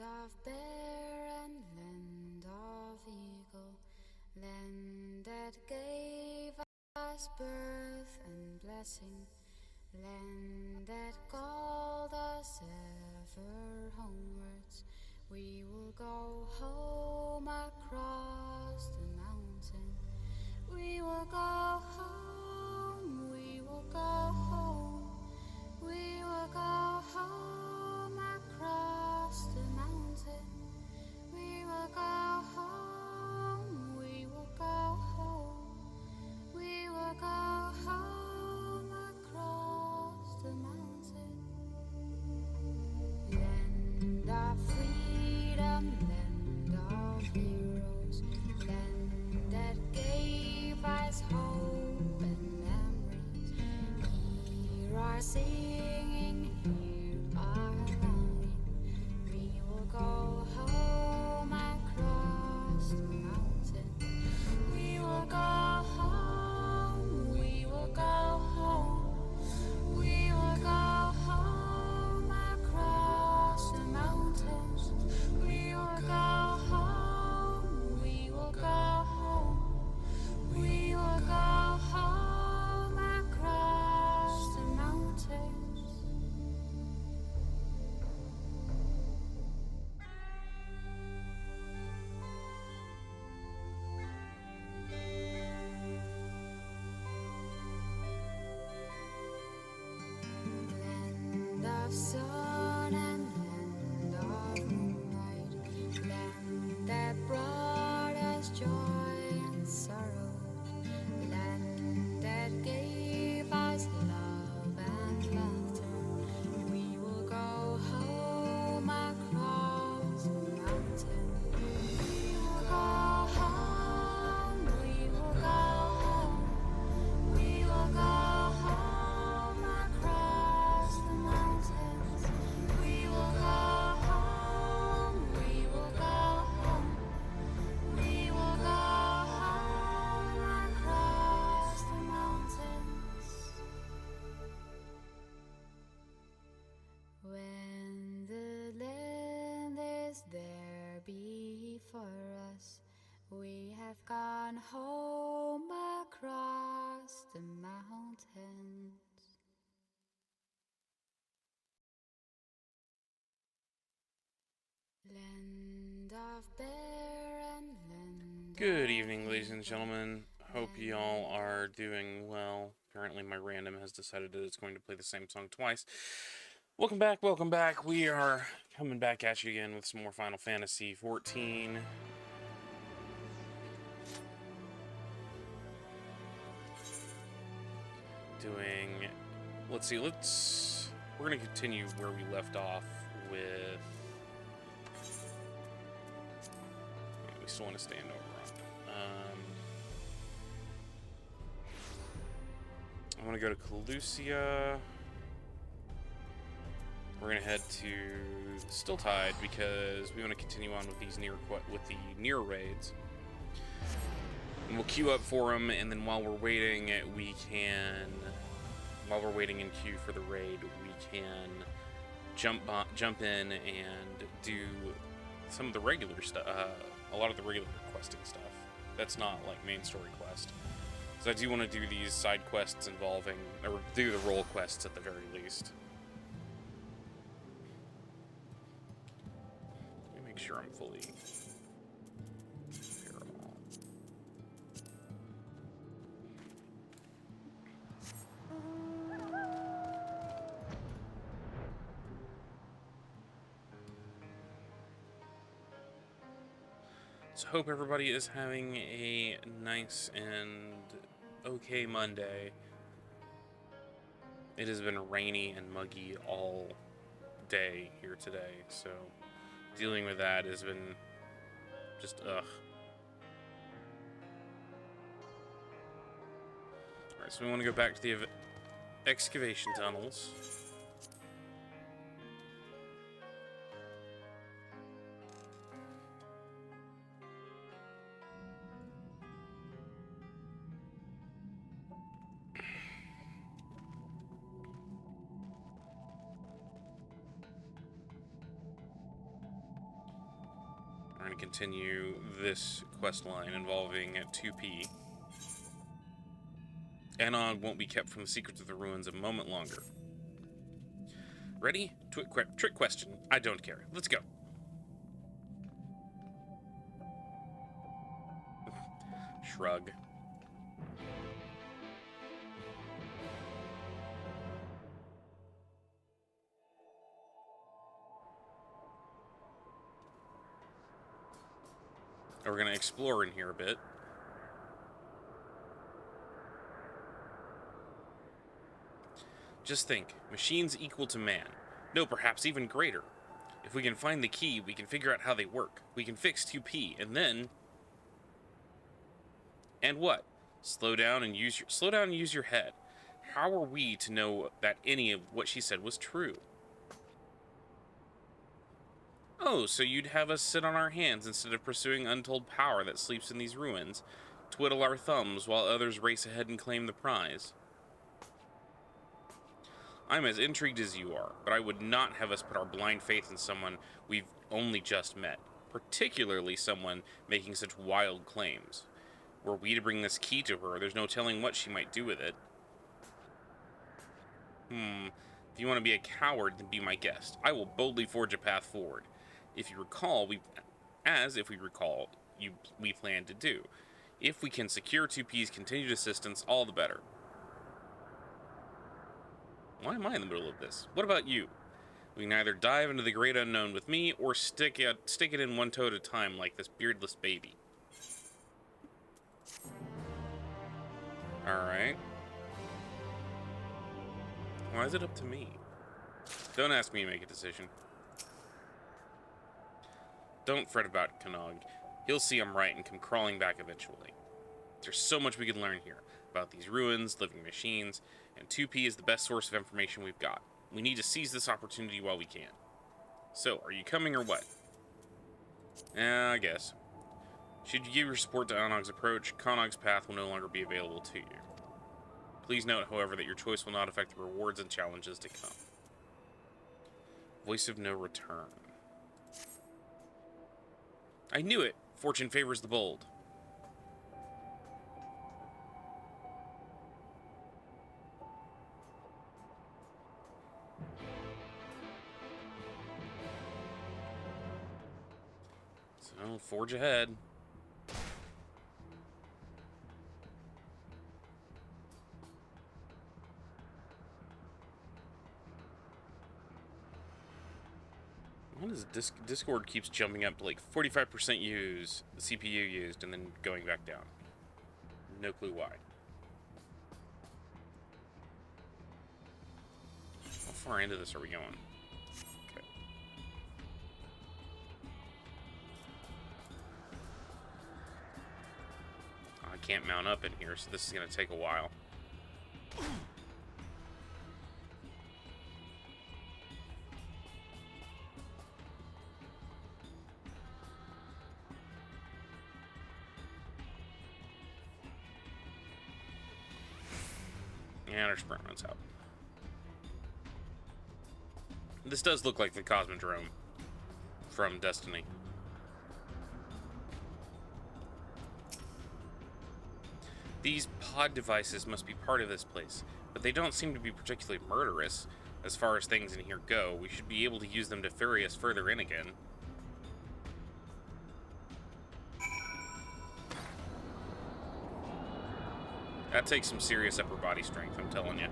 of bear and land of eagle, land that gave us birth and blessing, land that called us ever homewards. We will go home across the mountain. We will go home, we will go home, we will go home across the mountain. We will go home, we will go home, we will go home across the mountain. Land of freedom, land of heroes, land that gave us hope and memories. Hear our singing, hear our longing. We will go home across the mountain. We will go home, we will go home, we will go home across the mountains. We will go home, we will go home, we will go home across the mountains. Land of sun and land of moonlight, land that brought us joy and sorrow, land that gave us love and laughter. We will go home across the mountain. We will go home, we will go home, we will go home across the mountains. We will go home, we will go home, we will go home across the mountains. When the land is there before us, we have gone home across the mountains. Land of bear and land. Good evening, ladies and gentlemen. Hope y'all are doing well. Apparently my random has decided that it's going to play the same song twice. Welcome back, welcome back. We are coming back at you again with some more Final Fantasy XIV. Let's see, we're going to continue where we left off with... We still want to stay in Overrun. I want to go to Calusia. We're going to head to Stilltide because we want to continue on with these the Nier Raids. And we'll queue up for them, and then while we're waiting, while we're waiting in queue for the raid, we can jump in and do some of the regular stuff, a lot of the regular questing stuff. That's not like main story quest. So I do want to do these side quests involving, or do the role quests at the very least. Let me make sure I'm fully... So hope everybody is having a nice and okay Monday. It has been rainy and muggy all day here today, so dealing with that has been just ugh. Alright, so we want to go back to the excavation tunnels. We're going to continue this quest line involving 2P. Anog won't be kept from the secrets of the ruins a moment longer. Ready? Trick question. I don't care. Let's go. Shrug. We're going to explore in here a bit. Just think, machines equal to man. No, perhaps even greater. If we can find the key, we can figure out how they work. We can fix 2P, and then... And what? Slow down and use your head. How are we to know that any of what she said was true? Oh, so you'd have us sit on our hands instead of pursuing untold power that sleeps in these ruins, twiddle our thumbs while others race ahead and claim the prize. I'm as intrigued as you are, but I would not have us put our blind faith in someone we've only just met, particularly someone making such wild claims. Were we to bring this key to her, there's no telling what she might do with it. If you want to be a coward, then be my guest. I will boldly forge a path forward. If you recall, we plan to do. If we can secure 2P's continued assistance, all the better. Why am I in the middle of this? What about you? We can either dive into the great unknown with me, or stick it in one toe at a time like this beardless baby. Alright. Why is it up to me? Don't ask me to make a decision. Don't fret about Kanog. He'll see I'm right and come crawling back eventually. There's so much we can learn here about these ruins, living machines, and 2P is the best source of information we've got. We need to seize this opportunity while we can. So, are you coming or what? I guess. Should you give your support to Anog's approach, Kanog's path will no longer be available to you. Please note, however, that your choice will not affect the rewards and challenges to come. Voice of no return. I knew it! Fortune favors the bold. So, forge ahead. What is Discord keeps jumping up to like 45% CPU used and then going back down. No clue why. How far into this are we going? Okay. I can't mount up in here, so this is going to take a while. And our sprint runs out. This does look like the Cosmodrome from Destiny. These pod devices must be part of this place, but they don't seem to be particularly murderous. As far as things in here go, we should be able to use them to ferry us further in again. That takes some serious upper body strength, I'm telling you.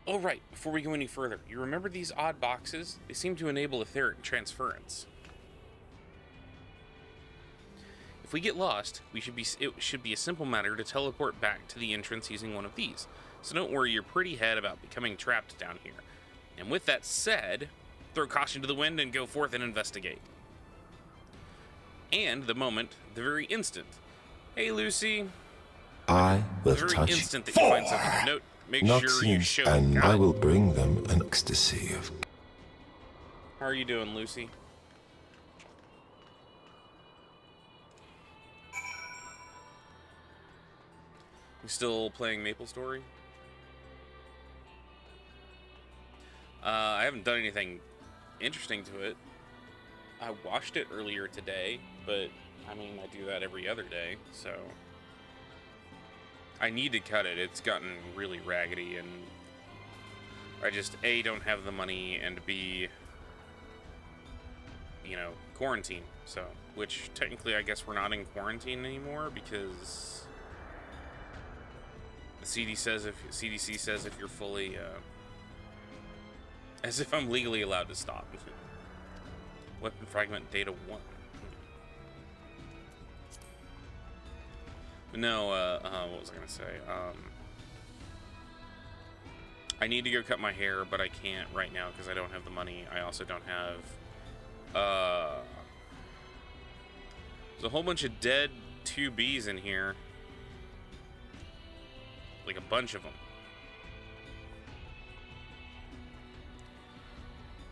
Oh, right, before we go any further, you remember these odd boxes? They seem to enable etheric transference. If we get lost, it should be a simple matter to teleport back to the entrance using one of these. So don't worry your pretty head about becoming trapped down here. And with that said, throw caution to the wind and go forth and investigate. And the very instant. Hey, Lucy. I will the very touch instant that you find something of note, make sure you show and it. I will bring them an ecstasy of... How are you doing, Lucy? You still playing MapleStory? I haven't done anything interesting to it. I watched it earlier today, but I mean, I do that every other day, so I need to cut it. It's gotten really raggedy, and I just A, don't have the money, and B, you know, quarantine. So, which technically I guess we're not in quarantine anymore because the CDC says if you're fully as if I'm legally allowed to stop. Weapon fragment data 1. No, what was I gonna say? I need to go cut my hair, but I can't right now because I don't have the money. I also don't have, there's a whole bunch of dead 2Bs in here. Like a bunch of them.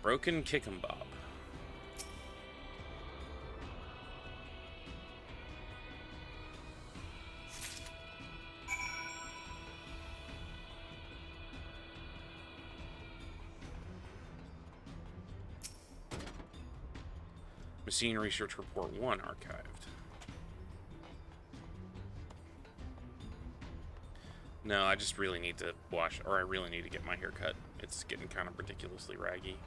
Broken Kick 'em Bob. Machine Research Report 1 archived. No, I just really need to wash, or I really need to get my hair cut. It's getting kind of ridiculously raggedy.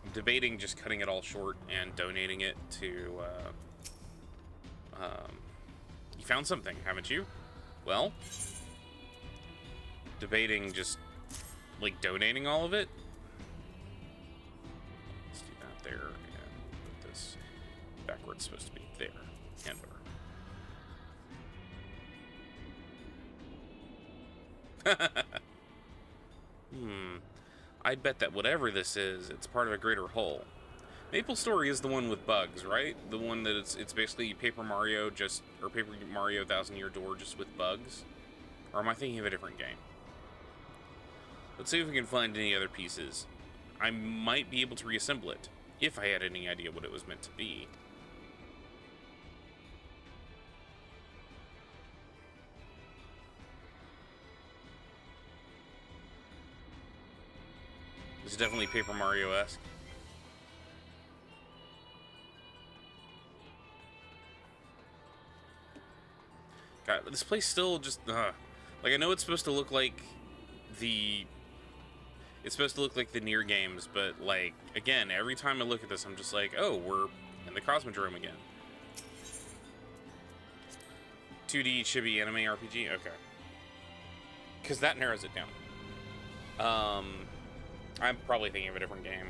I'm debating just cutting it all short and donating it to, you found something, haven't you? Well, debating just, like, donating all of it. Let's do that there, and put this back where it's supposed to be, there, and over. I'd bet that whatever this is, it's part of a greater whole. MapleStory is the one with bugs, right? The one that it's basically Paper Mario or Paper Mario Thousand Year Door just with bugs? Or am I thinking of a different game? Let's see if we can find any other pieces. I might be able to reassemble it, if I had any idea what it was meant to be. It's definitely Paper Mario-esque. God, this place still just, like, I know it's supposed to look like it's supposed to look like the Nier games, but, like, again, every time I look at this, I'm just like, oh, we're in the Cosmodrome again. 2D chibi anime RPG? Okay. Because that narrows it down. I'm probably thinking of a different game.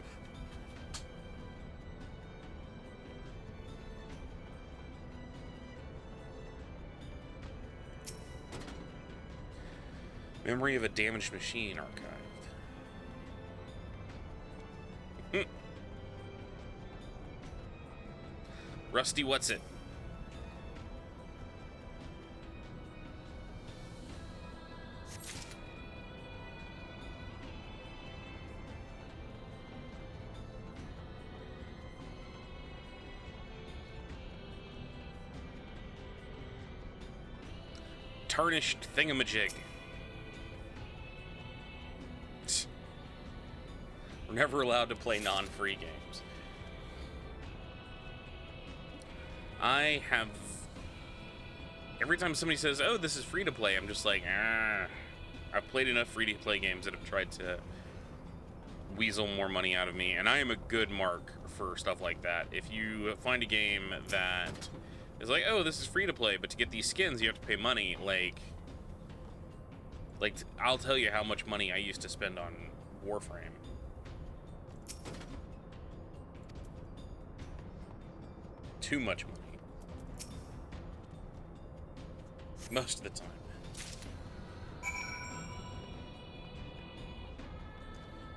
Memory of a damaged machine archived. Rusty, what's it? Tarnished thingamajig. We're never allowed to play non-free games. I have... Every time somebody says, oh, this is free to play, I'm just like, I've played enough free to play games that have tried to weasel more money out of me, and I am a good mark for stuff like that. If you find a game that is like, oh, this is free to play, but to get these skins you have to pay money, like I'll tell you how much money I used to spend on Warframe. Too much money. Most of the time.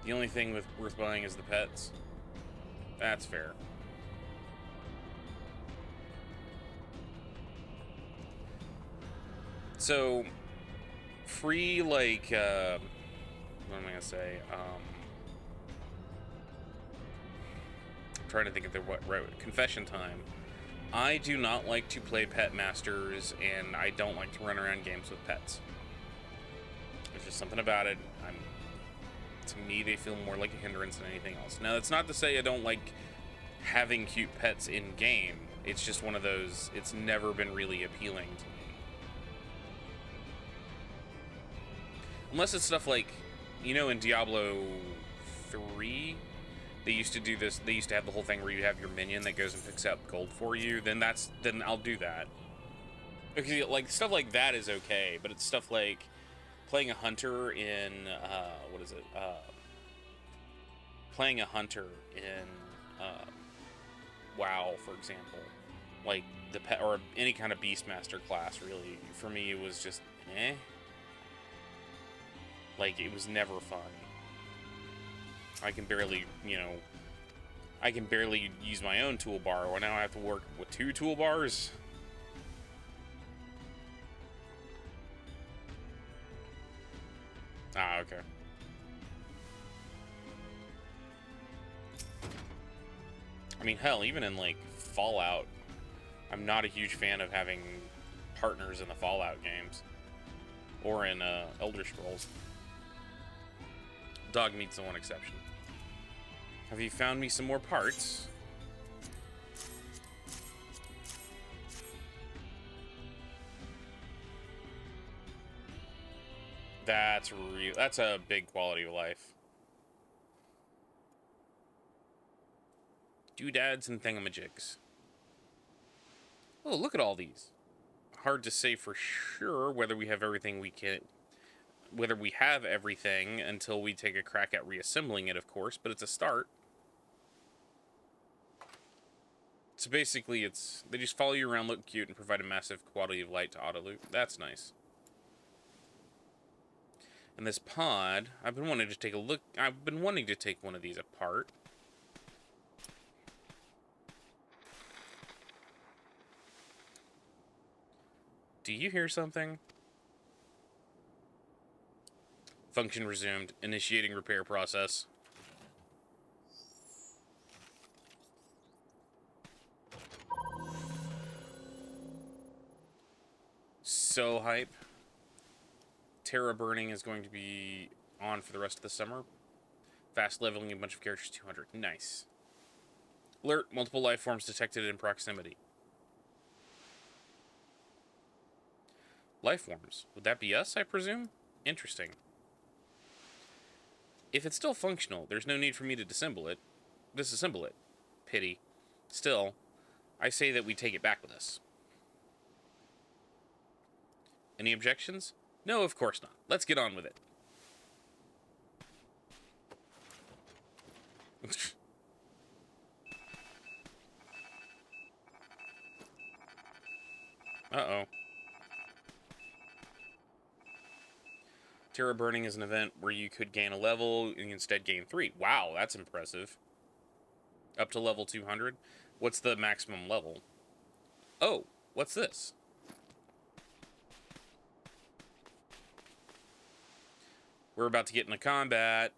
The only thing worth buying is the pets. That's fair. So, free, like, what am I gonna say? I'm trying to think of the right confession time. I do not like to play pet masters, and I don't like to run around games with pets. There's just something about it. To me, they feel more like a hindrance than anything else. Now, that's not to say I don't like having cute pets in game. It's just one of those, it's never been really appealing to me. Unless it's stuff like, you know, in Diablo 3, they used to do this, they used to have the whole thing where you have your minion that goes and picks up gold for you, then I'll do that. Because, like, stuff like that is okay, but it's stuff like playing a hunter in, what is it? Playing a hunter in, WoW, for example. Like, the pet, or any kind of Beastmaster class, really. For me, it was just, eh. Like, it was never fun. I can barely, I can barely use my own toolbar, or now I have to work with 2 toolbars. Ah, okay. I mean, hell, even in, like, Fallout, I'm not a huge fan of having partners in the Fallout games. Or in, Elder Scrolls. Dog meets the one exception. Have you found me some more parts? That's a big quality of life. Doodads and thingamajigs. Oh, look at all these. Hard to say for sure whether we have everything whether we have everything until we take a crack at reassembling it, of course, but it's a start. So basically, they just follow you around, look cute, and provide a massive quality of light to auto loot. That's nice. And this pod, I've been wanting to take a look. I've been wanting to take one of these apart. Do you hear something? Function resumed. Initiating repair process. So hype. Terra Burning is going to be on for the rest of the summer. Fast leveling a bunch of characters 200. Nice. Alert, multiple life forms detected in proximity. Life forms. Would that be us, I presume? Interesting. If it's still functional, there's no need for me to disassemble it. Pity. Still, I say that we take it back with us. Any objections? No, of course not. Let's get on with it. Uh-oh. Terra Burning is an event where you could gain a level and instead gain 3. Wow, that's impressive. Up to level 200. What's the maximum level? Oh, what's this? We're about to get into combat.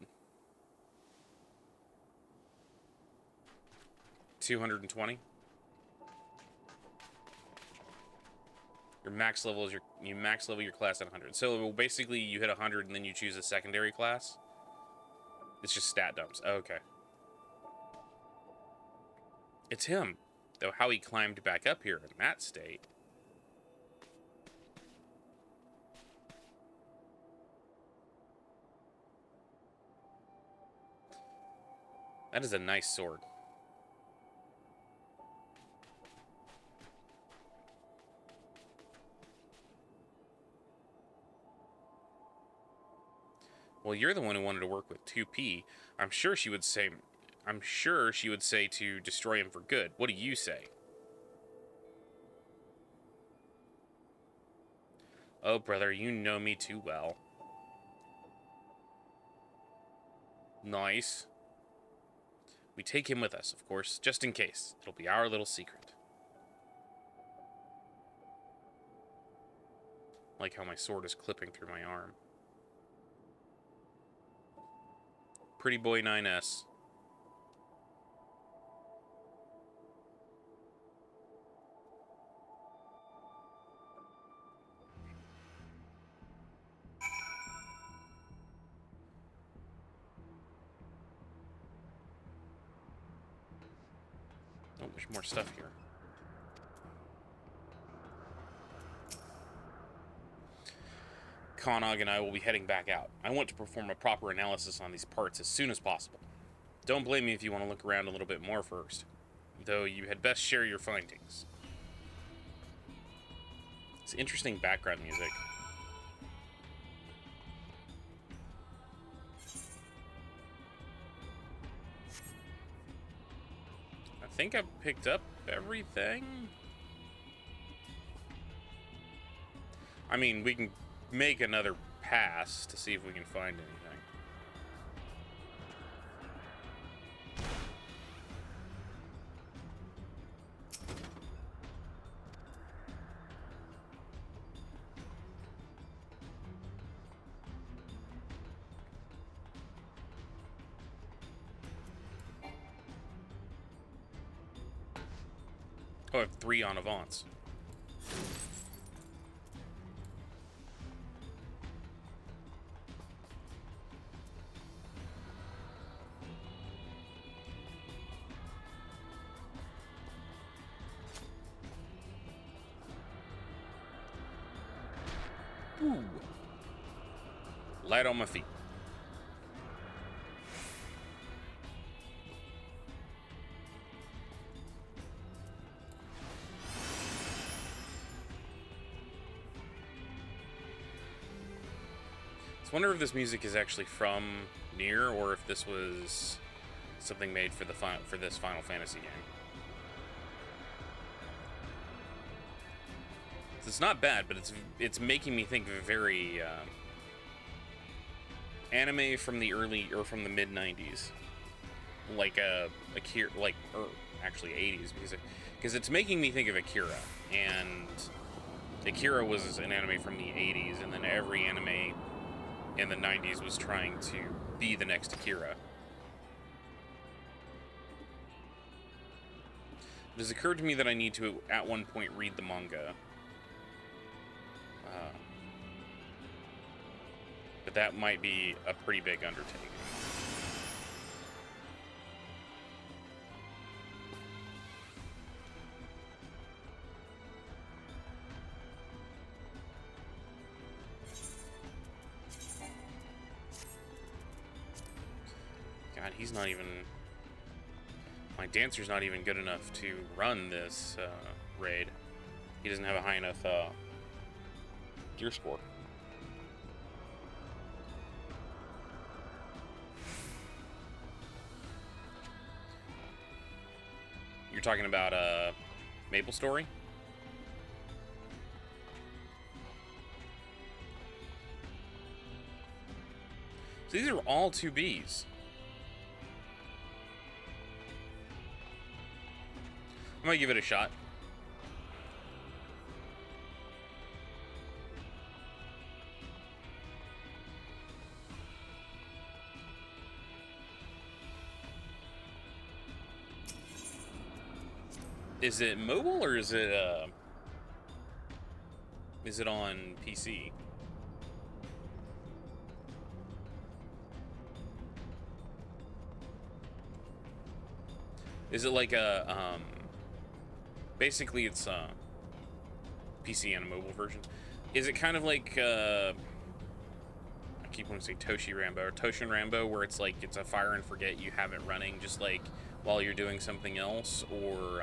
220. Your max level is you max level your class at 100. So basically, you hit 100 and then you choose a secondary class. It's just stat dumps. Oh, okay. It's him. Though how he climbed back up here in that state. That is a nice sword. Well, you're the one who wanted to work with 2P. I'm sure she would say to destroy him for good. What do you say? Oh, brother, you know me too well. Nice. We take him with us, of course, just in case. It'll be our little secret. Like how my sword is clipping through my arm. Pretty Boy 9S. Oh, there's more stuff here. Konog and I will be heading back out. I want to perform a proper analysis on these parts as soon as possible. Don't blame me if you want to look around a little bit more first, though you had best share your findings. It's interesting background music. I think I've picked up everything. I mean, we can make another pass to see if we can find anything. Oh, I have 3 on Avance. Ooh. Light on my feet. I wonder if this music is actually from Nier, or if this was something made for this Final Fantasy game. It's not bad, but it's making me think of a very anime from the from the mid '90s, like Akira, or actually '80s, because it's making me think of Akira, and Akira was an anime from the '80s, and then every anime in the 90s was trying to be the next Akira. It has occurred to me that I need to, at one point, read the manga. But that might be a pretty big undertaking. God, he's not even... My dancer's not even good enough to run this raid. He doesn't have a high enough gear score. You're talking about Maple Story? So these are all 2Bs. I might give it a shot. Is it mobile or is it on PC? Is it like a basically it's PC and a mobile version? Is it kind of like I keep wanting to say Toshi Rambo or Toshin Rambo, where it's like it's a fire and forget, you have it running just like while you're doing something else, or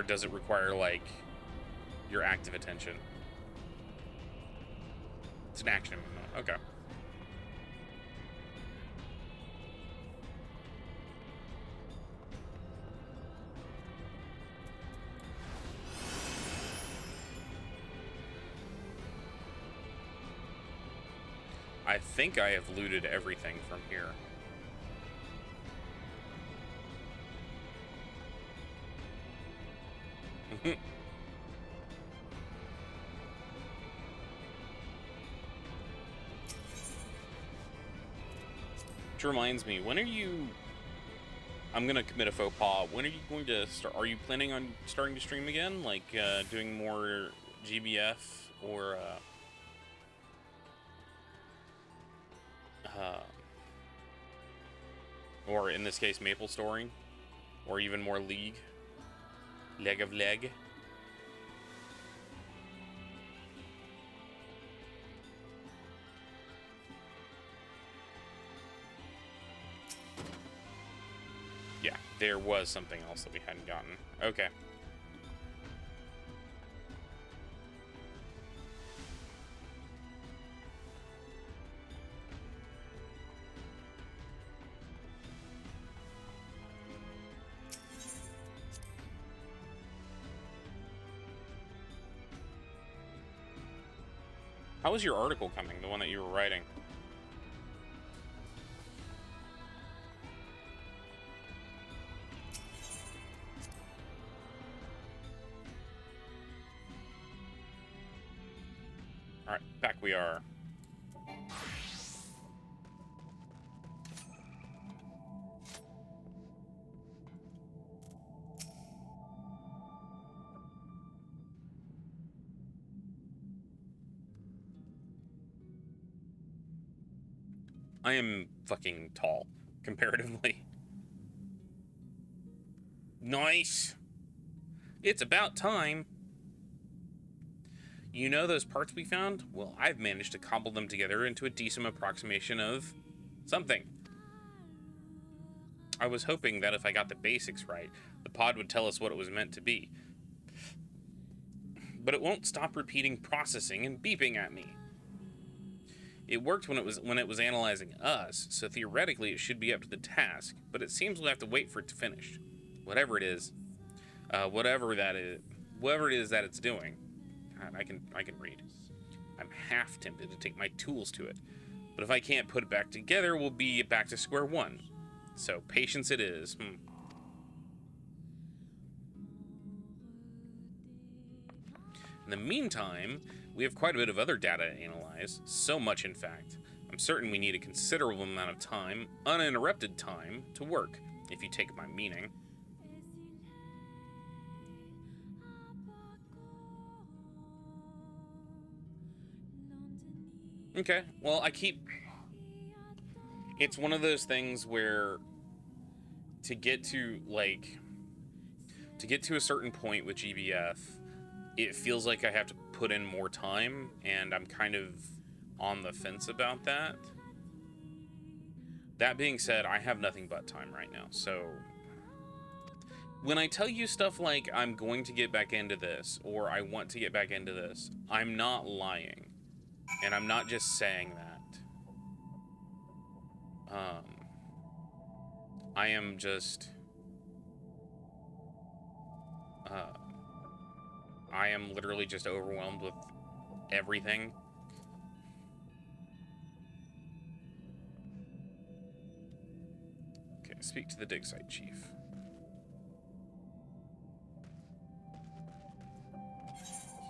does it require like your active attention? It's an action MMO. Okay. I think I have looted everything from here. Which reminds me, when are you... I'm gonna commit a faux pas. When are you going to start? Are you planning on starting to stream again? Like, doing more GBF or... Or in this case, Maple Story. Or even more League. Leg of Leg. Yeah, there was something else that we hadn't gotten. Okay. How was your article coming, the one that you were writing? Alright, back we are. I am fucking tall, comparatively. Nice! It's about time! You know those parts we found? Well, I've managed to cobble them together into a decent approximation of something. I was hoping that if I got the basics right, the pod would tell us what it was meant to be. But it won't stop repeating processing and beeping at me. It worked when it was analyzing us, so theoretically it should be up to the task, but it seems we'll have to wait for it to finish. Whatever it is. Whatever it is that it's doing. God, I can read. I'm half tempted to take my tools to it, but if I can't put it back together, we'll be back to square one. So patience it is. In the meantime, we have quite a bit of other data to analyze, so much in fact. I'm certain we need a considerable amount of time, uninterrupted time, to work, if you take my meaning. Okay, well, it's one of those things where to get to a certain point with GBF, it feels like I have to put in more time, and I'm kind of on the fence about that. That being said, I have nothing but time right now, so when I tell you stuff like I'm going to get back into this, or I want to get back into this, I'm not lying. And I'm not just saying that. I am just... I am literally just overwhelmed with everything. Okay, speak to the dig site chief.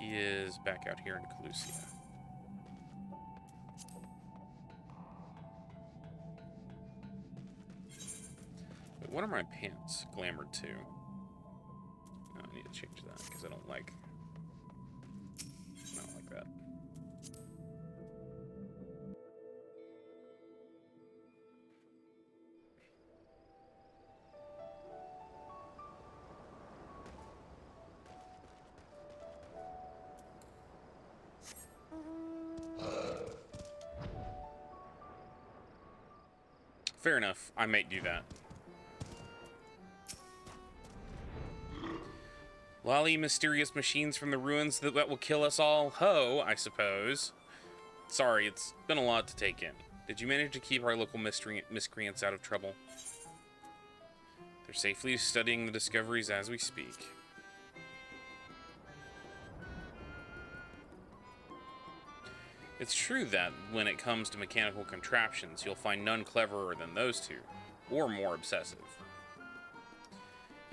He is back out here in Calusia. Wait, what are my pants glamored to? No, I need to change that because I don't like that. Fair enough. I might do that. Lolly, mysterious machines from the ruins that will kill us all? Ho, I suppose. Sorry, it's been a lot to take in. Did you manage to keep our local miscreants out of trouble? They're safely studying the discoveries as we speak. It's true that when it comes to mechanical contraptions, you'll find none cleverer than those two, or more obsessive.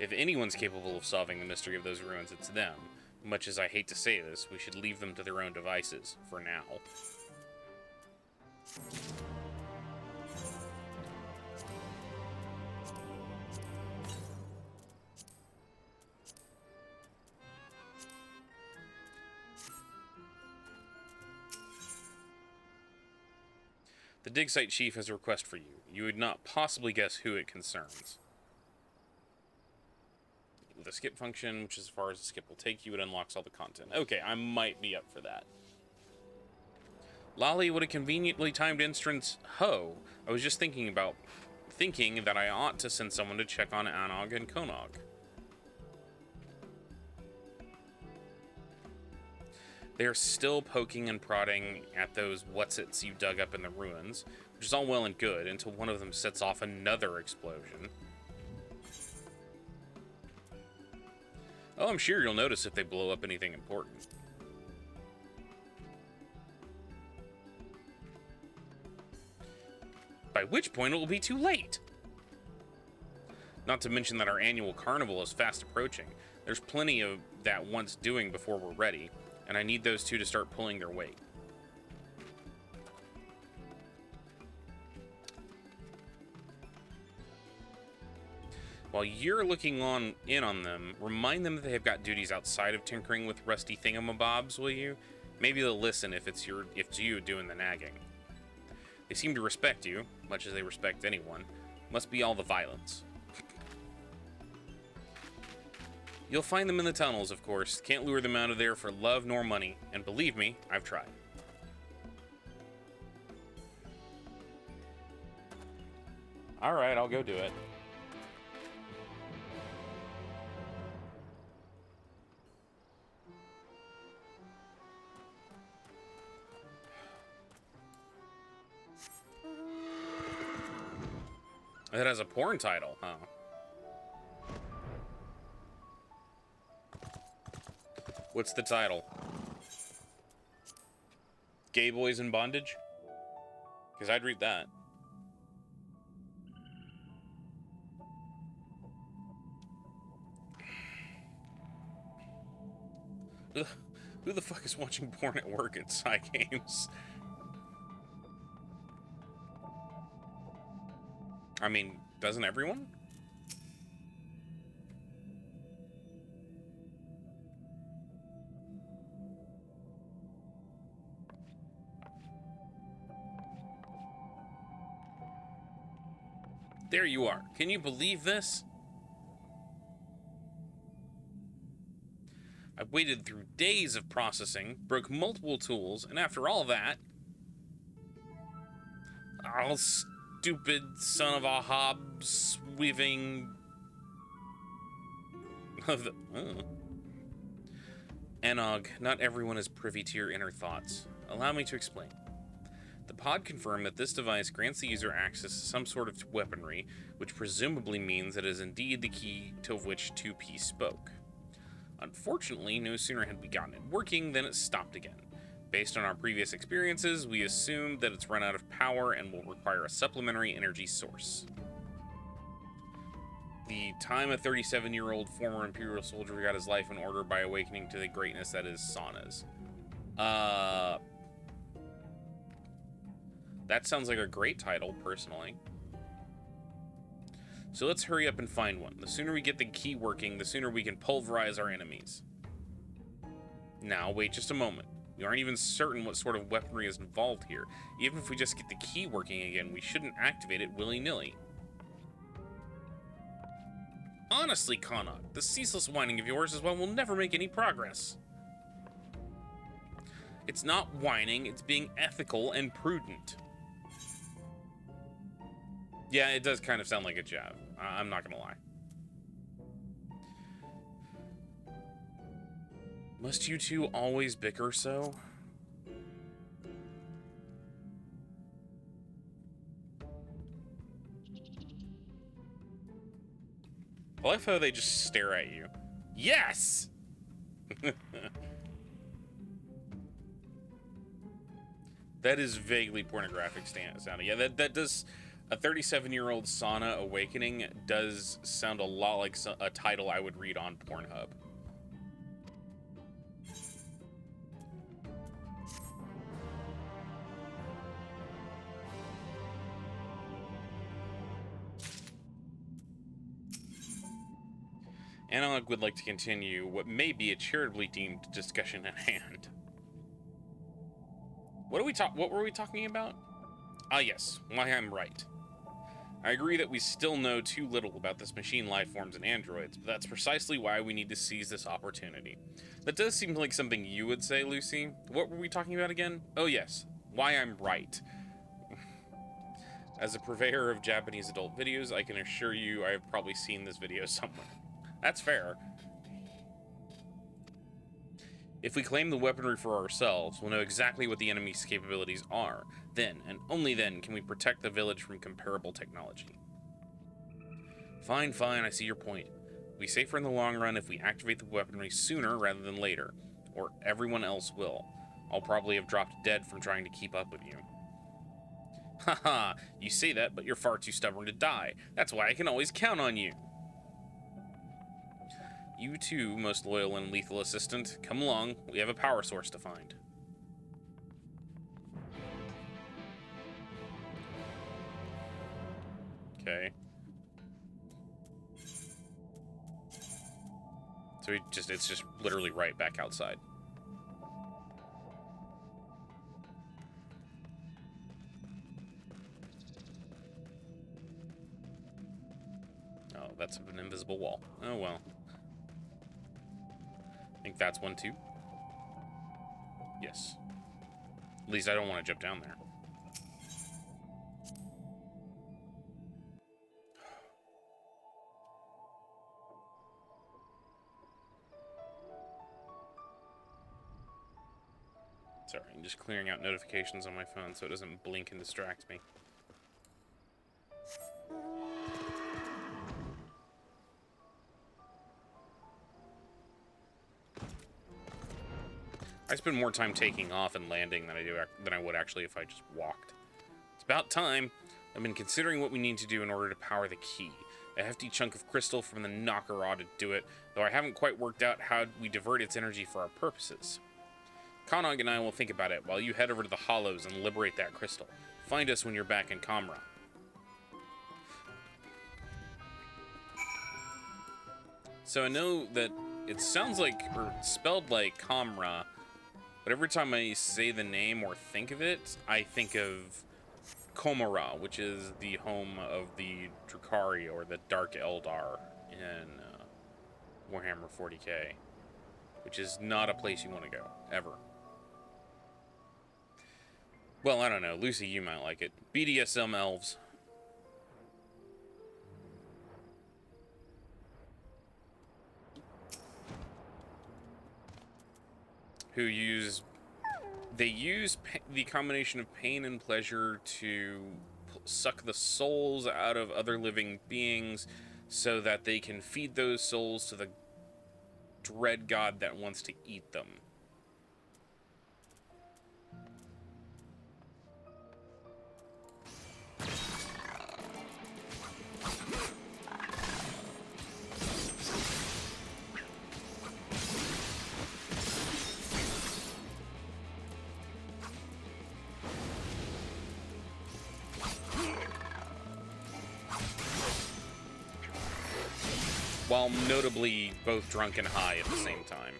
If anyone's capable of solving the mystery of those ruins, it's them. Much as I hate to say this, we should leave them to their own devices, for now. The dig site chief has a request for you. You would not possibly guess who it concerns. With a skip function, which is as far as the skip will take you, it unlocks all the content. Okay, I might be up for that. Lolly, what a conveniently timed entrance. Ho! I was just thinking that I ought to send someone to check on Anog and Konog. They are still poking and prodding at those what's-its you dug up in the ruins, which is all well and good until one of them sets off another explosion. Oh, I'm sure you'll notice if they blow up anything important. By which point it will be too late. Not to mention that our annual carnival is fast approaching. There's plenty of that wants doing before we're ready, and I need those two to start pulling their weight. While you're looking in on them, remind them that they have got duties outside of tinkering with rusty thingamabobs, will you? Maybe they'll listen if it's you doing the nagging. They seem to respect you, much as they respect anyone. Must be all the violence. You'll find them in the tunnels, of course. Can't lure them out of there for love nor money. And believe me, I've tried. Alright, I'll go do it. It has a porn title, huh? What's the title? Gay Boys in Bondage? Because I'd read that. Ugh, who the fuck is watching porn at work at Psy Games? I mean, doesn't everyone? There you are. Can you believe this? I waited through days of processing, broke multiple tools, and after all that... I'll stupid son of a hobs weaving of the Anog, not everyone is privy to your inner thoughts. Allow me to explain. The pod confirmed that this device grants the user access to some sort of weaponry, which presumably means it is indeed the key to which 2P spoke. Unfortunately, no sooner had we gotten it working than it stopped again. Based on our previous experiences, we assumed that it's run out of power and will require a supplementary energy source. The time a 37-year-old former Imperial soldier got his life in order by awakening to the greatness that is saunas. That sounds like a great title, personally. So let's hurry up and find one. The sooner we get the key working, the sooner we can pulverize our enemies. Now, wait just a moment. We aren't even certain what sort of weaponry is involved here. Even if we just get the key working again, we shouldn't activate it willy-nilly. Honestly, Konog, the ceaseless whining of yours is why we'll never make any progress. It's not whining, it's being ethical and prudent. Yeah, it does kind of sound like a jab. I'm not gonna lie. Must you two always bicker so? I like how they just stare at you. Yes! That is vaguely pornographic sounding. Yeah, that does... A 37-year-old sauna awakening does sound a lot like a title I would read on Pornhub. Analog would like to continue what may be a charitably deemed discussion at hand. What were we talking about? Ah, yes, why I'm right. I agree that we still know too little about this machine life forms and androids, but that's precisely why we need to seize this opportunity. That does seem like something you would say, Lucy. What were we talking about again? Oh yes, why I'm right. As a purveyor of Japanese adult videos, I can assure you I have probably seen this video somewhere. That's fair. If we claim the weaponry for ourselves, we'll know exactly what the enemy's capabilities are. Then, and only then, can we protect the village from comparable technology. Fine, fine, I see your point. It'll be safer in the long run if we activate the weaponry sooner rather than later, or everyone else will. I'll probably have dropped dead from trying to keep up with you. Haha, you say that, but you're far too stubborn to die. That's why I can always count on you. You too, most loyal and lethal assistant. Come along, we have a power source to find. Okay. So it's just literally right back outside. Oh, that's an invisible wall. Oh well. I think that's one too. Yes. At least I don't want to jump down there. Sorry, I'm just clearing out notifications on my phone so it doesn't blink and distract me. I spend more time taking off and landing than I would actually if I just walked. It's about time. I've been considering what we need to do in order to power the key. A hefty chunk of crystal from the knocker ought to do it, though I haven't quite worked out how we divert its energy for our purposes. Kanog and I will think about it while you head over to the Hollows and liberate that crystal. Find us when you're back in Kamra. So I know that it sounds like, or spelled like Kamra, but every time I say the name or think of it, I think of Komara, which is the home of the Drukhari, or the Dark Eldar in Warhammer 40k, which is not a place you want to go, ever. Well, I don't know. Lucy, you might like it. BDSM elves. Who use... They use the combination of pain and pleasure to suck the souls out of other living beings so that they can feed those souls to the dread god that wants to eat them. While notably both drunk and high at the same time.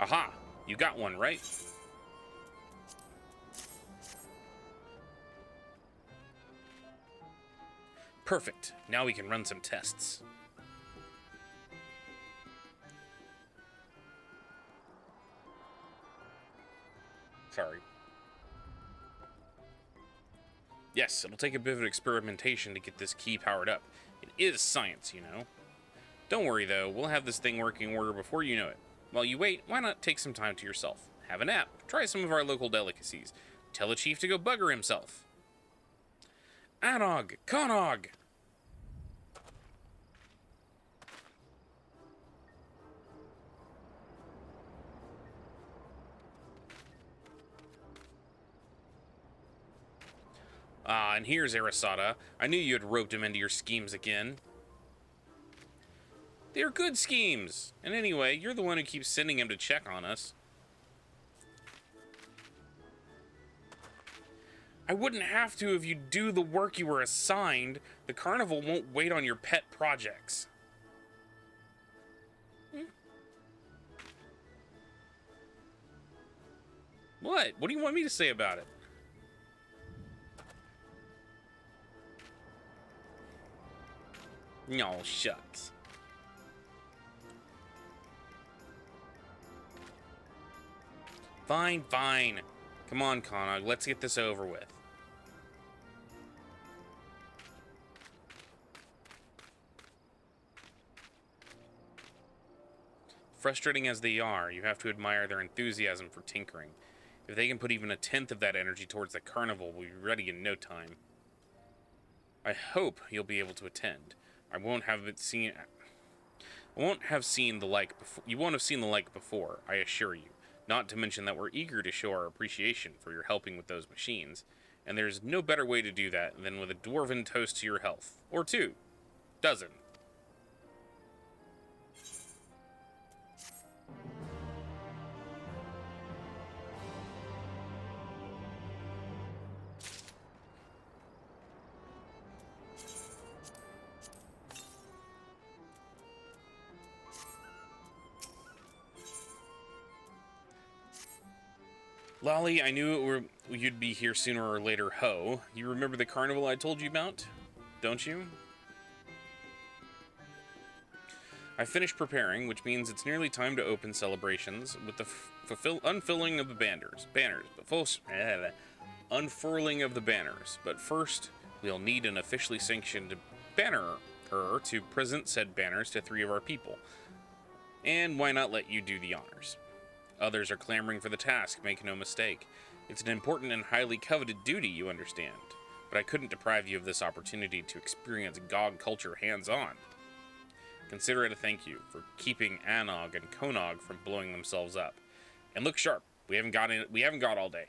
Aha! You got one, right? Perfect. Now we can run some tests. Sorry. Yes, it'll take a bit of experimentation to get this key powered up. It is science, you know. Don't worry, though. We'll have this thing working order before you know it. While you wait, why not take some time to yourself? Have a nap. Try some of our local delicacies. Tell the chief to go bugger himself. Anog! Konog! Ah, and here's Arasada. I knew you had roped him into your schemes again. They're good schemes. And anyway, you're the one who keeps sending him to check on us. I wouldn't have to if you do the work you were assigned. The carnival won't wait on your pet projects. What? What do you want me to say about it? No, shucks. Fine, fine. Come on, Konog, let's get this over with. Frustrating as they are, you have to admire their enthusiasm for tinkering. If they can put even a tenth of that energy towards the carnival, we'll be ready in no time. I hope you'll be able to attend. I won't have seen the like before. You won't have seen the like before, I assure you. Not to mention that we're eager to show our appreciation for your helping with those machines, and there's no better way to do that than with a dwarven toast to your health. Or two. Dozen. Lolly, I knew you'd be here sooner or later, ho. You remember the carnival I told you about? Don't you? I finished preparing, which means it's nearly time to open celebrations with the unfurling of the banners. Unfurling of the banners. But first, we'll need an officially sanctioned bannerer to present said banners to 3 of our people. And why not let you do the honors? Others are clamoring for the task, make no mistake. It's an important and highly coveted duty, you understand. But I couldn't deprive you of this opportunity to experience GOG culture hands-on. Consider it a thank you for keeping Anog and Konog from blowing themselves up. And look sharp, we haven't got all day.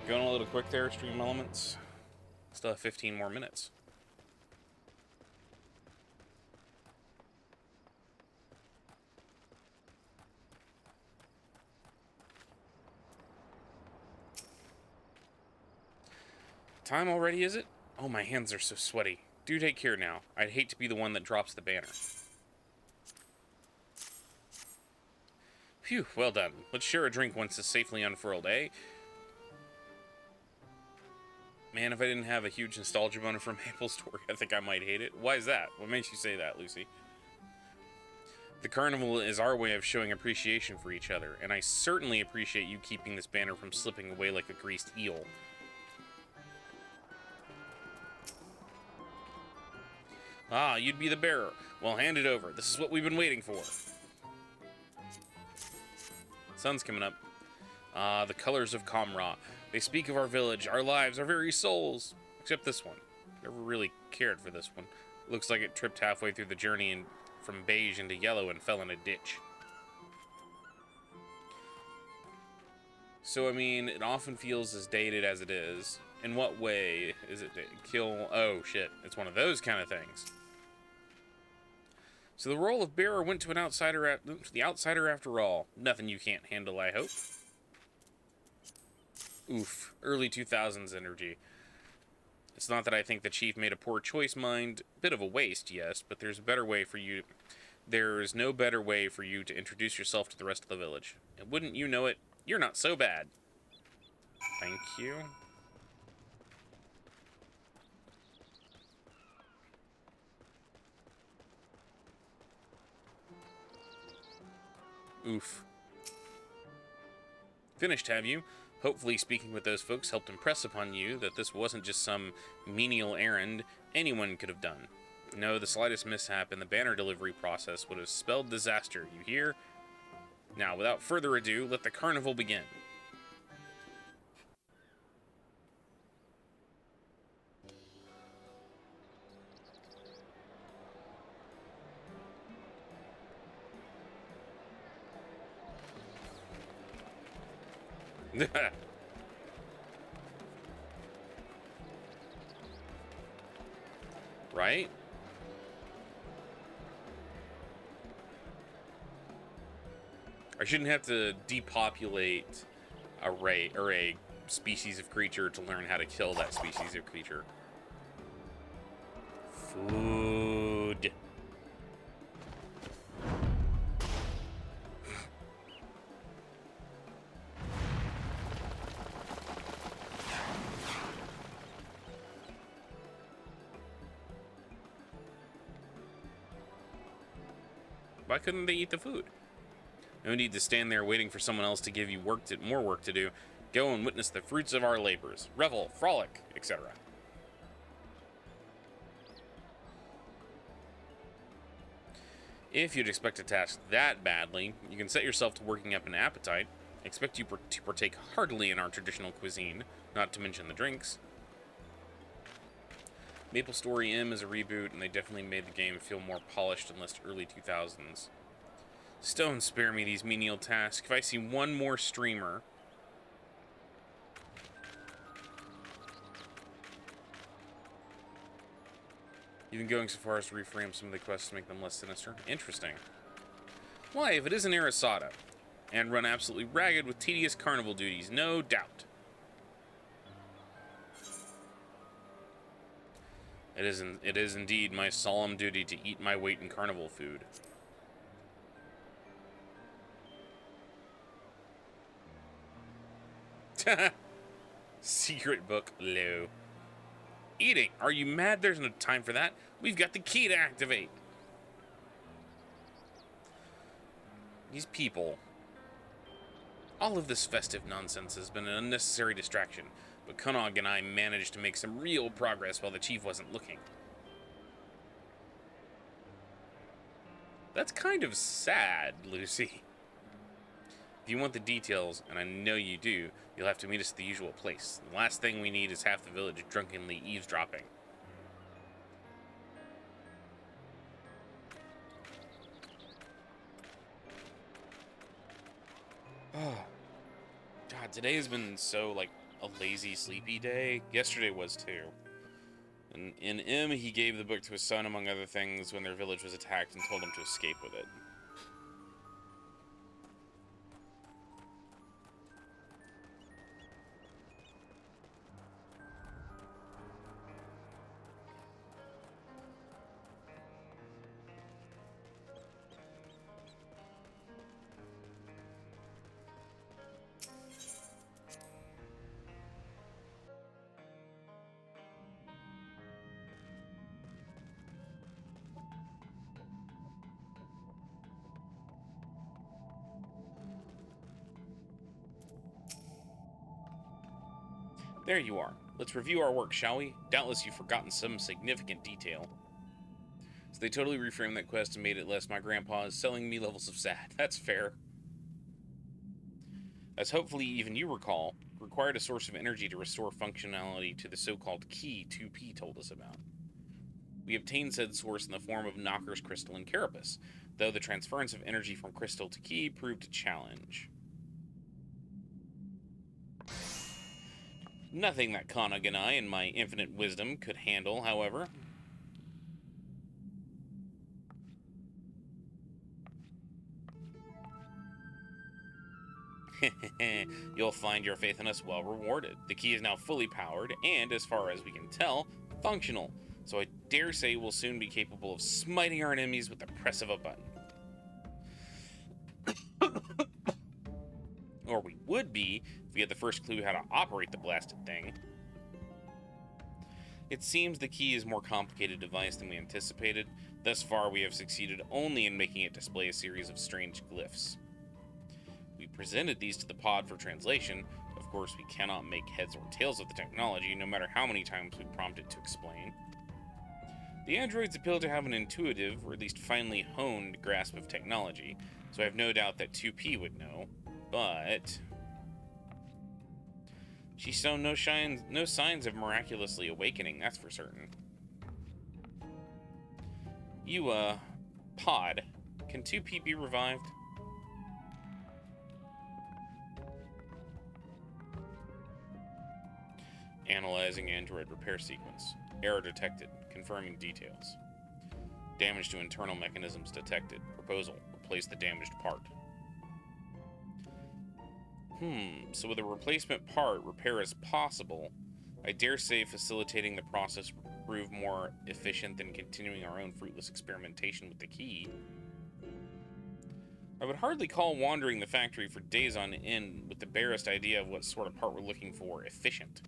Going a little quick there, Stream Elements. Still have 15 more minutes. Time already, is it? Oh, my hands are so sweaty. Do take care now. I'd hate to be the one that drops the banner. Phew, well done. Let's share a drink once it's safely unfurled, eh? Man, if I didn't have a huge nostalgia boner from Maple Story, I think I might hate it. Why is that? What makes you say that, Lucy? The carnival is our way of showing appreciation for each other, and I certainly appreciate you keeping this banner from slipping away like a greased eel. Ah, you'd be the bearer. Well, hand it over. This is what we've been waiting for. Sun's coming up. Ah, the colors of Kamra. They speak of our village, our lives, our very souls. Except this one. Never really cared for this one. Looks like it tripped halfway through the journey and from beige into yellow and fell in a ditch. So, I mean, it often feels as dated as it is. In what way is it kill? Oh, shit. It's one of those kind of things. So the role of bearer went to the outsider after all. Nothing you can't handle, I hope. Oof. Early 2000s energy. It's not that I think the chief made a poor choice, mind. Bit of a waste, yes, but there's no better way for you to introduce yourself to the rest of the village. And wouldn't you know it, you're not so bad. Thank you. Oof. Finished, have you? Hopefully speaking with those folks helped impress upon you that this wasn't just some menial errand anyone could have done. No, the slightest mishap in the banner delivery process would have spelled disaster, you hear? Now, without further ado, let the carnival begin. right? I shouldn't have to depopulate a race or a species of creature to learn how to kill that species of creature. Food. Why couldn't they eat the food? No need to stand there waiting for someone else to give you more work to do. Go and witness the fruits of our labors. Revel, frolic, etc. If you'd expect a task that badly, you can set yourself to working up an appetite. Expect you to partake heartily in our traditional cuisine, not to mention the drinks. Maple Story M is a reboot, and they definitely made the game feel more polished and less early 2000s. Stone spare me these menial tasks. If I see one more streamer even going so far as to reframe some of the quests to make them less sinister. Interesting. Why, if it isn't Arasada, and run absolutely ragged with tedious carnival duties, no doubt. It is indeed my solemn duty to eat my weight in carnival food. Secret book, low. Eating. Are you mad? There's no time for that. We've got the key to activate. These people. All of this festive nonsense has been an unnecessary distraction, but Konog and I managed to make some real progress while the chief wasn't looking. That's kind of sad, Lucy. If you want the details, and I know you do, you'll have to meet us at the usual place. The last thing we need is half the village drunkenly eavesdropping. Oh. God, today has been so, like, a lazy, sleepy day. Yesterday was, too. And in M, he gave the book to his son, among other things, when their village was attacked and told him to escape with it. There you are. Let's review our work, shall we? Doubtless you've forgotten some significant detail. So they totally reframed that quest and made it less my grandpa is selling me levels of sad. That's fair. As hopefully even you recall, required a source of energy to restore functionality to the so-called key 2P told us about. We obtained said source in the form of Knocker's crystal and carapace, though the transference of energy from crystal to key proved a challenge. Nothing that Konog and I, in my infinite wisdom, could handle, however. You'll find your faith in us well rewarded. The key is now fully powered, and, as far as we can tell, functional. So I dare say we'll soon be capable of smiting our enemies with the press of a button. Or we would be if we had the first clue how to operate the blasted thing. It seems the key is a more complicated device than we anticipated. Thus far, we have succeeded only in making it display a series of strange glyphs. We presented these to the pod for translation. Of course, we cannot make heads or tails of the technology, no matter how many times we prompt it to explain. The androids appear to have an intuitive, or at least finely honed, grasp of technology, so I have no doubt that 2P would know. But she's shown no signs of miraculously awakening, that's for certain. You, pod, can 2P be revived? Analyzing android repair sequence. Error detected. Confirming details. Damage to internal mechanisms detected. Proposal. Replace the damaged part. So with a replacement part, repair is possible. I dare say facilitating the process would prove more efficient than continuing our own fruitless experimentation with the key. I would hardly call wandering the factory for days on end with the barest idea of what sort of part we're looking for efficient.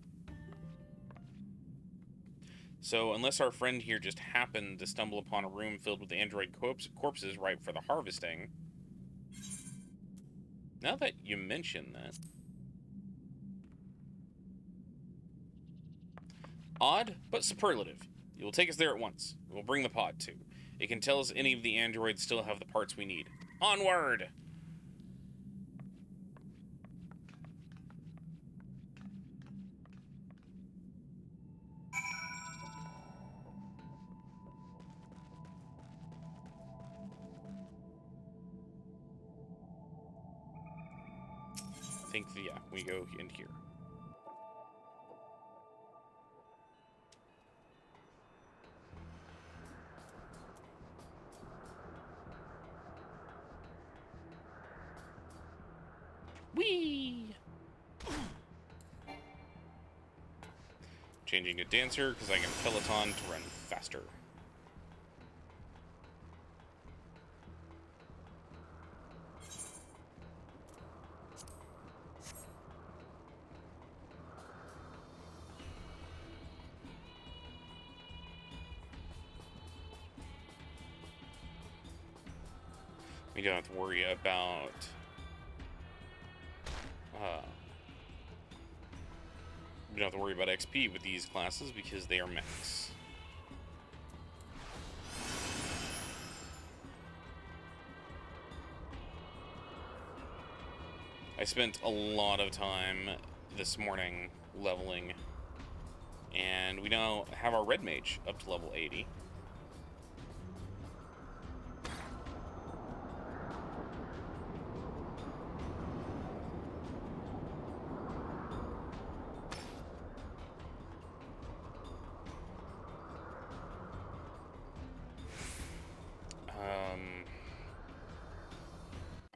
So, unless our friend here just happened to stumble upon a room filled with android corpses ripe for the harvesting. Now that you mention that. Odd, but superlative. You will take us there at once. We'll bring the pod, too. It can tell us any of the androids still have the parts we need. Onward! I think, yeah, we go in here. Whee! Changing to Dancer, because I can Peloton to run faster. We don't have to worry about we don't have to worry about XP with these classes because they are mechs. I spent a lot of time this morning leveling, and we now have our red mage up to level 80.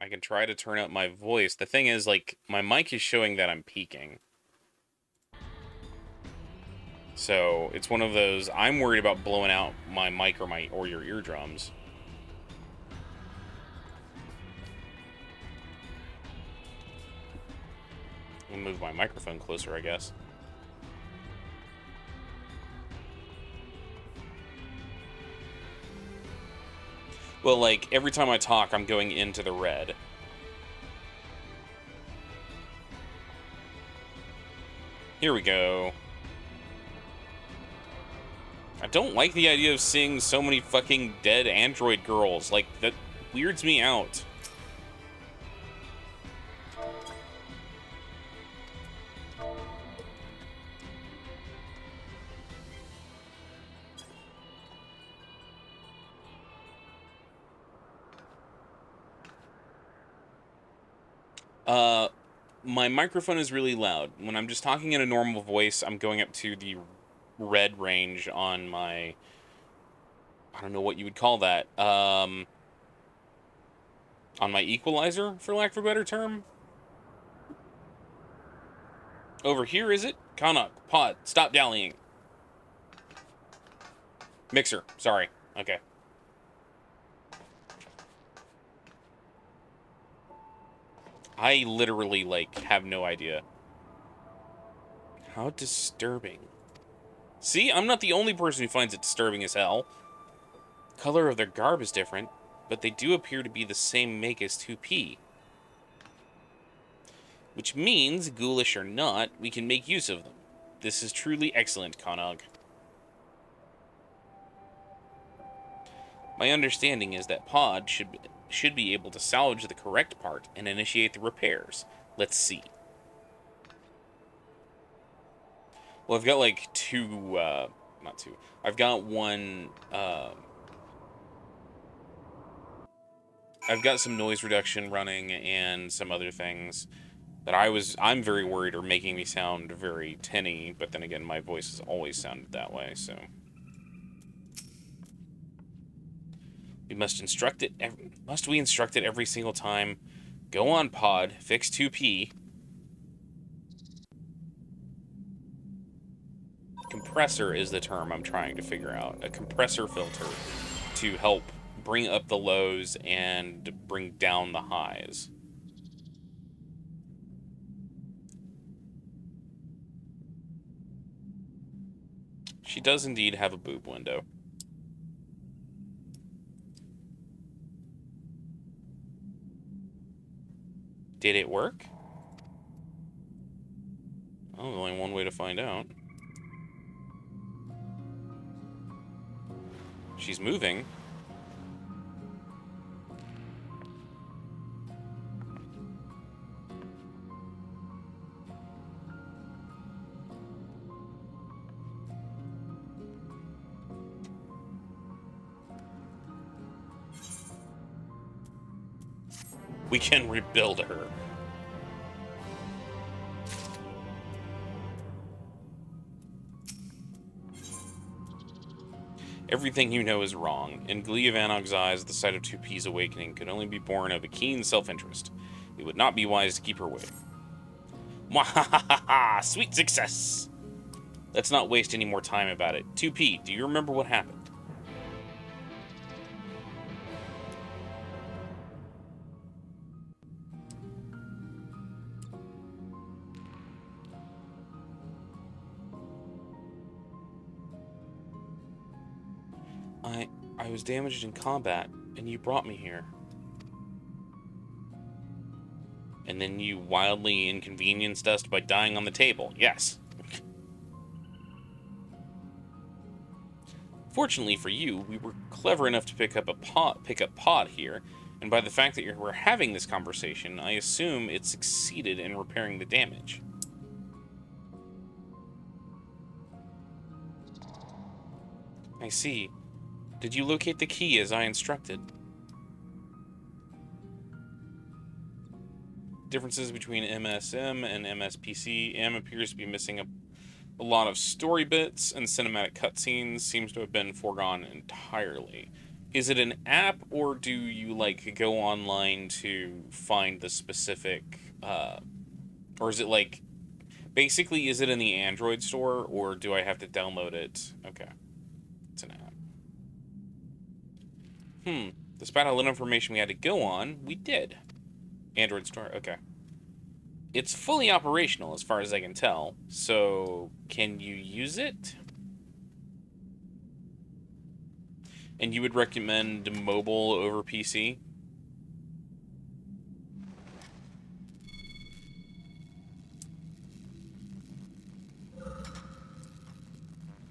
I can try to turn up my voice. The thing is, like, my mic is showing that I'm peaking. So, it's one of those, I'm worried about blowing out my mic or your eardrums. I'll move my microphone closer, I guess. Well, like, every time I talk, I'm going into the red. Here we go. I don't like the idea of seeing so many fucking dead android girls. Like, that weirds me out. My microphone is really loud. When I'm just talking in a normal voice, I'm going up to the red range on my... I don't know what you would call that. On my equalizer, for lack of a better term. Over here, is it? Kanak, pod, stop dallying. Mixer, sorry. Okay. I literally, like, have no idea. How disturbing. See, I'm not the only person who finds it disturbing as hell. Color of their garb is different, but they do appear to be the same make as 2P. Which means, ghoulish or not, we can make use of them. This is truly excellent, Kanog. My understanding is that Pod should be able to salvage the correct part and initiate the repairs. Let's see. Well, I've got like not two. I've got one, I've got some noise reduction running and some other things that I'm very worried are making me sound very tinny, but then again, my voice has always sounded that way, so. Must we instruct it every single time? Go on pod, fix 2P. Compressor is the term I'm trying to figure out. A compressor filter to help bring up the lows and bring down the highs. She does indeed have a boob window. Did it work? Oh, only one way to find out. She's moving. We can rebuild her. Everything you know is wrong. In Glee of Anog's eyes, the sight of 2P's awakening could only be born of a keen self-interest. It would not be wise to keep her waiting. Mwahaha! Sweet success! Let's not waste any more time about it. 2P, do you remember what happened? I was damaged in combat, and you brought me here. And then you wildly inconvenienced us by dying on the table. Yes. Fortunately for you, we were clever enough to pick up pod here, and by the fact that we're having this conversation, I assume it succeeded in repairing the damage. I see. Did you locate the key as I instructed? Differences between MSM and MSPC. M appears to be missing a lot of story bits, and cinematic cutscenes seems to have been foregone entirely. Is it an app, or do you, like, go online to find the specific, or is it, like, basically, is it in the Android store, or do I have to download it? Okay. It's an app. Despite how little information we had to go on, we did. Android store, okay. It's fully operational as far as I can tell, so can you use it? And you would recommend mobile over PC?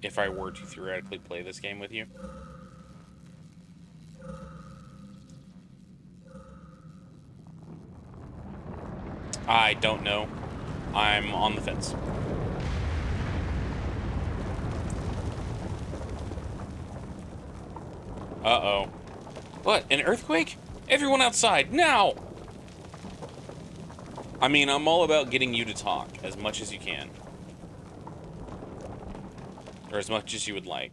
If I were to theoretically play this game with you? I don't know. I'm on the fence. Uh-oh. What, an earthquake? Everyone outside, now! I mean, I'm all about getting you to talk as much as you can. Or as much as you would like.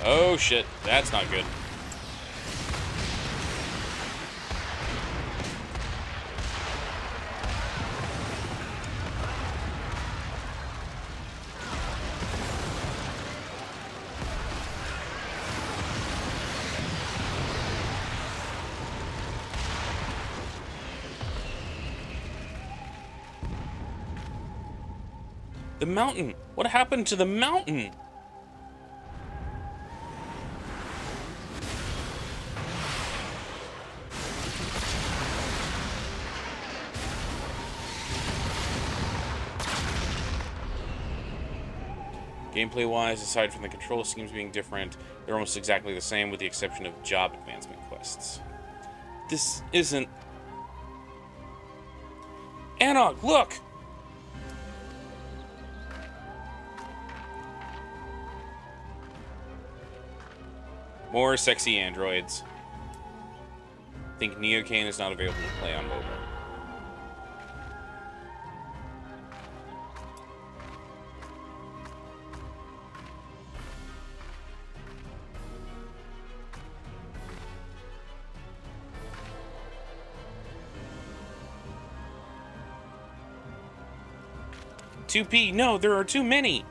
Oh shit, that's not good. The mountain! What happened to the mountain? Gameplay-wise, aside from the control schemes being different, they're almost exactly the same with the exception of job advancement quests. This isn't... Anog, look! More sexy androids. think Neocane is not available to play on mobile. $2P, no, there are too many.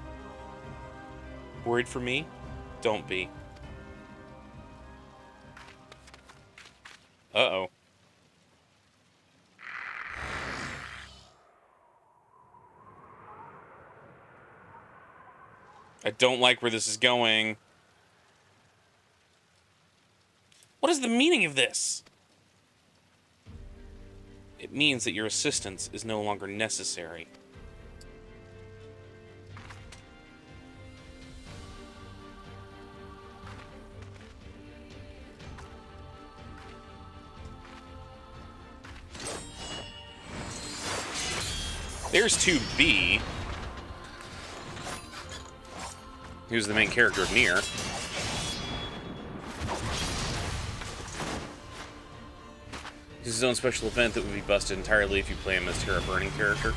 Worried for me? Don't be. Uh-oh. I don't like where this is going. What is the meaning of this? It means that your assistance is no longer necessary. There's 2B. Who's the main character of Nier. He's his own special event that would be busted entirely if you play him as Terra Burning character.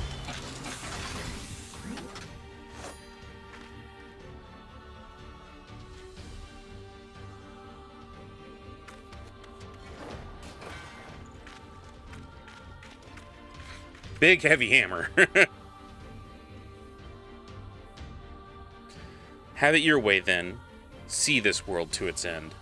Big heavy hammer. Have it your way then. See this world to its end.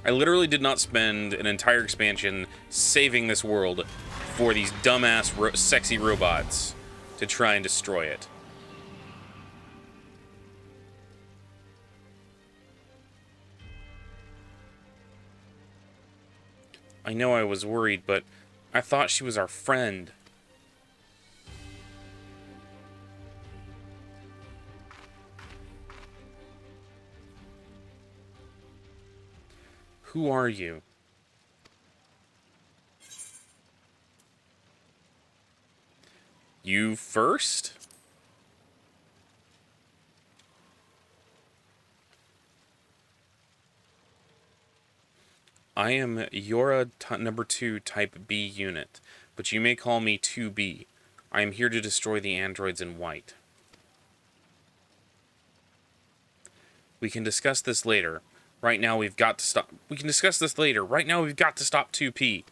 I literally did not spend an entire expansion saving this world for these dumbass sexy robots to try and destroy it. I know I was worried, but I thought she was our friend. Who are you? You first? I am Yora number 2 Type B unit, but you may call me 2B. I am here to destroy the androids in white. We can discuss this later. Right now we've got to stop. We can discuss this later. Right now we've got to stop 2P.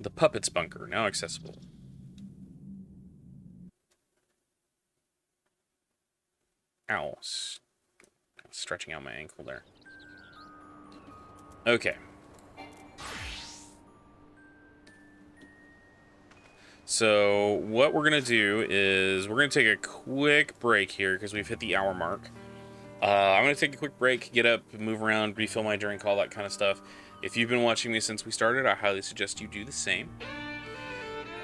The Puppets Bunker, now accessible. Ow. Stretching out my ankle there. Okay. So, what we're going to do is we're going to take a quick break here because we've hit the hour mark. I'm going to take a quick break, get up, move around, refill my drink, all that kind of stuff. If you've been watching me since we started, I highly suggest you do the same.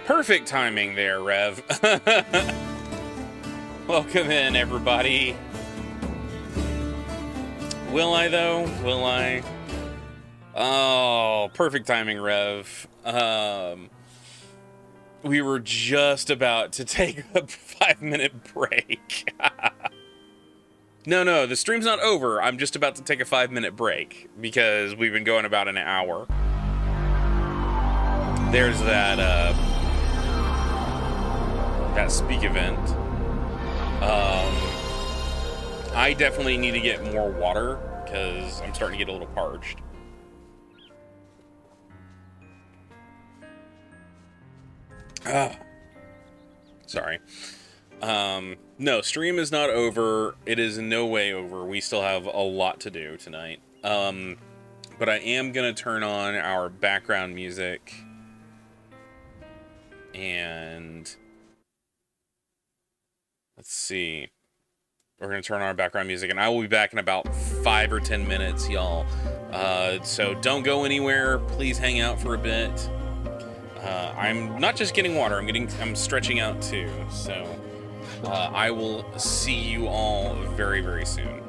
Perfect timing there, Rev. Welcome in, everybody. Will I, though? Will I? Oh, perfect timing, Rev. We were just about to take a 5-minute break. No, the stream's not over. I'm just about to take a 5-minute break because we've been going about an hour. There's that, that speak event. I definitely need to get more water because I'm starting to get a little parched. Sorry. No, stream is not over. It is in no way over. We still have a lot to do tonight. But I am going to turn on our background music. And let's see. We're going to turn on our background music, and I will be back in about 5 or 10 minutes, y'all. So don't go anywhere. Please hang out for a bit. I'm not just getting water. I'm stretching out too. So I will see you all very, very soon.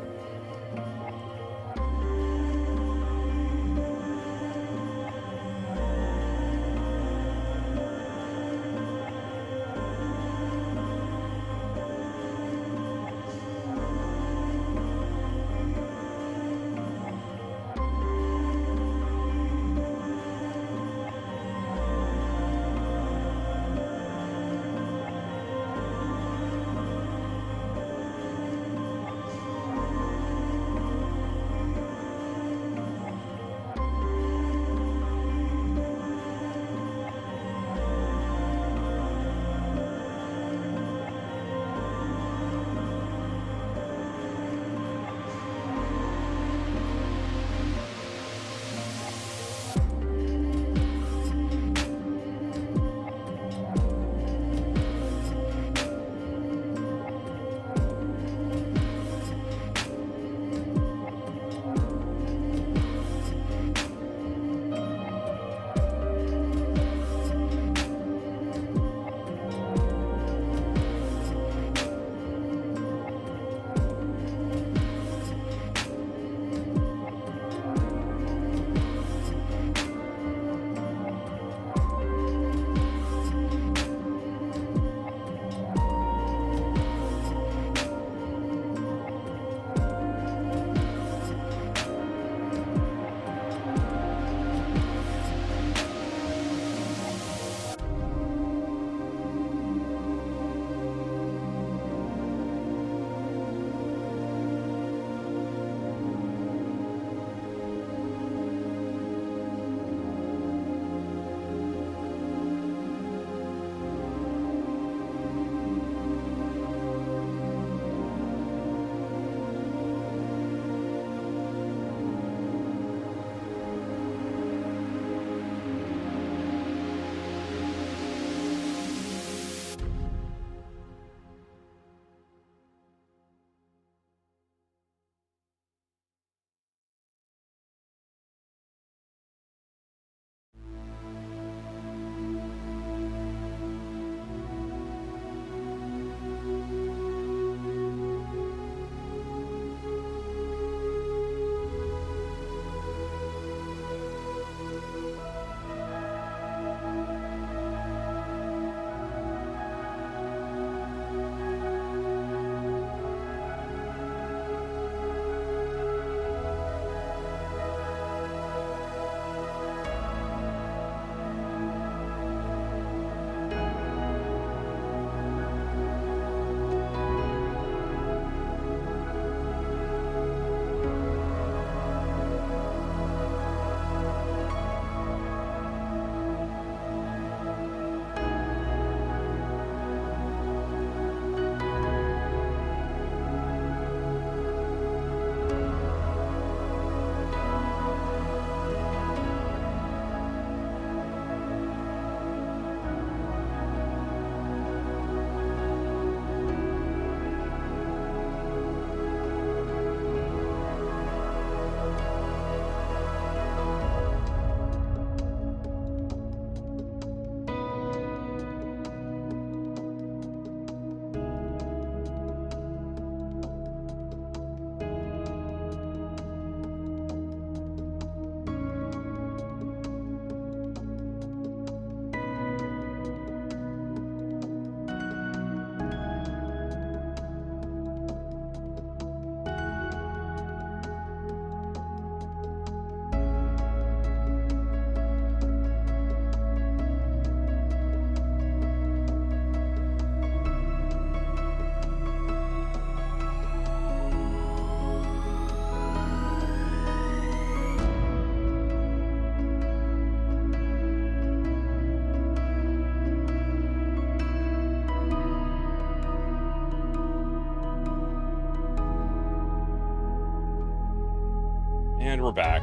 And we're back.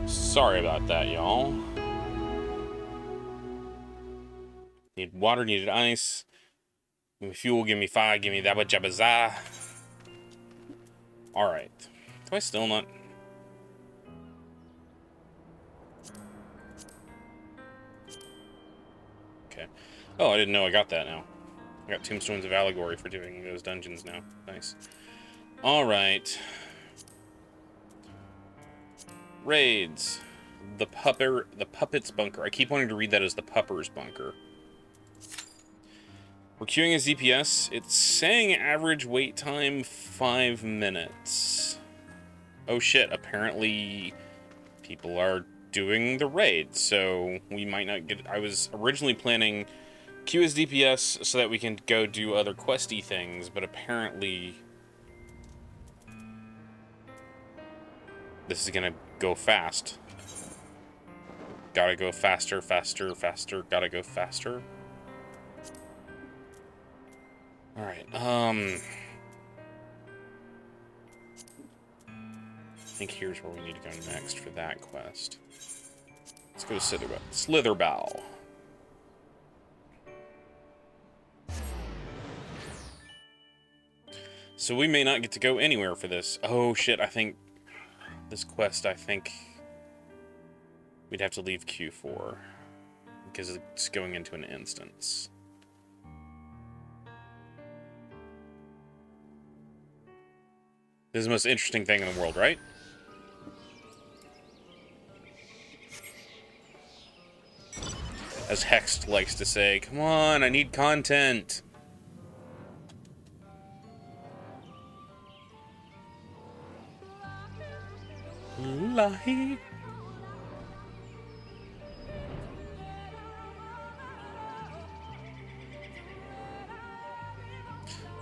Sorry about that, y'all. Need water, needed ice. Give me fuel, give me fire, give me that what jabba za. Alright. Do I still not... Okay. Oh, I didn't know I got that now. I got Tombstones of Allegory for doing those dungeons now. Nice. Alright. Raids. The Puppet's Bunker. I keep wanting to read that as the Pupper's Bunker. We're queuing as DPS. It's saying average wait time 5 minutes. Oh shit, apparently people are doing the raid, so we might not get... I was originally planning queue as DPS so that we can go do other questy things, but apparently this is gonna go fast. Gotta go faster, faster, faster, gotta go faster. Alright, I think here's where we need to go next for that quest. Let's go to Slitherbow. So we may not get to go anywhere for this. Oh shit, I think this quest, we'd have to leave Q4 because it's going into an instance. This is the most interesting thing in the world, right? As Hext likes to say, come on, I need content. Lie.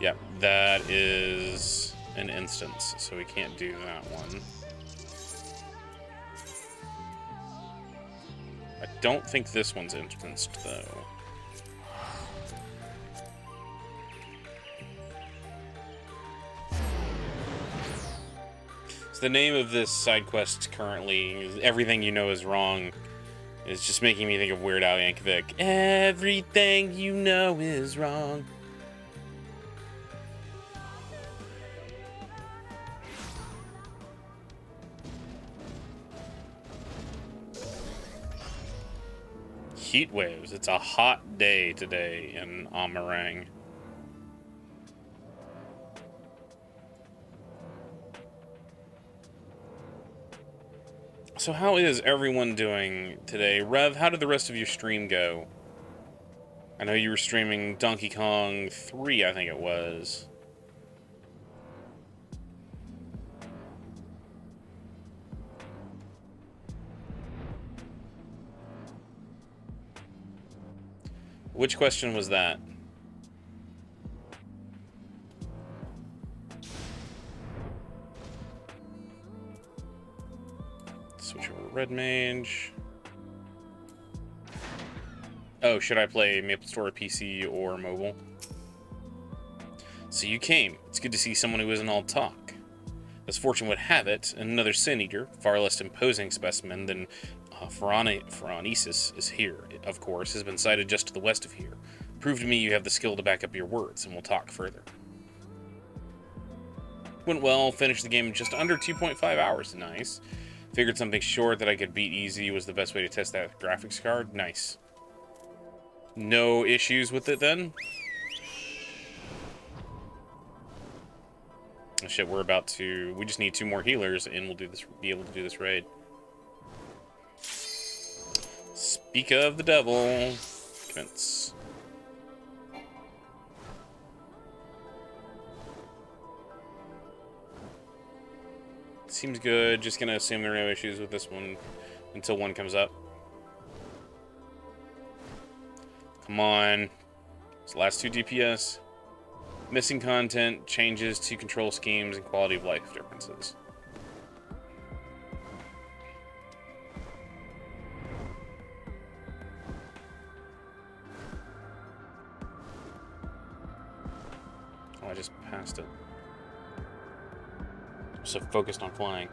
Yeah, that is an instance, so we can't do that one. I don't think this one's instanced, though. So the name of this side quest currently is Everything You Know Is Wrong. It's just making me think of Weird Al Yankovic. Everything you know is wrong. Heat waves. It's a hot day today in Amarang. So how is everyone doing today? Rev, how did the rest of your stream go? I know you were streaming Donkey Kong 3, I think it was. Which question was that? Switch over to Red Mage. Oh, should I play MapleStory PC or mobile? So you came. It's good to see someone who isn't all talk. As fortune would have it, another Sin Eater, far less imposing specimen than Pharaonesis is here, of course, has been sighted just to the west of here. Prove to me you have the skill to back up your words, and we'll talk further. Went well, finished the game in just under 2.5 hours. Nice. Figured something short that I could beat easy was the best way to test that graphics card. Nice. No issues with it then? Oh shit, we're about to... We just need 2 more healers, and we'll be able to do this raid. Speak of the devil. Commence. Seems good. Just gonna assume there are no issues with this one until one comes up. Come on. It's the last 2 DPS. Missing content, changes to control schemes, and quality of life differences. Oh, I just passed it. I'm so focused on flying.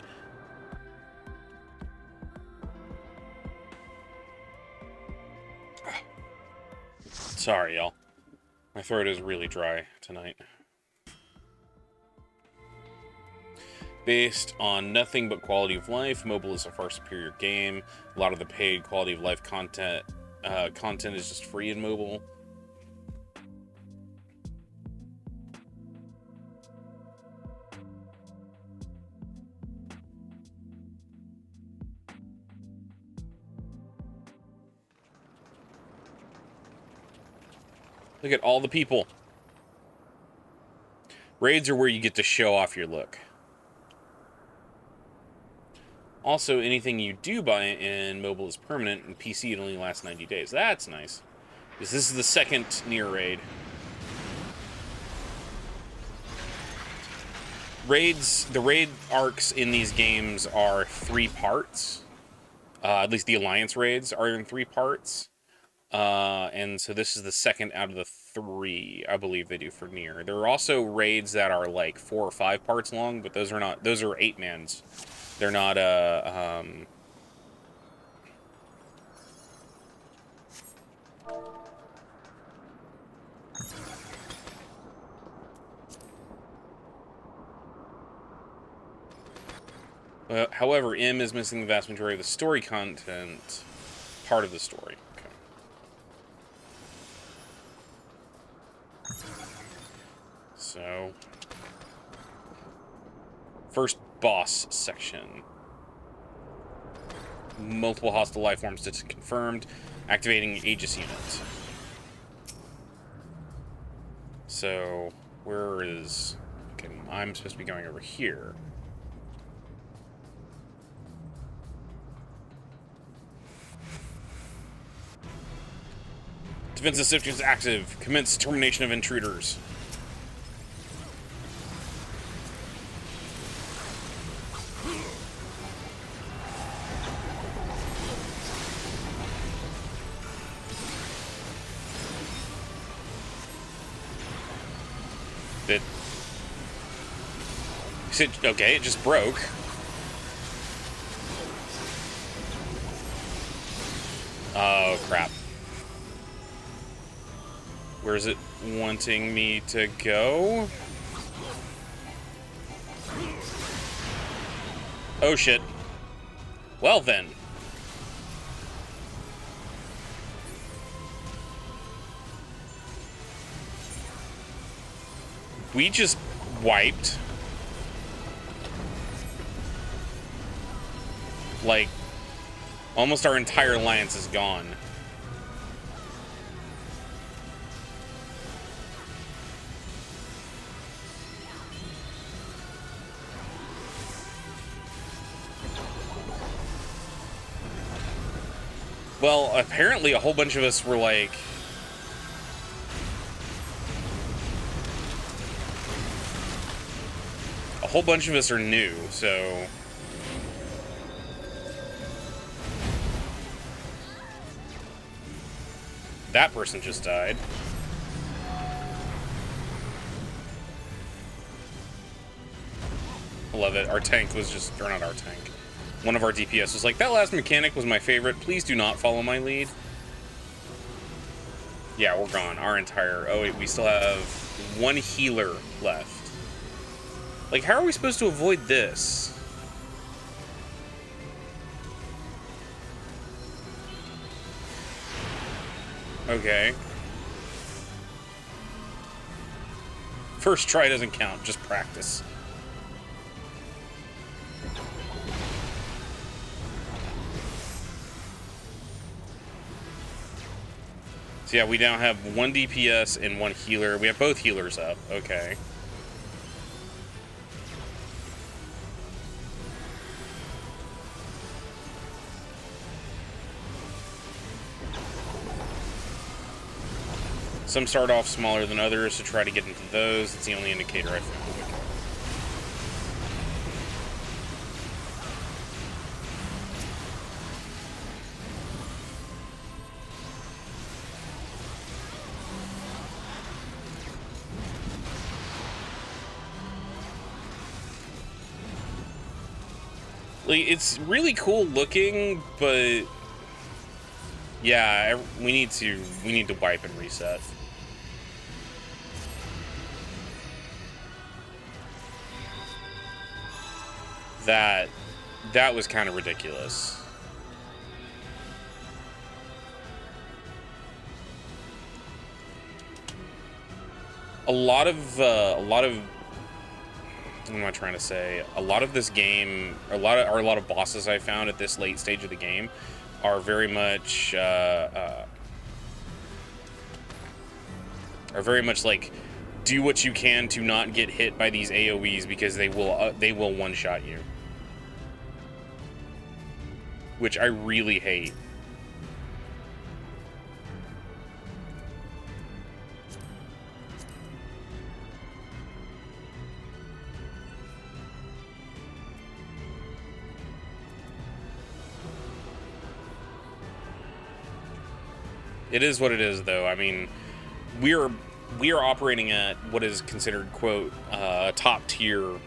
Sorry, y'all. My throat is really dry tonight. Based on nothing but quality of life, mobile is a far superior game. A lot of the paid quality of life content is just free in mobile. Look at all the people. Raids are where you get to show off your look. Also, anything you do buy in mobile is permanent, and PC it only lasts 90 days. That's nice. Because this is the second Nier Raid. The raid arcs in these games are 3 parts. At least the Alliance raids are in 3 parts. And so this is the second out of the 3, I believe they do for Nier. There are also raids that are like 4 or 5 parts long, but those are 8-mans. They're not, however, M is missing the vast majority of the story content, part of the story. So, first boss section. Multiple hostile life forms confirmed. Activating Aegis unit. So, where is... Okay, I'm supposed to be going over here. Defensive systems active. Commence termination of intruders. Okay, it just broke. Oh, crap. Where's it wanting me to go? Oh, shit. Well, then. We just wiped. Like, almost our entire alliance is gone. Well, apparently a whole bunch of us were like... A whole bunch of us are new, so... That person just died. I love it. Our tank was just... Or not our tank. One of our DPS was like, that last mechanic was my favorite. Please do not follow my lead. Yeah, we're gone. Our entire... Oh, wait, we still have 1 healer left. Like, how are we supposed to avoid this? Okay. First try doesn't count, just practice. So yeah, we now have 1 DPS and 1 healer. We have both healers up. Okay. Some start off smaller than others to try to get into those. It's the only indicator I found. Like, it's really cool looking, but Yeah, we need to wipe and reset. That was kind of ridiculous. A lot of what am I trying to say? A lot of this game, a lot of bosses I found at this late stage of the game are very much like, do what you can to not get hit by these AoEs because they will one-shot you, which I really hate. It is what it is, though. I mean, we are operating at what is considered, quote, top tier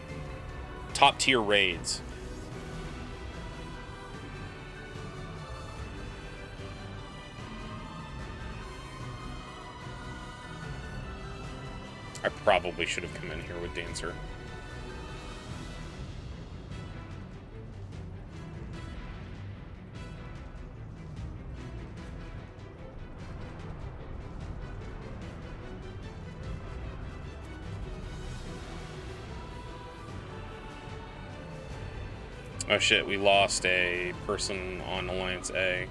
raids. I probably should have come in here with Dancer. Oh shit, we lost a person on Alliance A.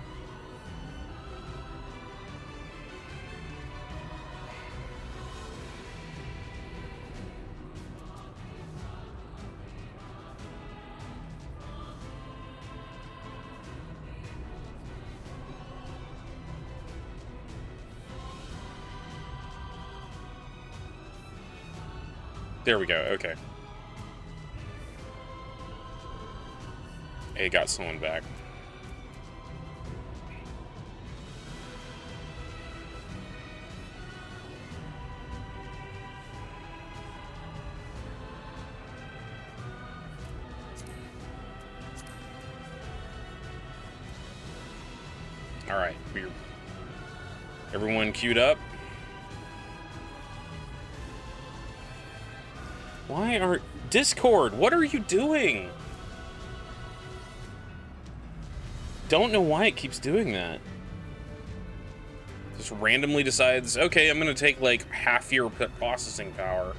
There we go, okay. A got someone back. All right, everyone queued up. Why are Discord? What are you doing? Don't know why it keeps doing that. Just randomly decides, okay, I'm gonna take like half your processing power.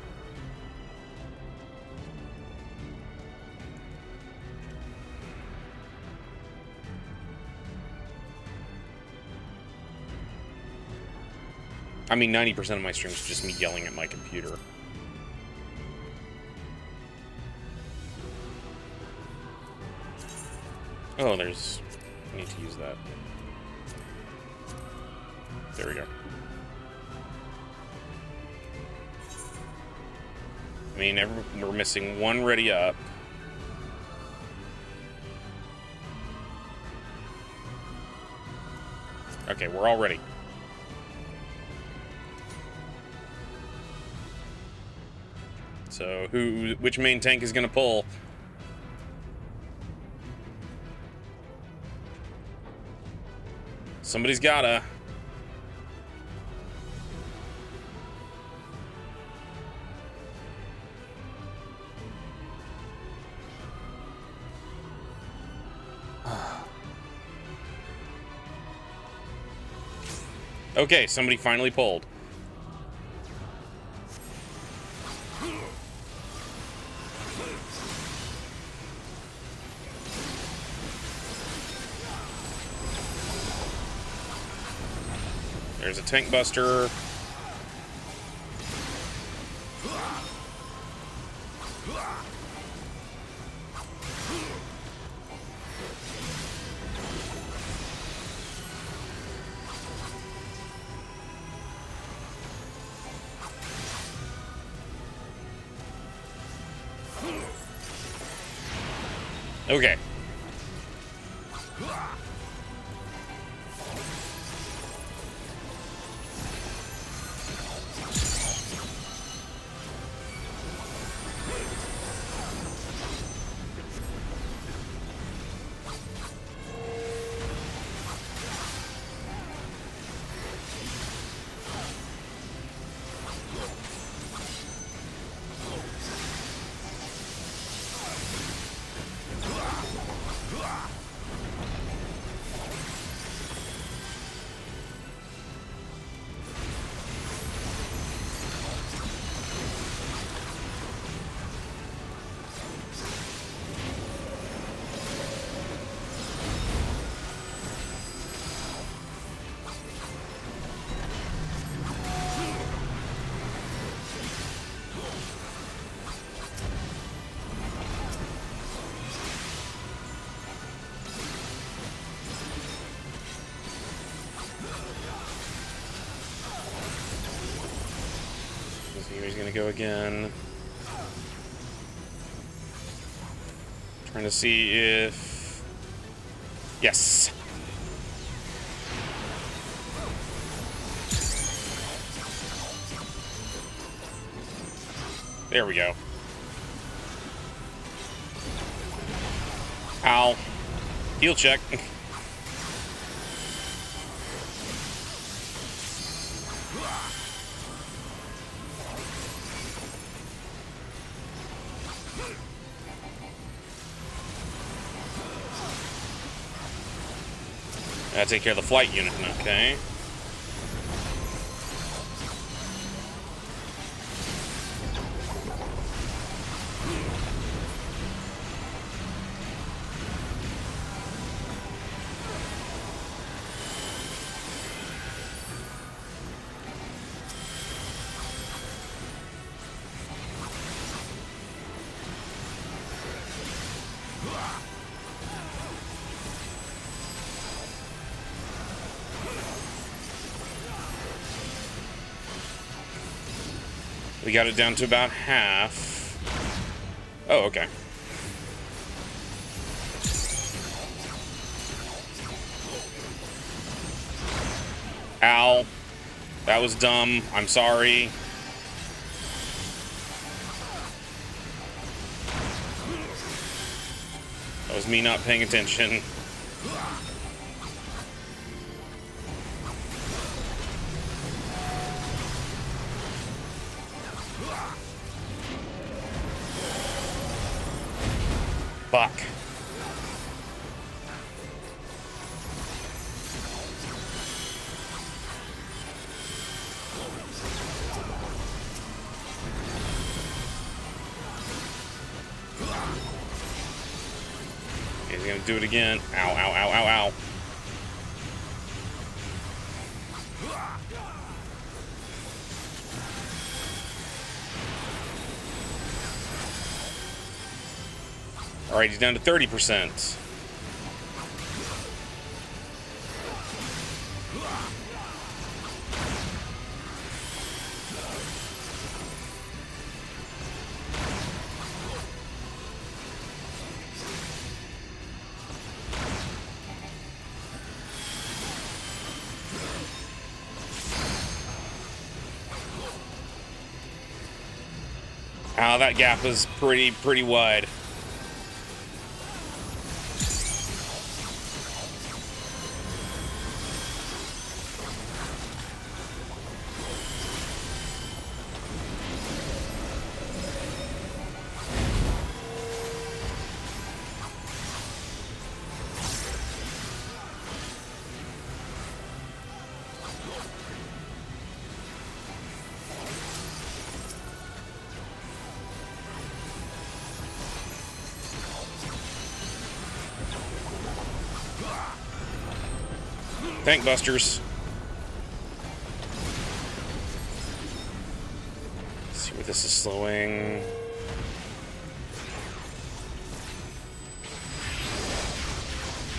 I mean, 90% of my streams is just me yelling at my computer. Oh, I need to use that. There we go. I mean, we're missing one ready up. Okay, we're all ready. So, which main tank is gonna pull? Somebody's gotta. Okay, somebody finally pulled. There's a tank buster. Okay. Here he's gonna go again. Trying to see if... Yes! There we go. Ow. Heal check. Gotta take care of the flight unit, okay. We got it down to about half. Oh, okay. Ow. That was dumb. I'm sorry. That was me not paying attention. Fuck. He's gonna do it again. Ow, ow, ow, ow, ow. Alright, he's down to 30%. Ow, that gap was pretty wide. Tank busters. Let's see where this is slowing.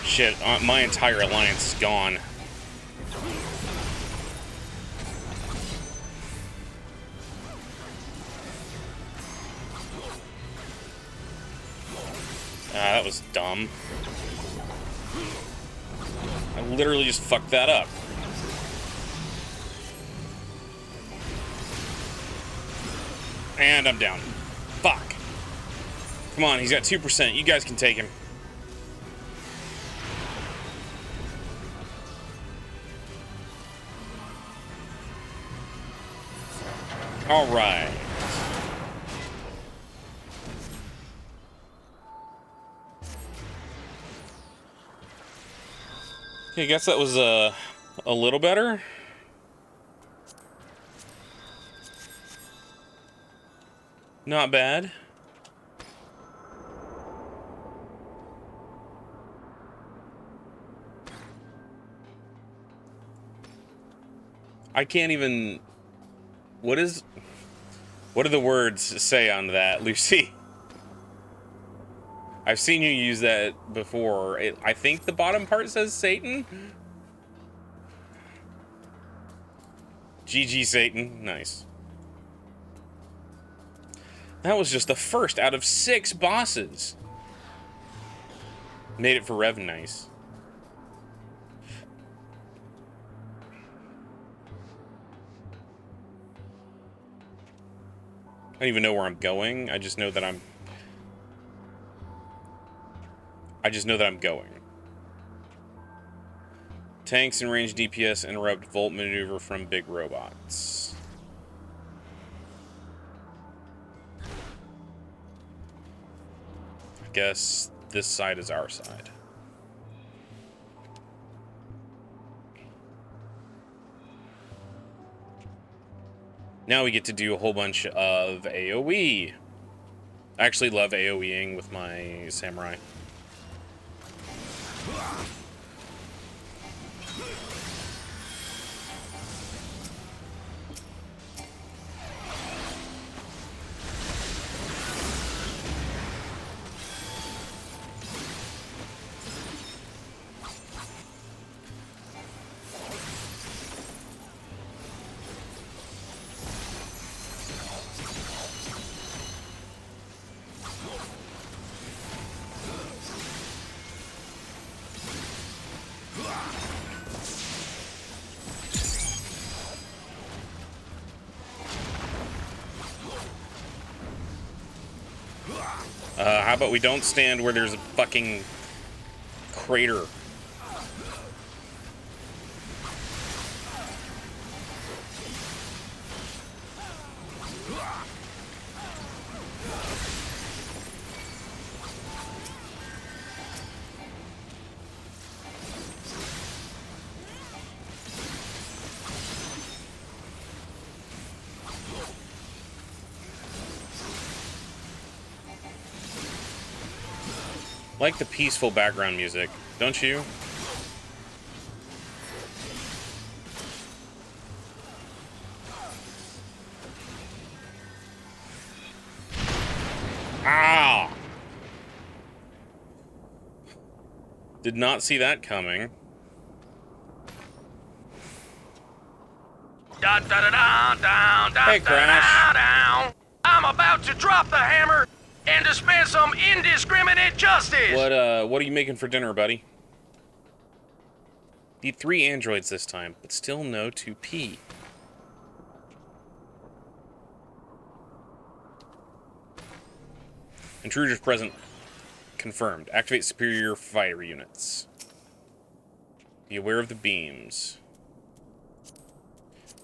Shit, my entire alliance is gone. That was dumb. I literally just fucked that up. And I'm down. Fuck. Come on, he's got 2%. You guys can take him. All right. Okay, I guess that was a little better. Not bad. I can't even... What do the words say on that, Lucy? I've seen you use that before. I think the bottom part says Satan. GG Satan. Nice. That was just the first out of 6 bosses. Made it for Rev nice. I don't even know where I'm going. I just know that I'm going. Tanks and range DPS interrupt volt maneuver from big robots. I guess this side is our side. Now we get to do a whole bunch of AoE. I actually love AoEing with my samurai. How about we don't stand where there's a fucking crater? Like the peaceful background music, don't you? Ah! Did not see that coming. Hey, Crash. I'm about to drop the hammer and dispense some indiscriminate justice. What are you making for dinner, buddy? Need 3 androids this time, but still no 2P. Intruders present. Confirmed. Activate superior fighter units. Be aware of the beams.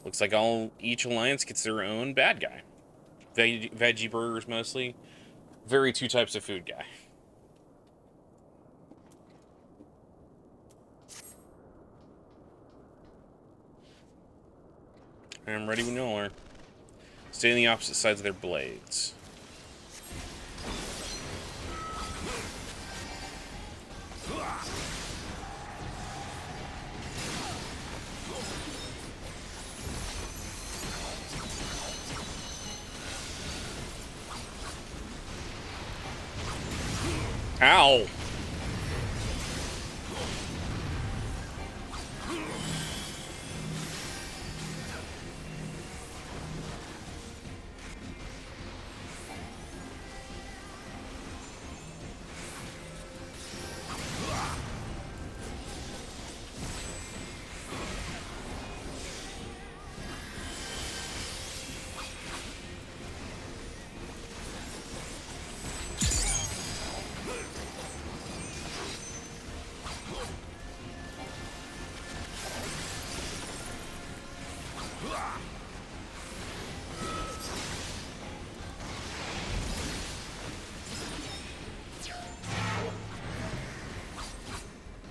Looks like each alliance gets their own bad guy. Veggie burgers mostly. Very 2 types of food guy. I'm ready when you all are. Stay on the opposite sides of their blades. Ow!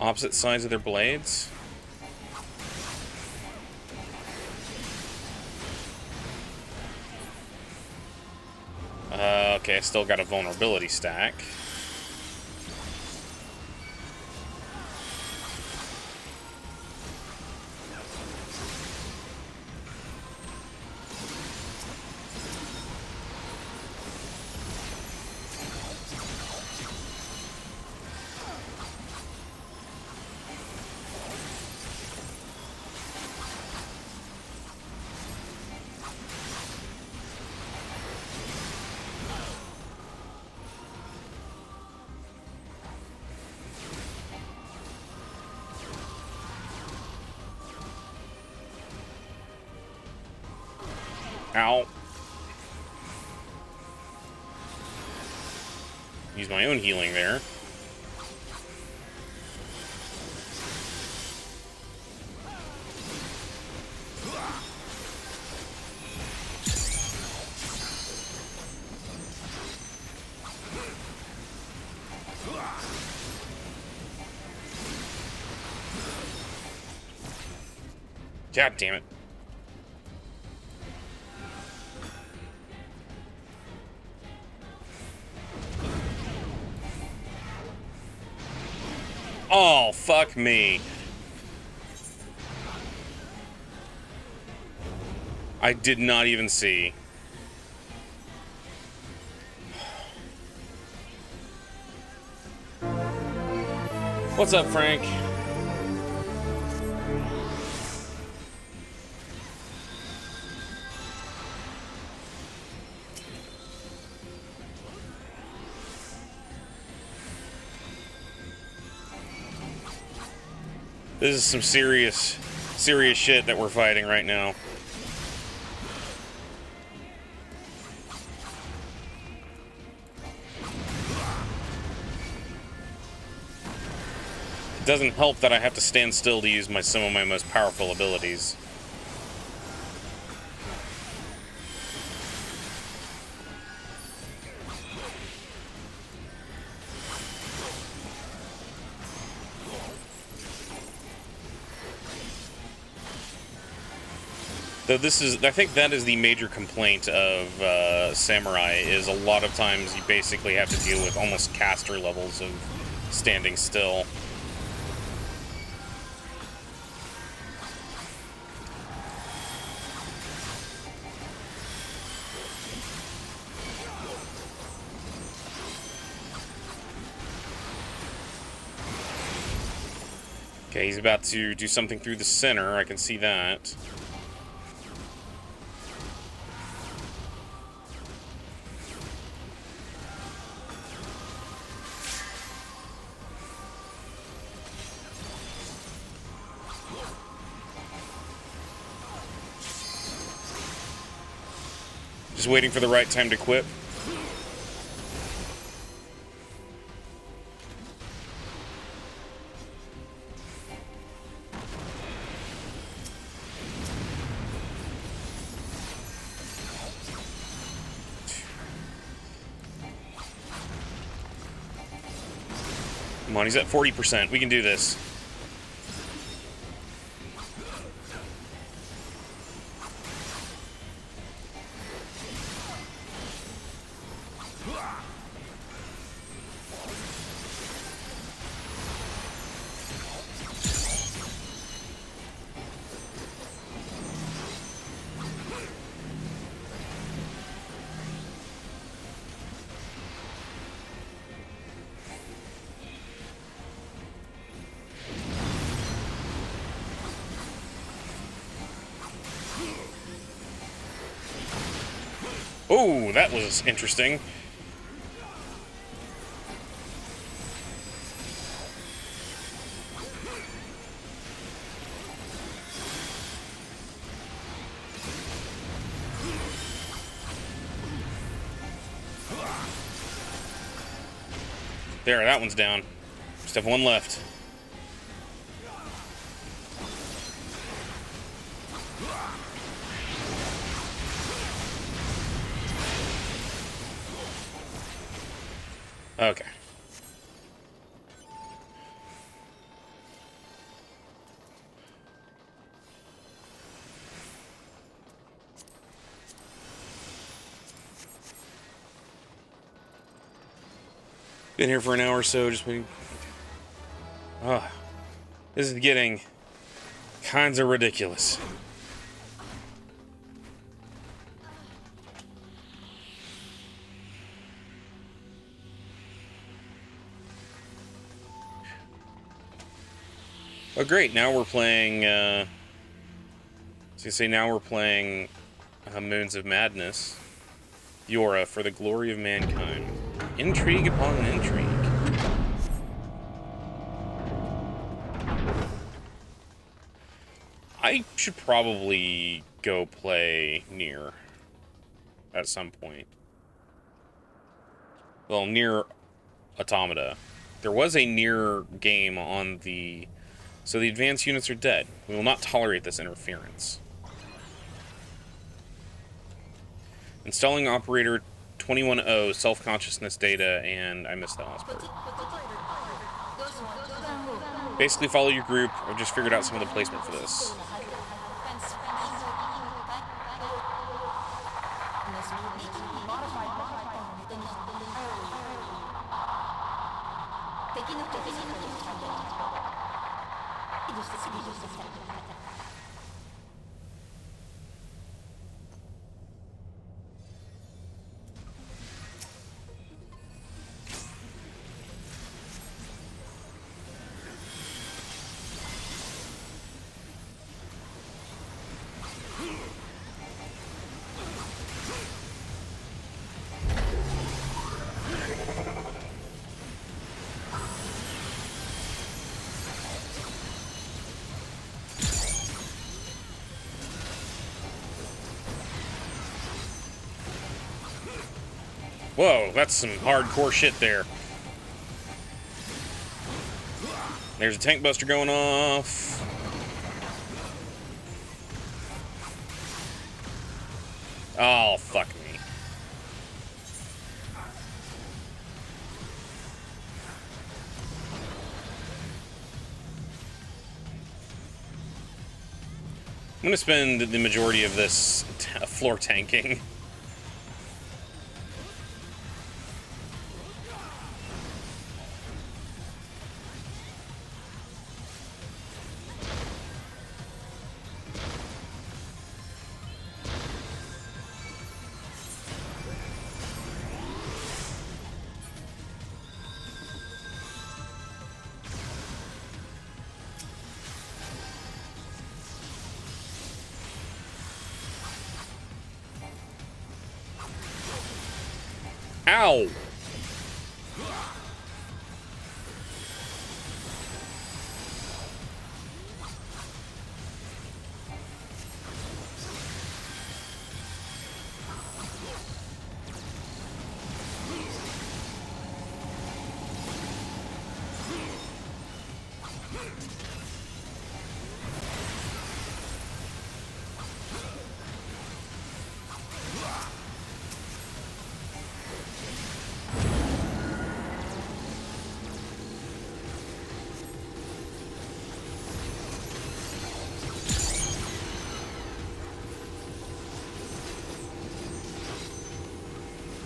Opposite sides of their blades. Okay, I still got a vulnerability stack. Ow. Use my own healing there. God damn it. Oh, fuck me. I did not even see. What's up, Frank? This is some serious shit that we're fighting right now. It doesn't help that I have to stand still to use some of my most powerful abilities. Though I think that is the major complaint of Samurai, is a lot of times you basically have to deal with almost caster levels of standing still. Okay, he's about to do something through the center, I can see that. Just waiting for the right time to quit. Come on, he's at 40%. We can do this. Oh, that was interesting. There, that one's down. Just have one left. Okay. Been here for an hour or so, just waiting. This is getting kinds of ridiculous. Oh great, now we're playing, I was gonna say, now we're playing Moons of Madness. Yora, for the glory of mankind. Intrigue upon intrigue. I should probably go play Nier. at some point. Well, Nier Automata. There was a Nier game on the... So the advanced units are dead. We will not tolerate this interference. Installing operator 21O self-consciousness data, and I missed that last part. Basically follow your group. I've just figured out some of the placement for this. Whoa, that's some hardcore shit there. There's a tank buster going off. Oh, fuck me. I'm gonna spend the majority of this floor tanking. Ow!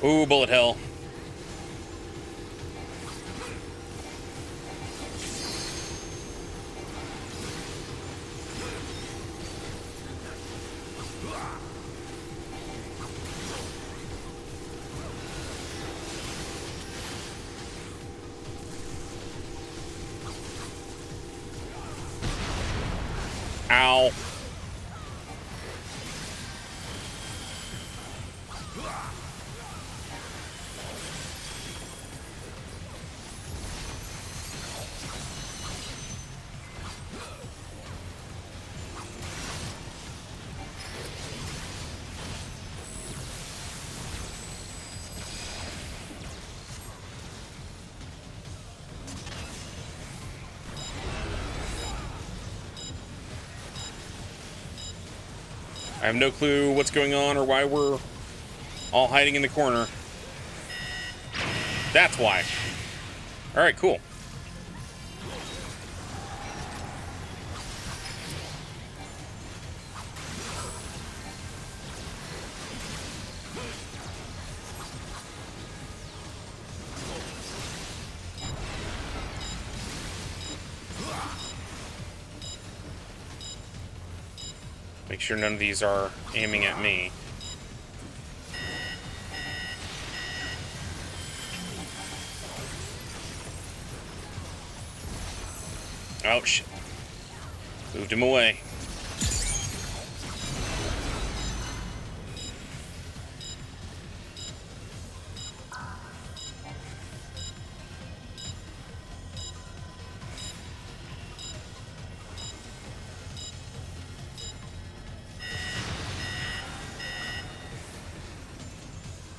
Ooh, bullet hell. Ow. I have no clue what's going on or why we're all hiding in the corner. That's why. Alright, cool. Make sure none of these are aiming at me. Oh, shit. Moved him away.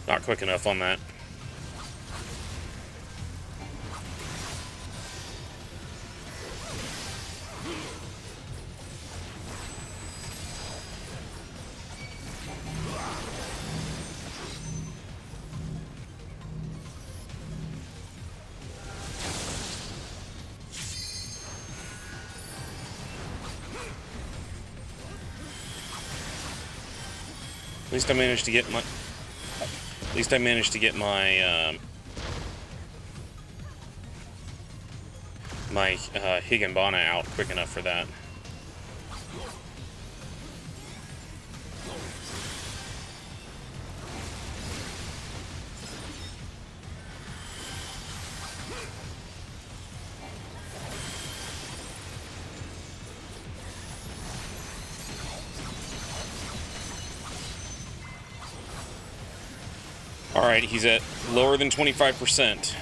Not quick enough on that. At least I managed to get my... At least I managed to get my, my Higginbana out quick enough for that. Alright, he's at lower than 25%.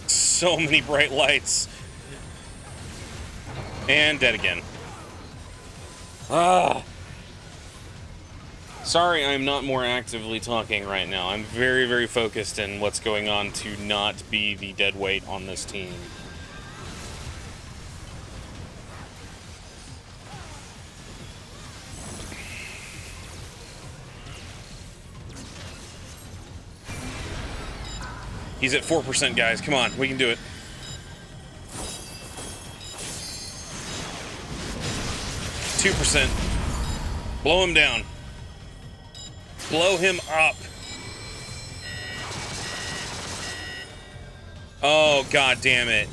So many bright lights. And dead again. Ah. Sorry I'm not more actively talking right now. I'm very, very focused in what's going on to not be the dead weight on this team. He's at 4%, guys. Come on, we can do it. %. Blow him down. Blow him up. Oh, god damn it.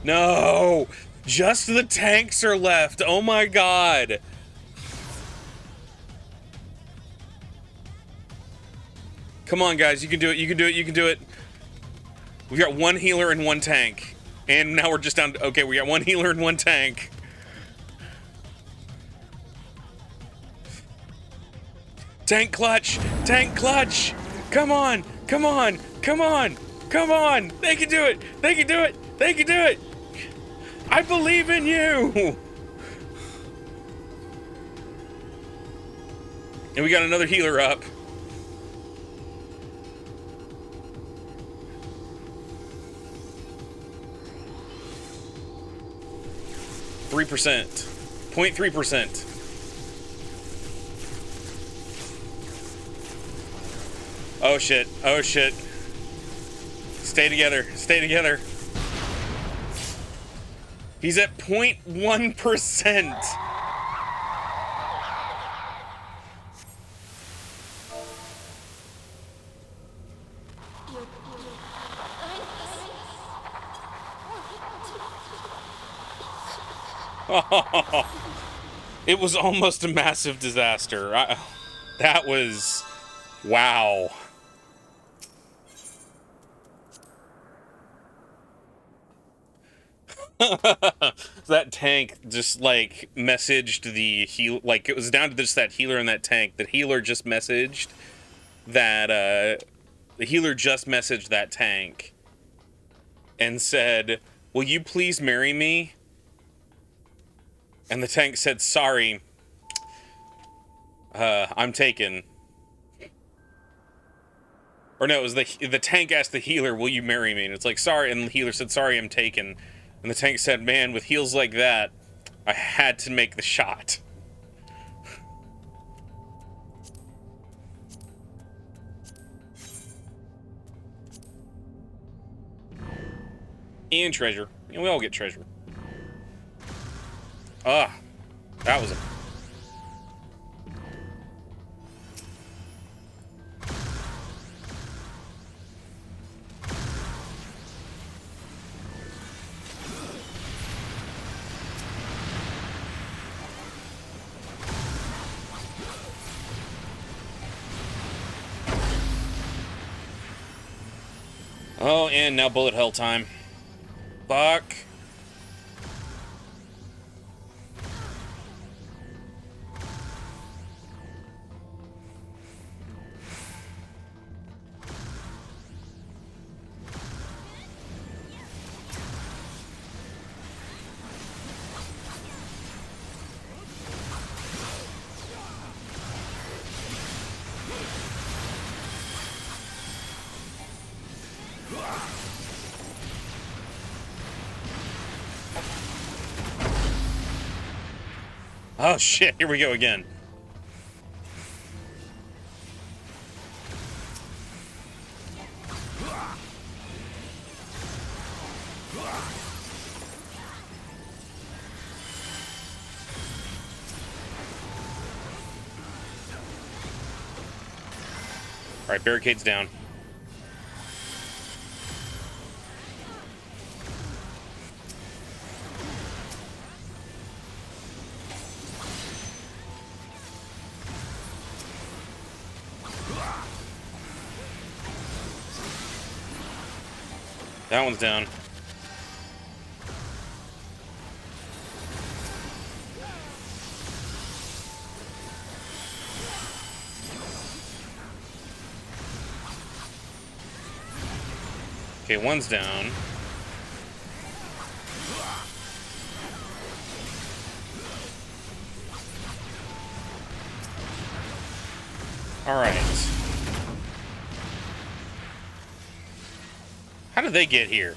No! Just the tanks are left. Oh my god. Come on, guys. You can do it. You can do it. You can do it. We've got one healer and one tank. And now we're just down to... Okay, we got one healer and one tank. Tank clutch! Tank clutch! Come on! Come on! Come on! Come on! They can do it! They can do it! They can do it! I believe in you! And we got another healer up. %. 0.3%. Oh shit. Oh shit. Stay together. Stay together. He's at 0.1%. It was almost a massive disaster. That was... Wow. That tank just, like, messaged the heal... Like, it was down to just that healer and that tank. The healer just messaged that, The healer just messaged that tank and said, "Will you please marry me?" And the tank said, "Sorry, I'm taken." Or no, it was the tank asked the healer, "Will you marry me?" And it's like, "Sorry," and the healer said, "Sorry, I'm taken." And the tank said, "Man, with heals like that, I had to make the shot." And treasure. And we all get treasure. Ah. That was a... Oh, and now bullet hell time. Fuck. Oh shit, here we go again. Alright, barricades down. That one's down. Okay, one's down. All right. How did they get here?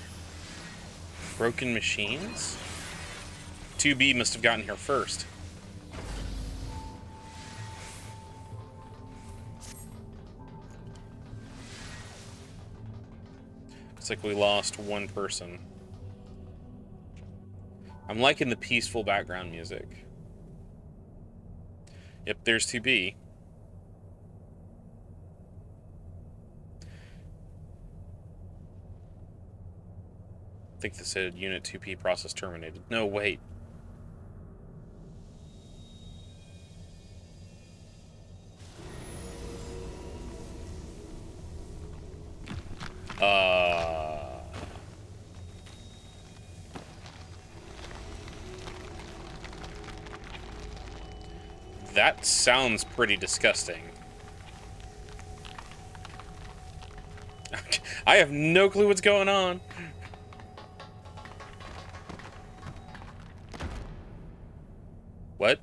Broken machines? 2B must have gotten here first. Looks like we lost one person. I'm liking the peaceful background music. Yep, there's 2B. I think this said Unit 2P process terminated. No, wait. That sounds pretty disgusting. I have no clue what's going on. What?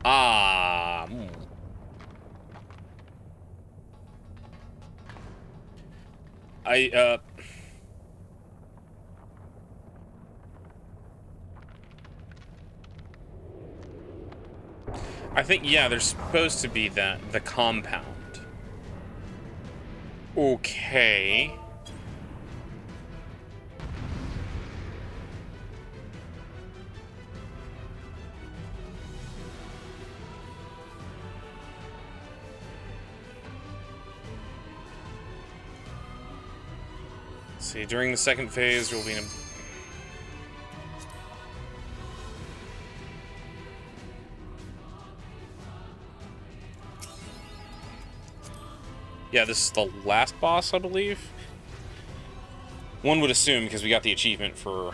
Ah. I think, yeah, there's supposed to be the compound. Okay. See, during the second phase, there will be yeah, this is the last boss, I believe. One would assume, because we got the achievement for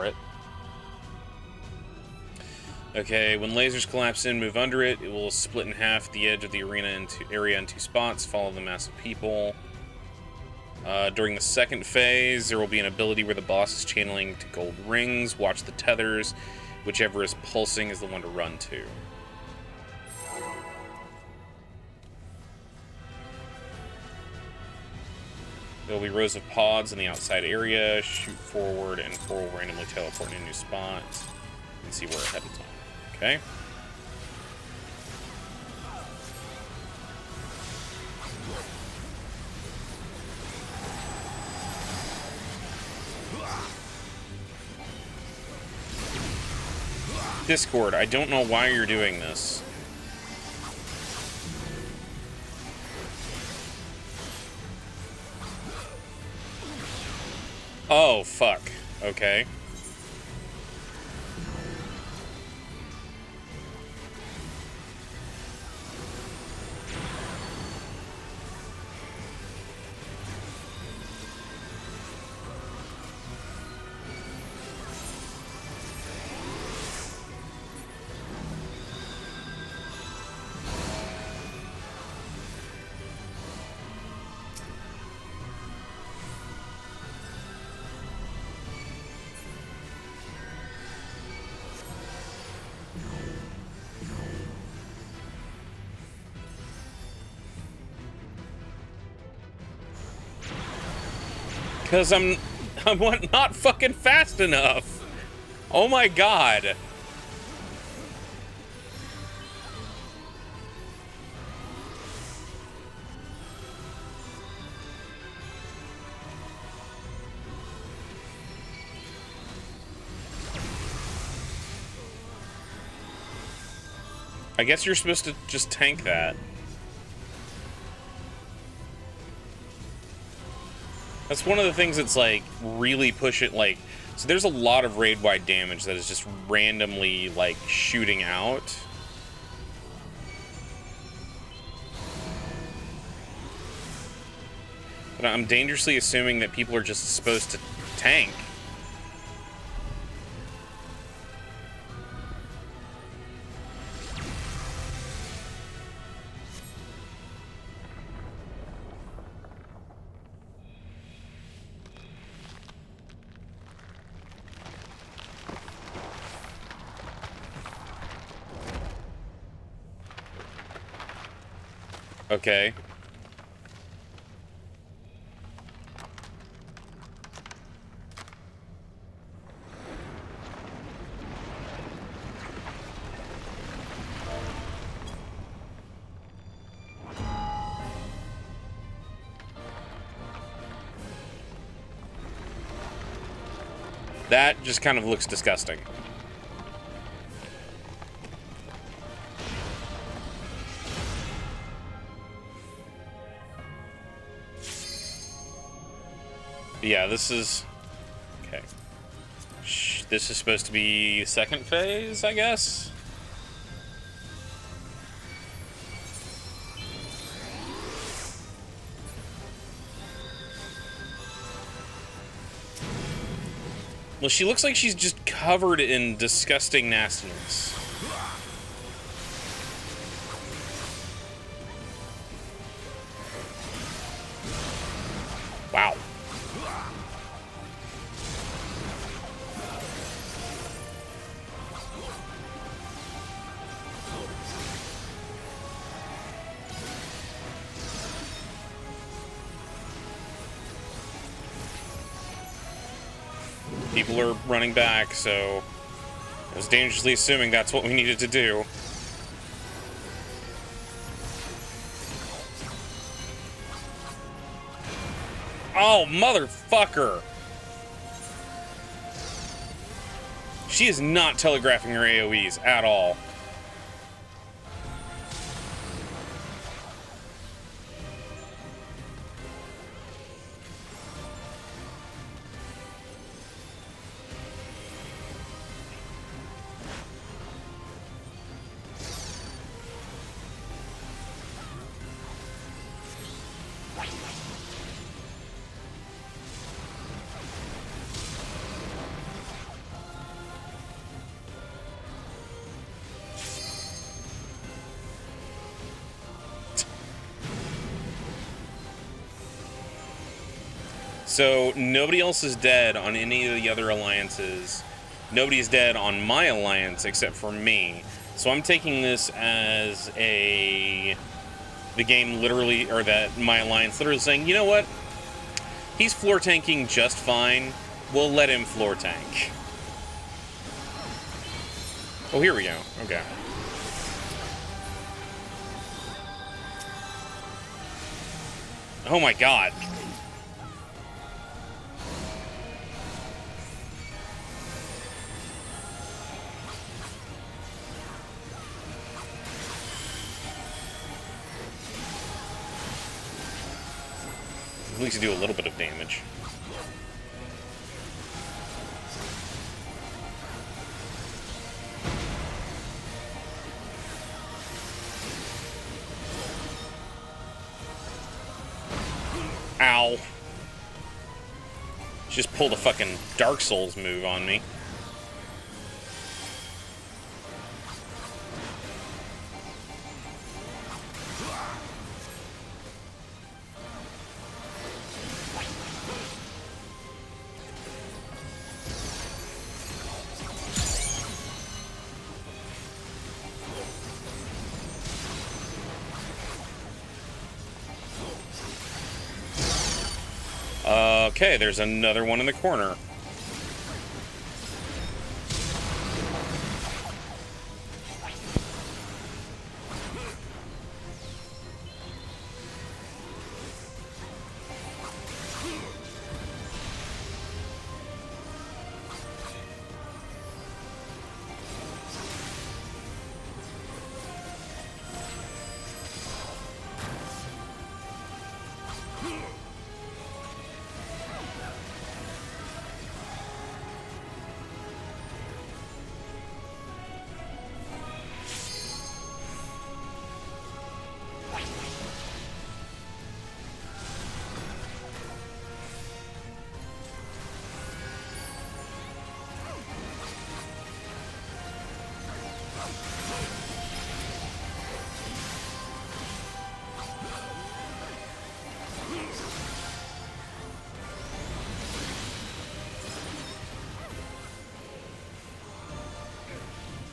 it. Okay, when lasers collapse in, move under it. It will split in half the edge of the area into spots. Follow the mass of people. During the second phase, there will be an ability where the boss is channeling to gold rings. Watch the tethers. Whichever is pulsing is the one to run to. There will be rows of pods in the outside area. Shoot forward, and 4 will randomly teleport in a new spot. And see where ahead of time. Okay. Discord, I don't know why you're doing this. Oh, fuck. Okay. Because I'm not fucking fast enough. Oh my god. I guess you're supposed to just tank that. That's one of the things that's like really push it, like, so there's a lot of raid wide damage that is just randomly like shooting out. But I'm dangerously assuming that people are just supposed to tank. Okay. That just kind of looks disgusting. Yeah, this is... Okay. This is supposed to be second phase, I guess? Well, she looks like she's just covered in disgusting nastiness. Wow. People are running back, so I was dangerously assuming that's what we needed to do. Oh, motherfucker! She is not telegraphing her AoEs at all. So nobody else is dead on any of the other alliances. Nobody's dead on my alliance except for me. So I'm taking this as the game literally, or that my alliance literally saying, you know what? He's floor tanking just fine. We'll let him floor tank. Oh, here we go. Okay. Oh my god. At least do a little bit of damage. Ow. Just pulled a fucking Dark Souls move on me. Okay, there's another one in the corner.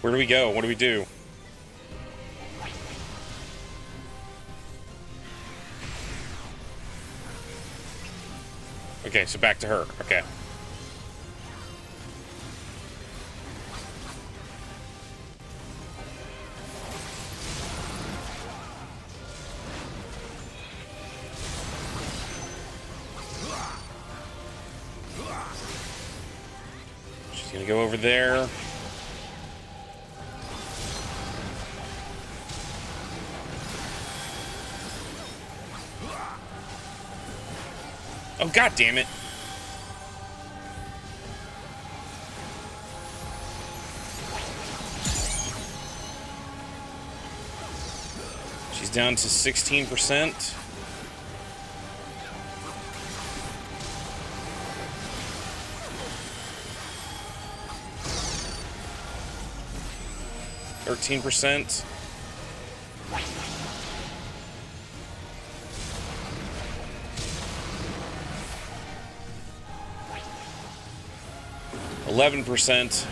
Where do we go? What do we do? Okay, so back to her. Okay. She's gonna go over there. Oh, god damn it. She's down to 16%. %. 11%.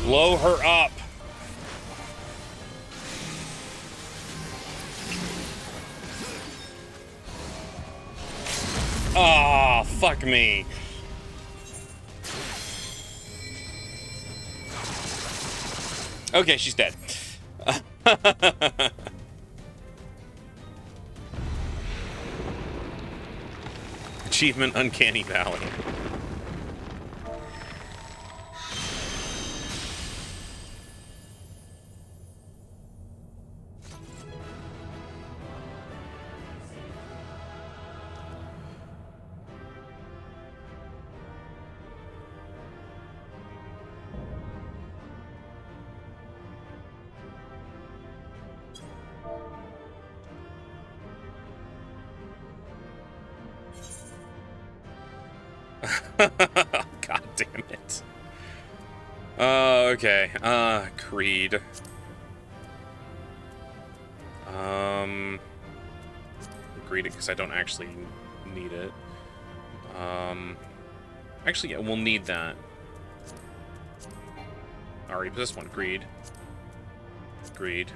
Blow her up. Ah, oh, fuck me. Okay, she's dead. Achievement Uncanny Valley. God damn it. Okay. Creed. Greed it because I don't actually need it. Actually, yeah, we'll need that. Alright, this one. Greed. Greed.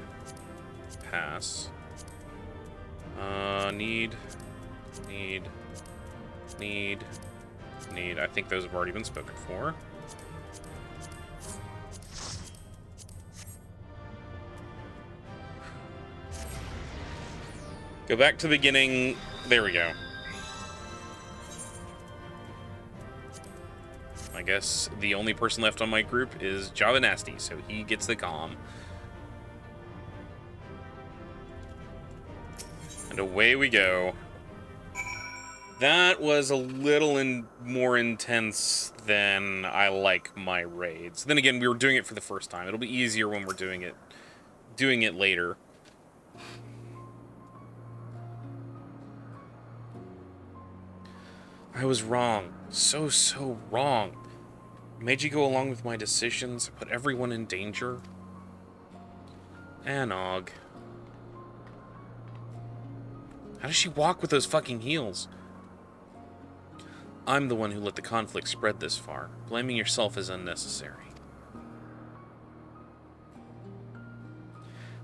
Pass. Need. Neat. I think those have already been spoken for. Go back to the beginning. There we go. I guess the only person left on my group is Java Nasty, so he gets the comm. And away we go. That was a little more intense than I like my raids. Then again, we were doing it for the first time. It'll be easier when we're doing it later. I was wrong. So wrong. Made you go along with my decisions, put everyone in danger. Anog. How does she walk with those fucking heels? I'm the one who let the conflict spread this far. Blaming yourself is unnecessary.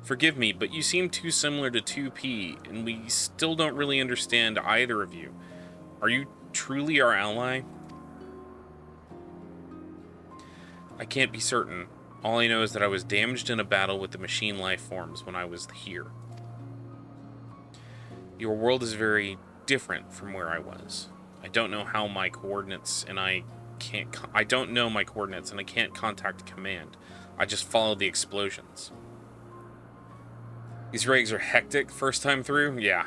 Forgive me, but you seem too similar to 2P, and we still don't really understand either of you. Are you truly our ally? I can't be certain. All I know is that I was damaged in a battle with the machine life forms when I was here. Your world is very different from where I was. I don't know my coordinates, and I can't contact command. I just follow the explosions. These raids are hectic first time through? Yeah.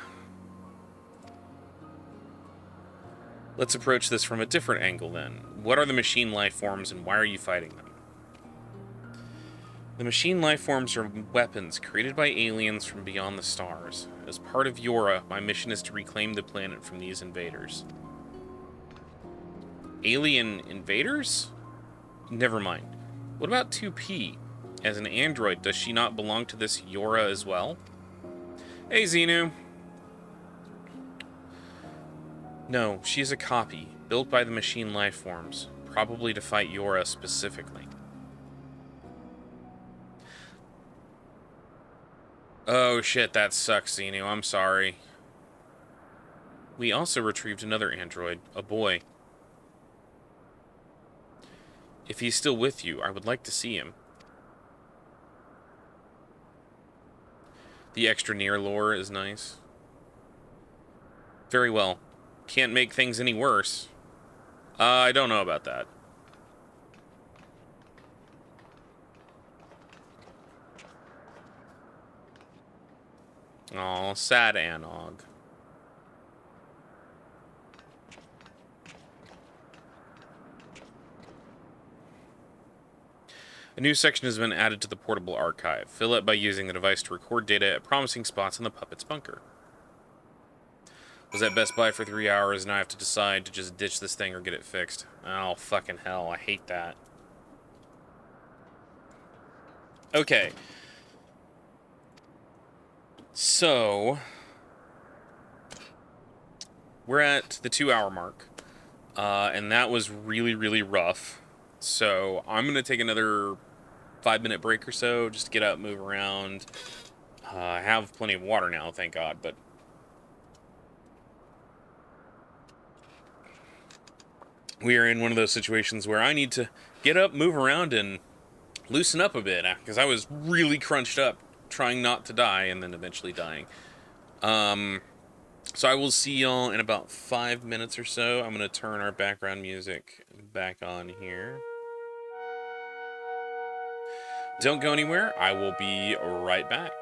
Let's approach this from a different angle then. What are the machine life forms and why are you fighting them? The machine life forms are weapons created by aliens from beyond the stars. As part of Yora, my mission is to reclaim the planet from these invaders. Alien invaders? Never mind. What about 2P? As an android, does she not belong to this Yora as well? Hey, Xenu. No, she is a copy, built by the machine life forms, probably to fight Yora specifically. Oh shit, that sucks, Xenu. I'm sorry. We also retrieved another android, a boy. If he's still with you, I would like to see him. The extra Nier lore is nice. Very well. Can't make things any worse. I don't know about that. Aw, sad Anog. A new section has been added to the portable archive. Fill it by using the device to record data at promising spots in the puppet's bunker. Was at Best Buy for 3 hours, and I have to decide to just ditch this thing or get it fixed. Oh, fucking hell. I hate that. Okay. So, we're at the 2-hour mark, and that was really, really rough. So, I'm going to take another 5-minute break or so, just to get up, move around. I have plenty of water now, thank God, but we are in one of those situations where I need to get up, move around, and loosen up a bit, because I was really crunched up trying not to die and then eventually dying. So I will see y'all in about 5 minutes or so. I'm going to turn our background music back on here. Don't go anywhere. I will be right back.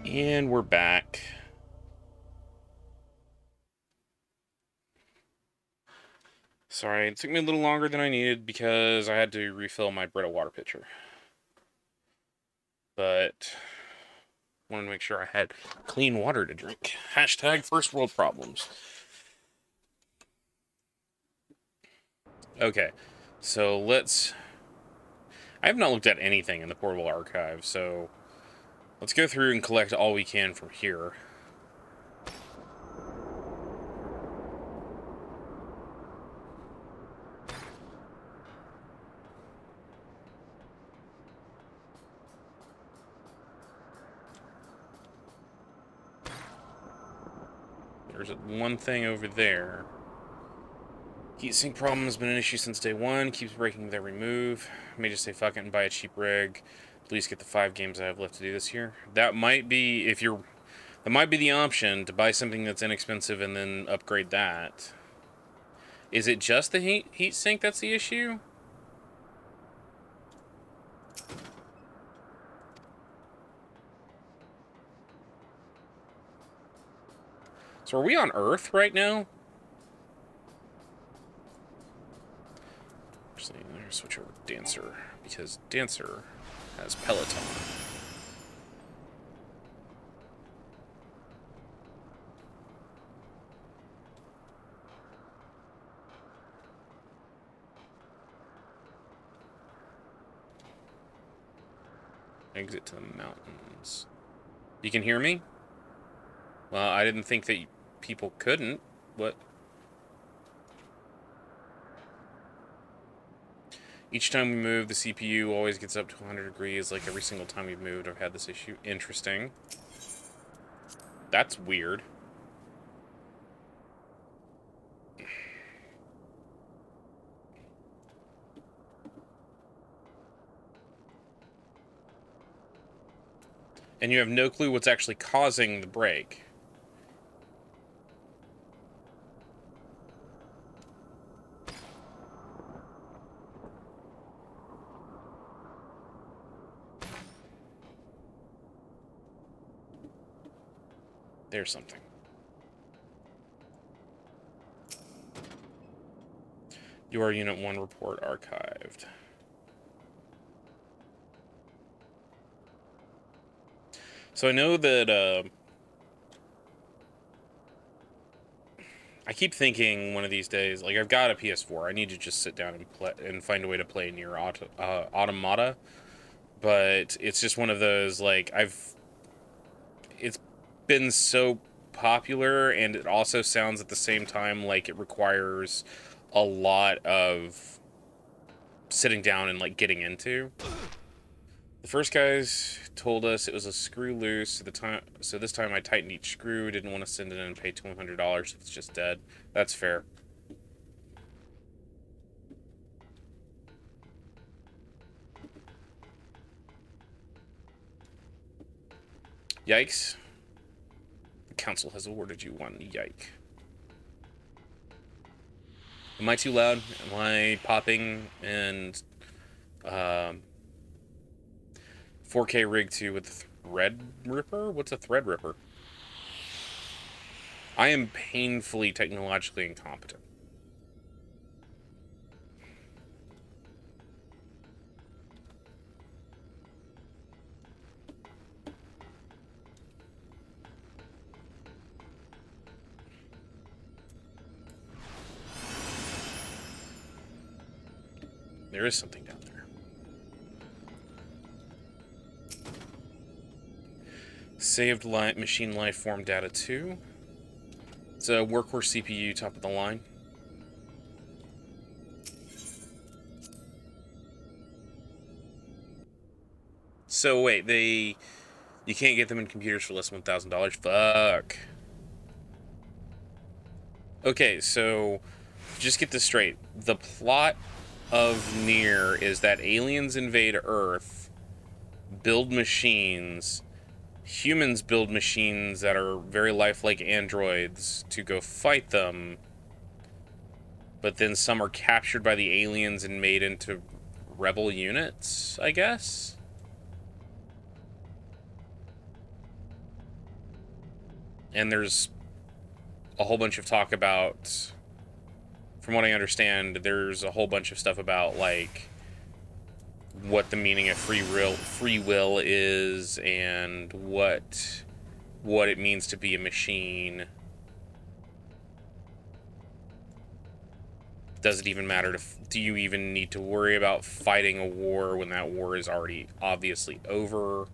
And we're back. Sorry, it took me a little longer than I needed because I had to refill my Brita water pitcher. But wanted to make sure I had clean water to drink. Hashtag first world problems. Okay, so let's... I have not looked at anything in the portable archive, so let's go through and collect all we can from here. There's one thing over there. Heatsink problem has been an issue since day one. Keeps breaking with every move. May just say fuck it and buy a cheap rig. At least get the 5 games I have left to do this year. That might be, if you're... That might be the option, to buy something that's inexpensive and then upgrade that. Is it just the heat sink that's the issue? So are we on Earth right now? Actually, I'm going to switch over to Dancer, because Dancer has Peloton. Exit to the mountains. You can hear me? Well, I didn't think that people couldn't. What? Each time we move, the CPU always gets up to 100 degrees, like every single time we've moved. I've had this issue. Interesting. That's weird. And you have no clue what's actually causing the break. There's something. Your Unit 1 report archived. So I know that, I keep thinking one of these days, like, I've got a PS4. I need to just sit down and play and find a way to play Nier Automata. But it's just one of those, like, it's been so popular, and it also sounds at the same time like it requires a lot of sitting down and, like, getting into. The first guys told us it was a screw loose, so this time I tightened each screw. Didn't want to send it in and pay $200 if it's just dead. That's fair. Yikes. The council has awarded you one yike. Am I too loud? Am I popping and 4K rig 2 with thread ripper? What's a thread ripper? I am painfully technologically incompetent. There is something down there. Saved machine life form data 2. It's a workhorse CPU, top of the line. So wait, you can't get them in computers for less than $1,000. Fuck. Okay, so just get this straight. The plot of Nier is that aliens invade Earth, build machines. Humans build machines that are very lifelike androids to go fight them, but then some are captured by the aliens and made into rebel units, I guess? And there's a whole bunch of talk about, from what I understand, there's a whole bunch of stuff about, like, what the meaning of free will is, and what it means to be a machine. Does it even matter do you even need to worry about fighting a war when that war is already obviously over?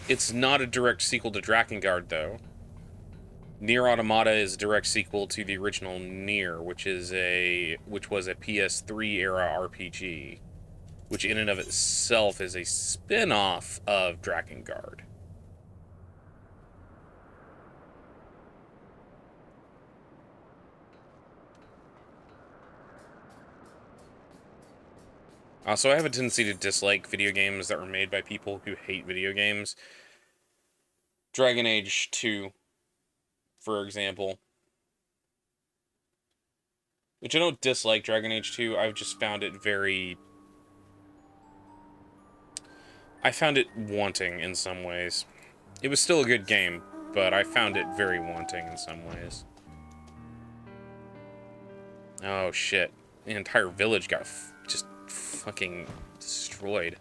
It's not a direct sequel to Drakengard, though. Nier Automata is a direct sequel to the original Nier, which was a PS3 era RPG, which in and of itself is a spin-off of Drakengard. Also, I have a tendency to dislike video games that were made by people who hate video games. Dragon Age 2, for example. Which I don't dislike Dragon Age 2, I've just found it I found it wanting in some ways. It was still a good game, but I found it very wanting in some ways. Oh shit. The entire village got just fucking destroyed.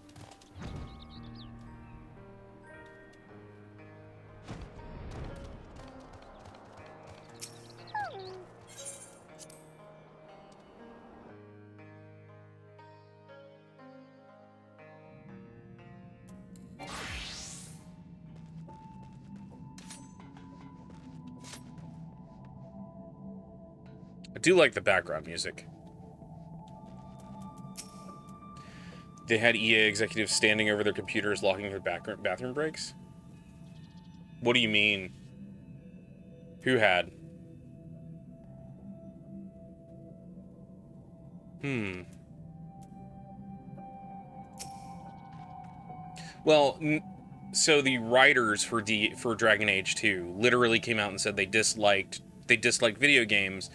I do like the background music. They had EA executives standing over their computers locking their bathroom breaks? What do you mean? Who had? Well, so the writers for Dragon Age 2 literally came out and said they disliked video games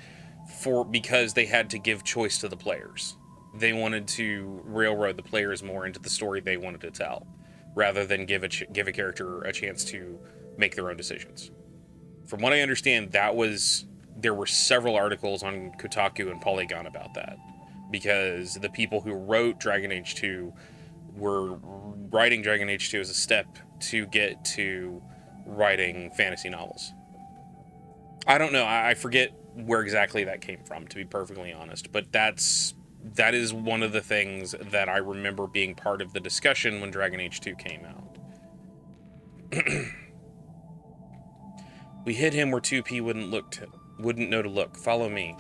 because they had to give choice to the players. They wanted to railroad the players more into the story they wanted to tell, rather than give a character a chance to make their own decisions. From what I understand, there were several articles on Kotaku and Polygon about that, because the people who wrote Dragon Age 2 were writing Dragon Age 2 as a step to get to writing fantasy novels. I don't know. I forget where exactly that came from, to be perfectly honest. But that is one of the things that I remember being part of the discussion when Dragon Age 2 came out. We hid him where 2P wouldn't know to look. Follow me.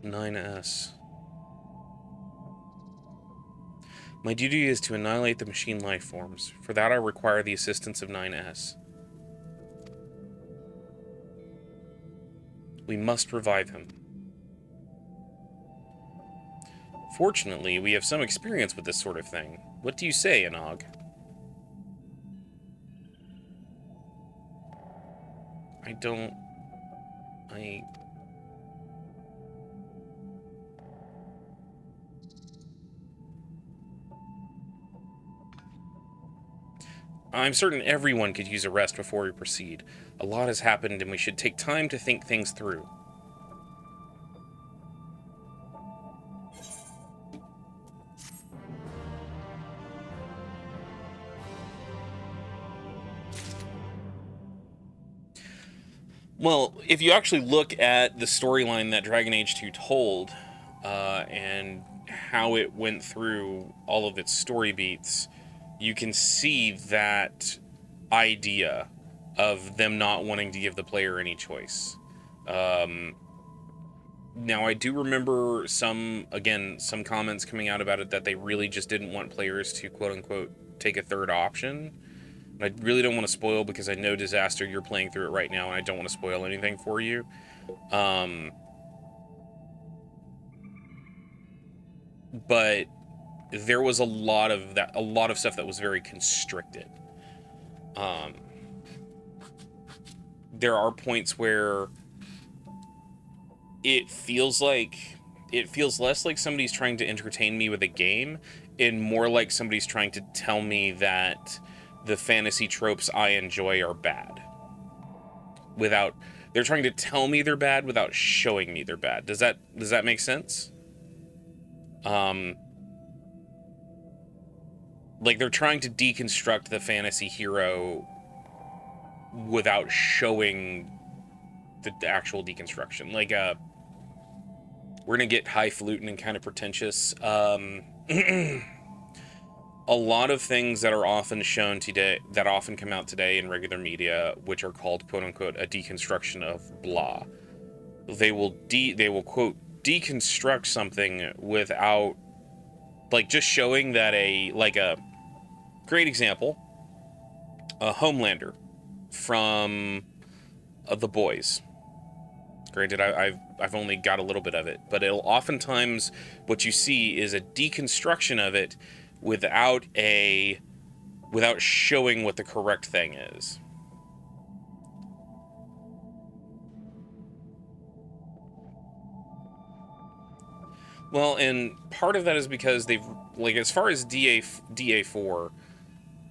(9S). My duty is to annihilate the machine life forms. For that I require the assistance of 9S. We must revive him. Fortunately, we have some experience with this sort of thing. What do you say, Anog? I'm certain everyone could use a rest before we proceed. A lot has happened, and we should take time to think things through. Well, if you actually look at the storyline that Dragon Age 2 told, and how it went through all of its story beats, you can see that idea of them not wanting to give the player any choice. Now, I do remember some comments coming out about it that they really just didn't want players to, quote-unquote, take a third option. And I really don't want to spoil because I know Disaster, you're playing through it right now, and I don't want to spoil anything for you. But there was a lot of stuff that was very constricted. There are points where it feels less like somebody's trying to entertain me with a game and more like somebody's trying to tell me that the fantasy tropes I enjoy are bad. They're trying to tell me they're bad without showing me they're bad. Does that make sense? Like they're trying to deconstruct the fantasy hero without showing the actual deconstruction. Like, we're gonna get highfalutin and kind of pretentious. A lot of things that are often shown today, that often come out today in regular media, which are called quote unquote a deconstruction of blah. They will quote deconstruct something without, like, just showing that a great example, a Homelander from The Boys. Granted, I've only got a little bit of it, but it'll oftentimes what you see is a deconstruction of it without showing what the correct thing is. Well, and part of that is because they've, like, as far as DA4,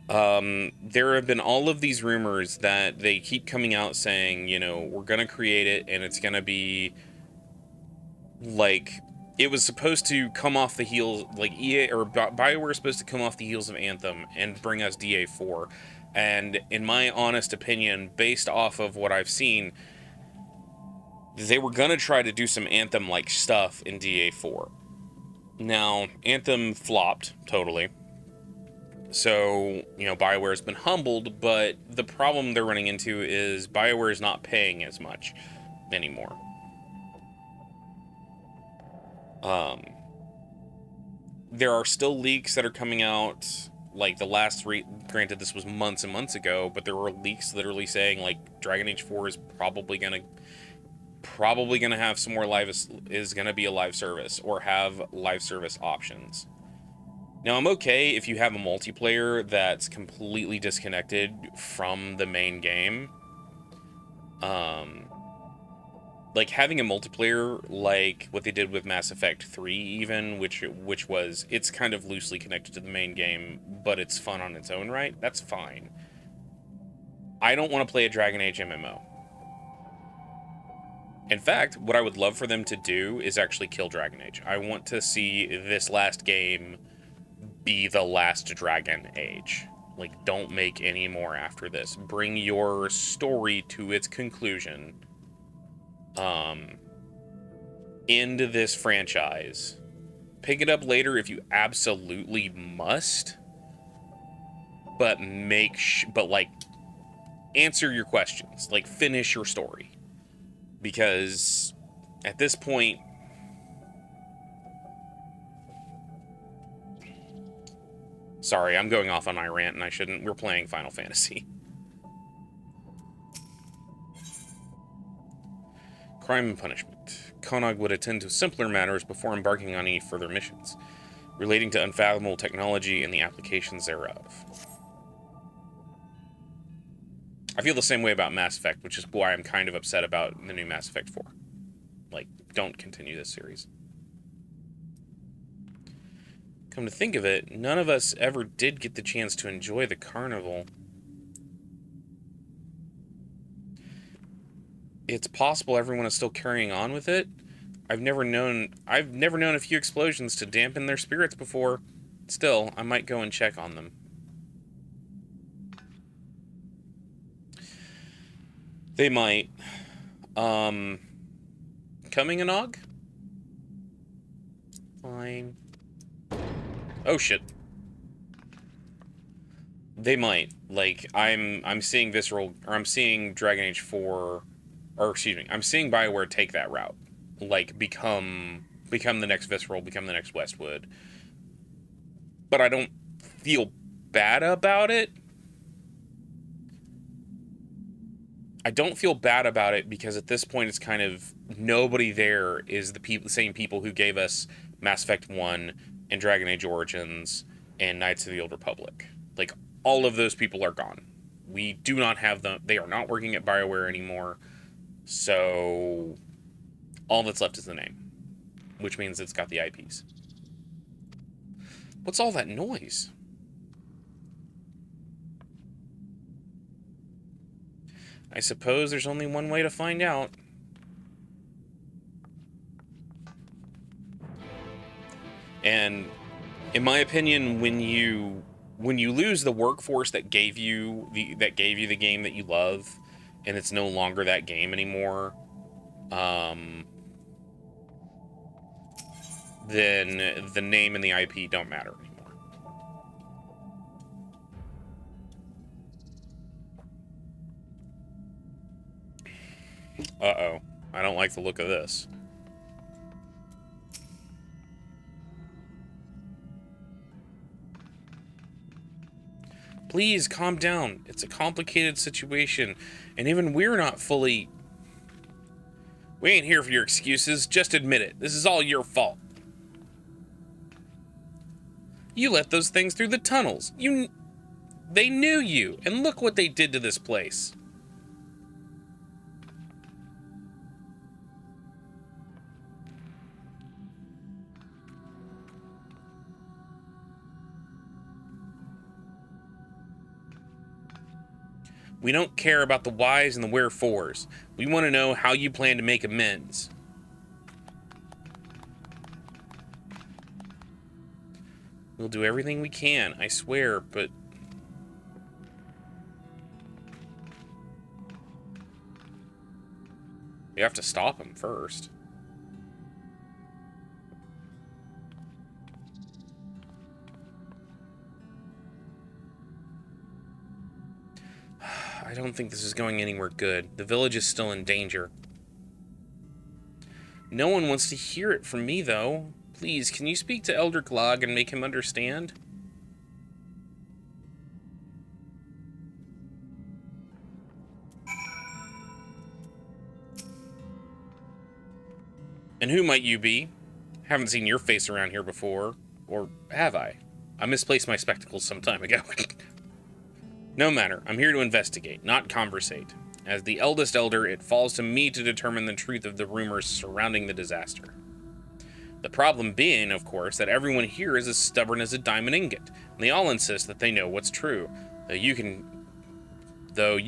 there have been all of these rumors that they keep coming out saying, you know, we're gonna create it and it's gonna be like, it was supposed to come off the heels, like EA or BioWare is supposed to come off the heels of Anthem and bring us DA4. And in my honest opinion, based off of what I've seen, they were gonna try to do some Anthem-like stuff in DA4. Now, Anthem flopped totally. So, you know, BioWare's been humbled, but the problem they're running into is BioWare is not paying as much anymore. There are still leaks that are coming out, like the last granted this was months and months ago, but there were leaks literally saying like Dragon Age 4 is probably gonna have some more is gonna be a live service or have live service options. Now, I'm okay if you have a multiplayer that's completely disconnected from the main game. Like having a multiplayer like what they did with Mass Effect 3 even, which was, it's kind of loosely connected to the main game, but it's fun on its own right, that's fine. I don't want to play a Dragon Age MMO. In fact, what I would love for them to do is actually kill Dragon Age. I want to see this last game be the last Dragon Age. Like, don't make any more after this. Bring your story to its conclusion. End this franchise. Pick it up later if you absolutely must. But like, answer your questions. Like, finish your story. Because at this point, sorry, I'm going off on my rant and I shouldn't. We're playing Final Fantasy. Crime and punishment. Konog would attend to simpler matters before embarking on any further missions, relating to unfathomable technology and the applications thereof. I feel the same way about Mass Effect, which is why I'm kind of upset about the new Mass Effect 4. Like, don't continue this series. Come to think of it, none of us ever did get the chance to enjoy the carnival. It's possible everyone is still carrying on with it. I've never known a few explosions to dampen their spirits before. Still, I might go and check on them. They might. Coming a nog? Fine. Oh shit. They might. Like, I'm seeing Visceral, or I'm seeing Dragon Age 4, or excuse me, I'm seeing BioWare take that route. Like, become the next Visceral, become the next Westwood. But I don't feel bad about it. I don't feel bad about it because at this point it's kind of nobody there is the same people who gave us Mass Effect 1 and Dragon Age Origins and Knights of the Old Republic. Like, all of those people are gone. We do not have them. They are not working at BioWare anymore. So all that's left is the name, which means it's got the IPs. What's all that noise? I suppose there's only one way to find out. And in my opinion, when you lose the workforce that gave you the game that you love, and it's no longer that game anymore, then the name and the IP don't matter anymore. Uh-oh. I don't like the look of this. Please, calm down. It's a complicated situation, and even we're not fully... We ain't here for your excuses. Just admit it. This is all your fault. You let those things through the tunnels. They knew you, and look what they did to this place. We don't care about the whys and the wherefores. We want to know how you plan to make amends. We'll do everything we can, I swear, but... You have to stop him first. I don't think this is going anywhere good. The village is still in danger. No one wants to hear it from me, though. Please, can you speak to Elder Glog and make him understand? And who might you be? Haven't seen your face around here before. Or have I? I misplaced my spectacles some time ago. No matter, I'm here to investigate, not conversate. As the eldest elder, it falls to me to determine the truth of the rumors surrounding the disaster. The problem being, of course, that everyone here is as stubborn as a diamond ingot, and they all insist that they know what's true. Though you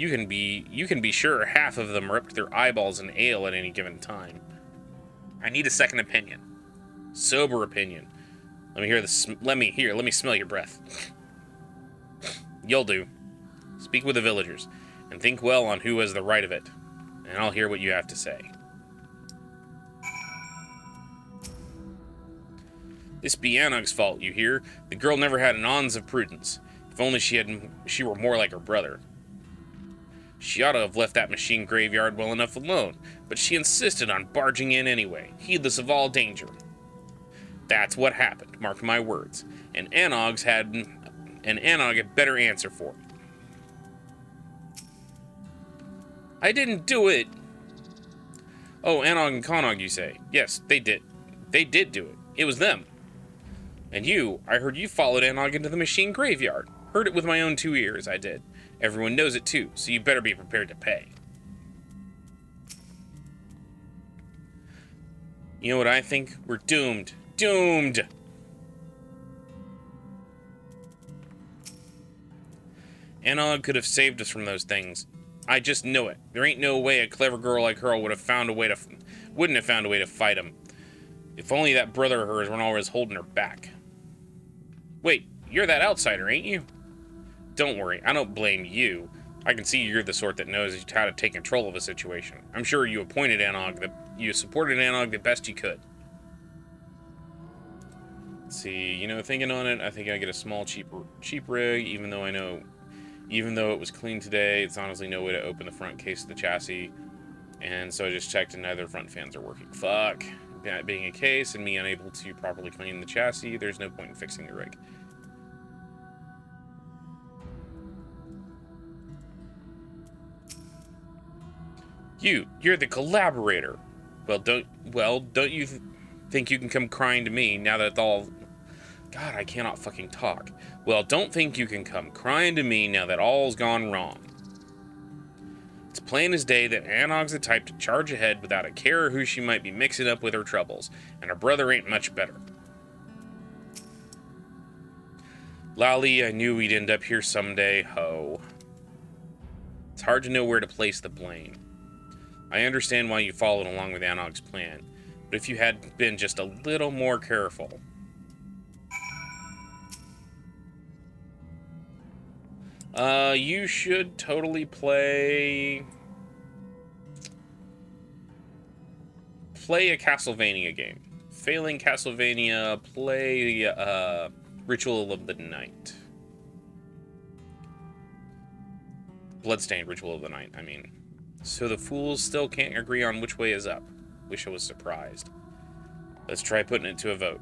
can be sure half of them ripped their eyeballs in ale at any given time. I need a second opinion. Sober opinion. Let me smell your breath. You'll do. Speak with the villagers, and think well on who has the right of it, and I'll hear what you have to say. This be Anog's fault, you hear? The girl never had an ounce of prudence. If only she were more like her brother. She ought to have left that machine graveyard well enough alone, but she insisted on barging in anyway, heedless of all danger. That's what happened, mark my words, and Anog had better answer for it. I didn't do it. Oh, Anog and Konog, you say? Yes, they did. They did do it. It was them. And you, I heard you followed Anog into the machine graveyard. Heard it with my own 2 ears, I did. Everyone knows it too, so you better be prepared to pay. You know what I think? We're doomed. Doomed! Anog could have saved us from those things. I just know it. There ain't no way a clever girl like her wouldn't have found a way to fight him. If only that brother of hers weren't always holding her back. Wait, you're that outsider, ain't you? Don't worry, I don't blame you. I can see you're the sort that knows how to take control of a situation. I'm sure you supported Anog the best you could. Let's see, thinking on it, I think I get a small cheap rig, even though it was clean today, it's honestly no way to open the front case of the chassis. And so I just checked and neither front fans are working. Fuck. That being a case and me unable to properly clean the chassis, there's no point in fixing the rig. You're the collaborator. Well, don't you think you can come crying to me now that it's all... God, I cannot fucking talk. Well, don't think you can come crying to me now that all's gone wrong. It's plain as day that Anog's the type to charge ahead without a care who she might be mixing up with her troubles, and her brother ain't much better. Lolly, I knew we'd end up here someday, ho. It's hard to know where to place the blame. I understand why you followed along with Anog's plan, but if you had been just a little more careful... you should totally play a Castlevania game. Failing Castlevania, play Ritual of the Night. Bloodstained Ritual of the Night, I mean. So the fools still can't agree on which way is up. Wish I was surprised. Let's try putting it to a vote.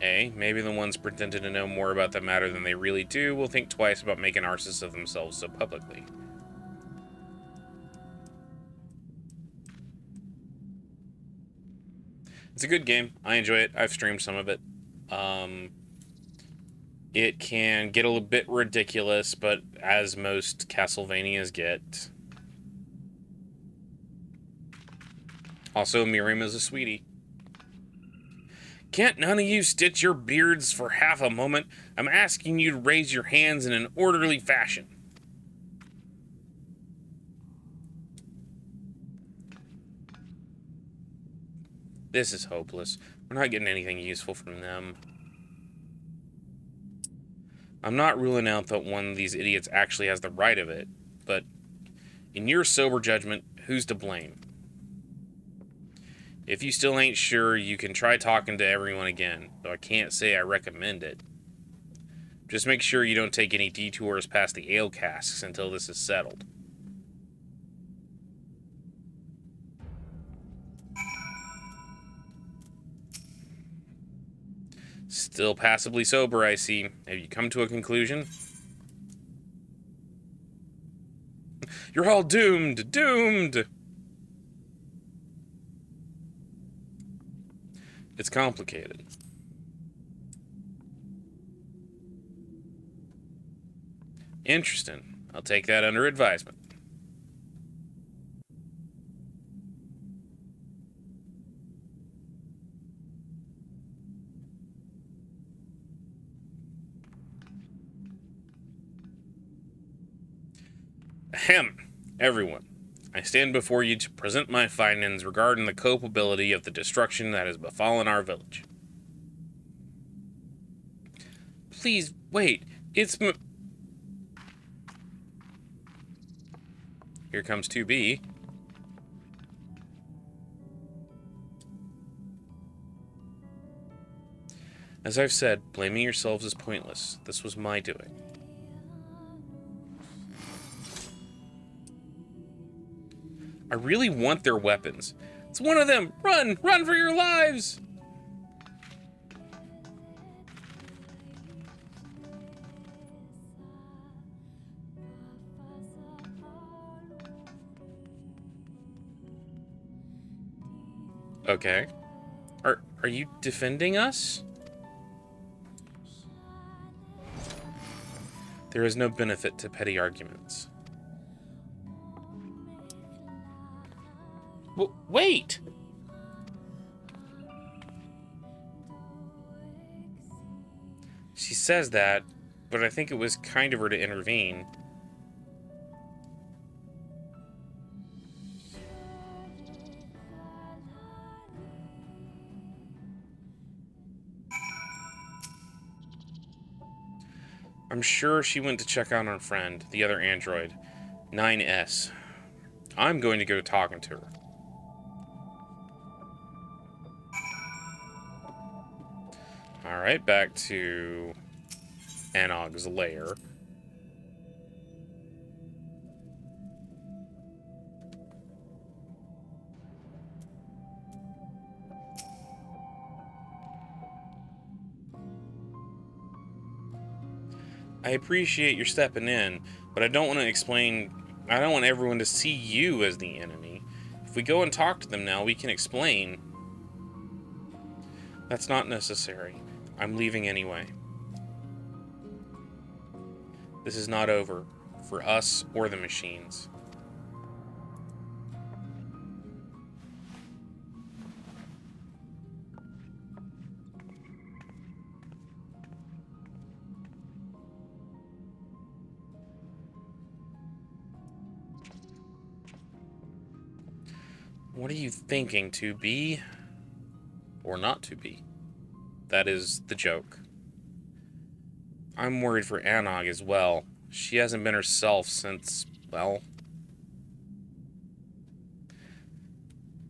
A, maybe the ones pretending to know more about the matter than they really do will think twice about making arses of themselves so publicly. It's a good game. I enjoy it. I've streamed some of it. It can get a little bit ridiculous, but as most Castlevanias get. Also, Miriam is a sweetie. Can't none of you stitch your beards for half a moment? I'm asking you to raise your hands in an orderly fashion. This is hopeless. We're not getting anything useful from them. I'm not ruling out that one of these idiots actually has the right of it, but in your sober judgment, who's to blame? If you still ain't sure, you can try talking to everyone again, though I can't say I recommend it. Just make sure you don't take any detours past the ale casks until this is settled. Still passably sober, I see. Have you come to a conclusion? You're all doomed! Doomed! It's complicated. Interesting. I'll take that under advisement. Ahem, everyone. I stand before you to present my findings regarding the culpability of the destruction that has befallen our village. Please, wait. It's Here comes 2B. As I've said, blaming yourselves is pointless. This was my doing. I really want their weapons. It's one of them! Run! Run for your lives! Okay. Are you defending us? There is no benefit to petty arguments. Wait! She says that, but I think it was kind of her to intervene. I'm sure she went to check on her friend, the other android, 9S. I'm going to go talking to her. Alright, back to Anog's lair. I appreciate your stepping in, but I don't want to explain... I don't want everyone to see you as the enemy. If we go and talk to them now, we can explain. That's not necessary. I'm leaving anyway. This is not over, for us or the machines. What are you thinking, to be or not to be? That is the joke. I'm worried for Anog as well. She hasn't been herself since, well...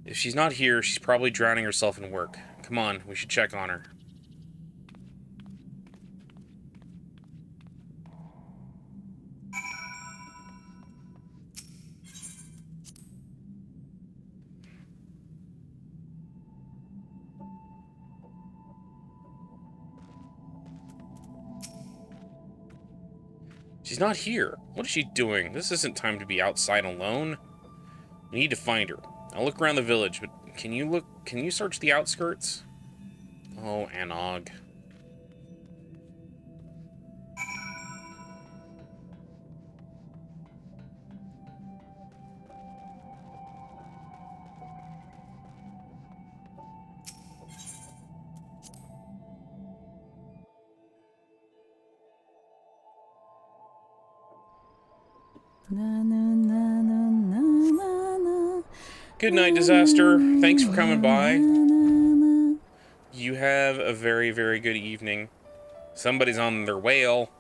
If she's not here, she's probably drowning herself in work. Come on, we should check on her. She's not here. What is she doing? This isn't time to be outside alone. We need to find her. I'll look around the village, but can you search the outskirts? Oh, Anog. Good night, Disaster. Thanks for coming by. You have a very, very good evening. Somebody's on their whale.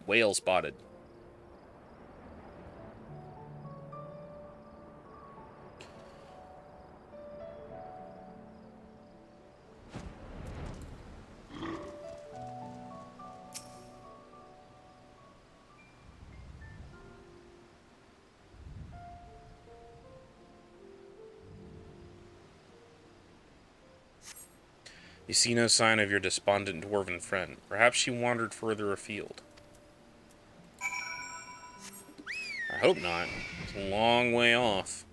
Whale spotted. You see no sign of your despondent dwarven friend. Perhaps she wandered further afield. I hope not. It's a long way off.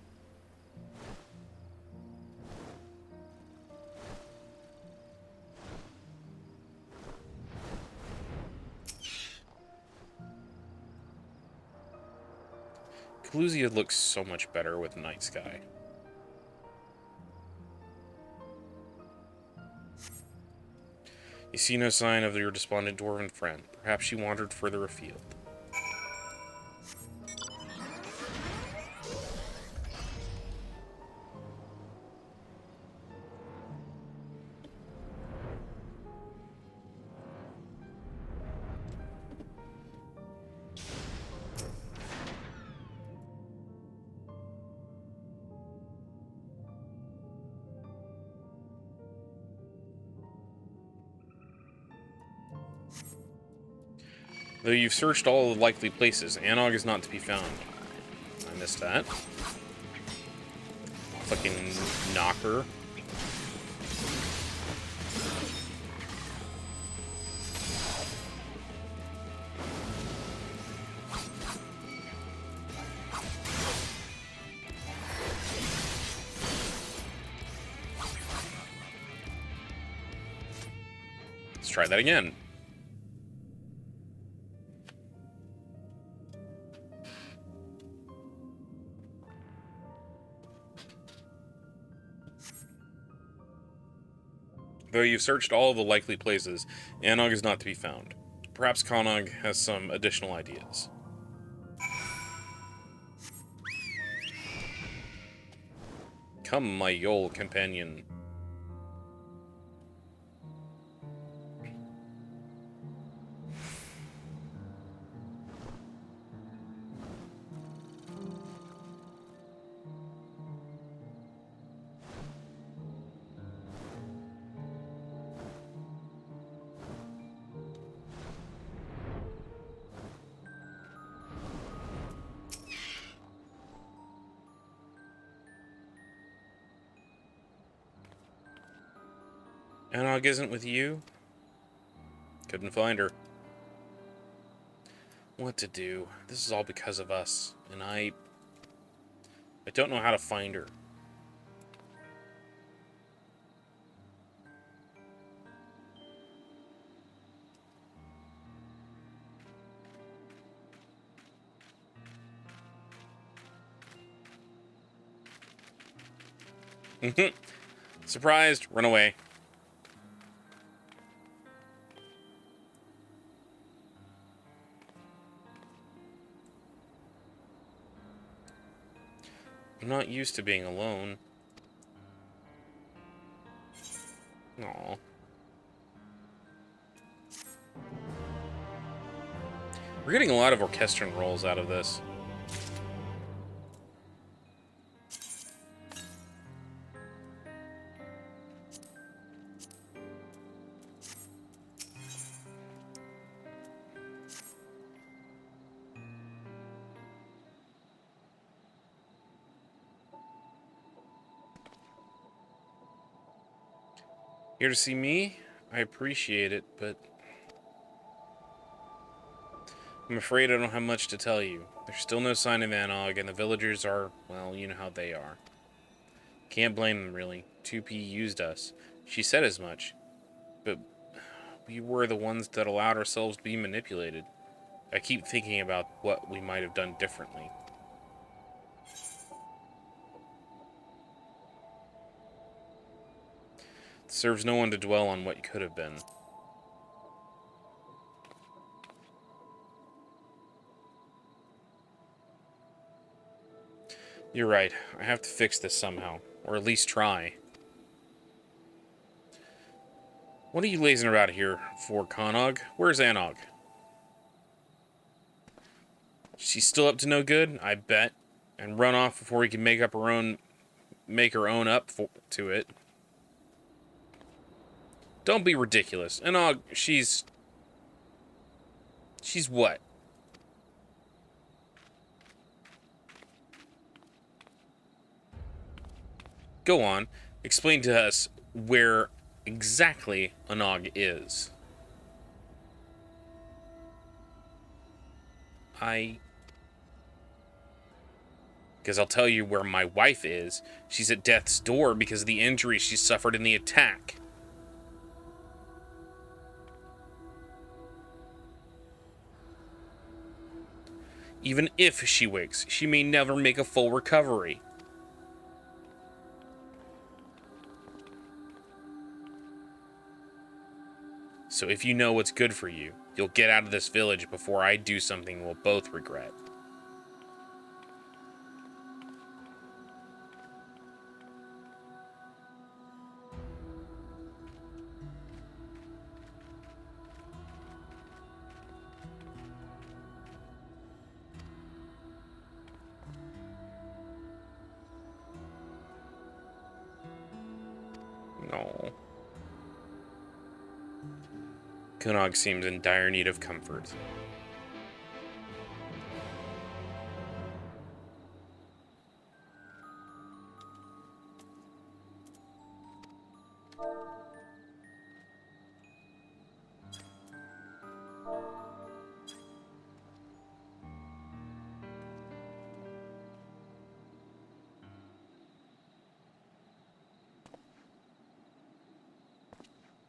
Clusia looks so much better with night sky. You see no sign of your despondent dwarven friend. Perhaps she wandered further afield. Though you've searched all the likely places, Anog is not to be found. I missed that. Fucking knocker. Let's try that again. Though you've searched all of the likely places, Anog is not to be found. Perhaps Kanog has some additional ideas. Come, my Yol companion. Anog isn't with you? Couldn't find her. what to do. This is all because of us, and I don't know how to find her. Surprised, run away. I'm not used to being alone. Aw. We're getting a lot of orchestrion rolls out of this. Here to see me? I appreciate it, but I'm afraid I don't have much to tell you. There's still no sign of Anog, and the villagers are, well, you know how they are. Can't blame them, really. 2P used us. She said as much. But we were the ones that allowed ourselves to be manipulated. I keep thinking about what we might have done differently. It serves no one to dwell on what could have been. You're right. I have to fix this somehow. Or at least try. What are you lazing about here for, Konog? Where's Anog? She's still up to no good, I bet. And run off before we can make her own up to it. Don't be ridiculous. Anog, she's what? Go on. Explain to us where exactly Anog is. Because I'll tell you where my wife is. She's at death's door because of the injuries she suffered in the attack. Even if she wakes, she may never make a full recovery. So if you know what's good for you, you'll get out of this village before I do something we'll both regret. No. Konog seems in dire need of comfort.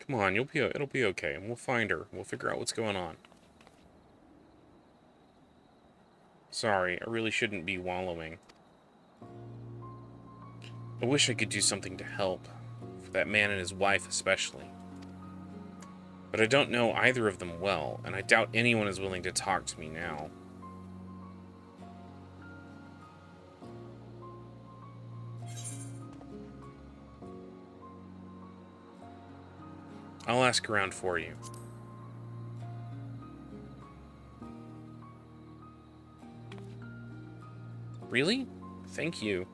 Come on, it'll be okay. We'll find her. We'll figure out what's going on. Sorry, I really shouldn't be wallowing. I wish I could do something to help. For that man and his wife especially. But I don't know either of them well, and I doubt anyone is willing to talk to me now. I'll ask around for you. Really? Thank you.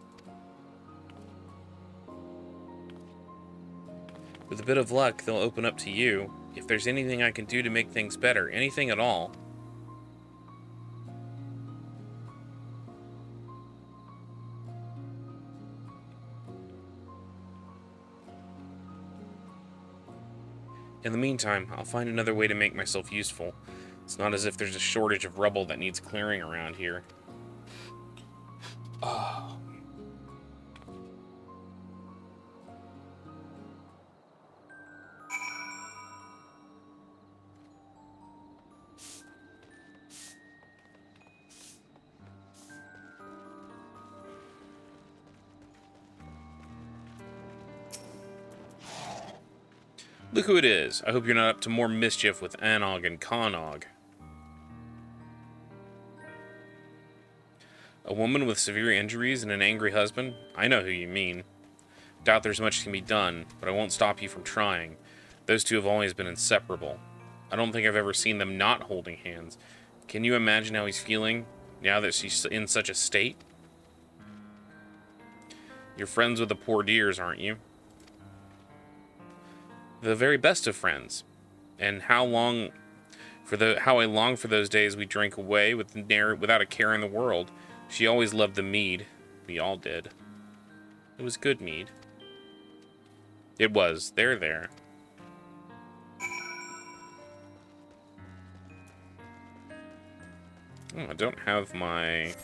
With a bit of luck, they'll open up to you. If there's anything I can do to make things better, anything at all. In the meantime, I'll find another way to make myself useful. It's not as if there's a shortage of rubble that needs clearing around here. Oh. Look who it is. I hope you're not up to more mischief with Anog and Konog. A woman with severe injuries and an angry husband? I know who you mean. Doubt there's much can be done, but I won't stop you from trying. Those two have always been inseparable. I don't think I've ever seen them not holding hands. Can you imagine how he's feeling now that she's in such a state? You're friends with the poor dears, aren't you? The very best of friends. And how I long for those days we drank away without a care in the world. She always loved the mead. We all did. It was good mead. It was. There. Oh, I don't have my...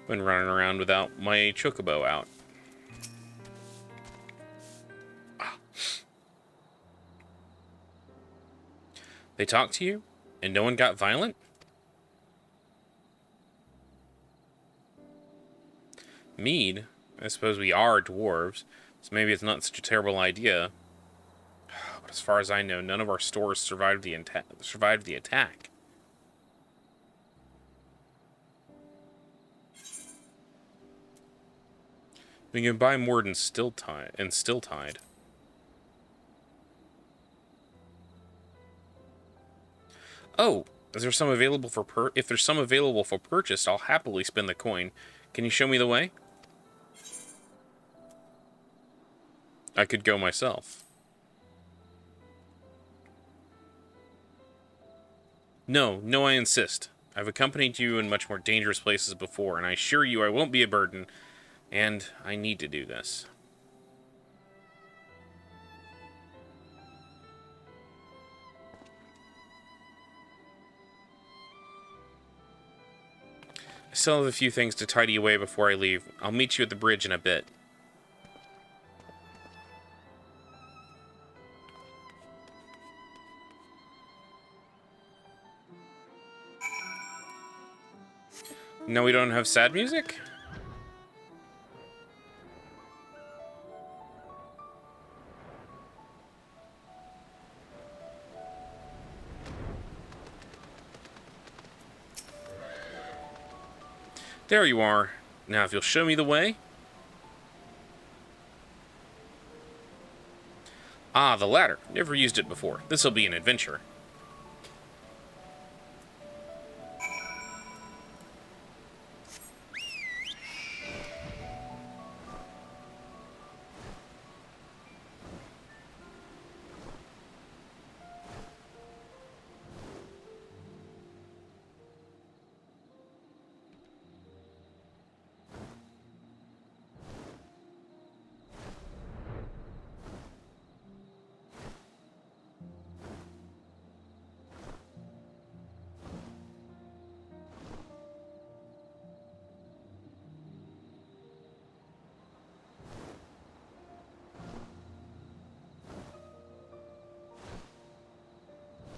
Been running around without my chocobo out. They talked to you? And no one got violent? Mead? I suppose we are dwarves, so maybe it's not such a terrible idea. But as far as I know, none of our stores survived the attack. We can buy more than Stilltide. Oh, is there some available for if there's some available for purchase, I'll happily spend the coin. Can you show me the way? I could go myself. No, I insist. I've accompanied you in much more dangerous places before, and I assure you I won't be a burden, and I need to do this. I still have a few things to tidy away before I leave. I'll meet you at the bridge in a bit. No, we don't have sad music? There you are. Now, if you'll show me the way. Ah, the ladder. Never used it before. This'll be an adventure.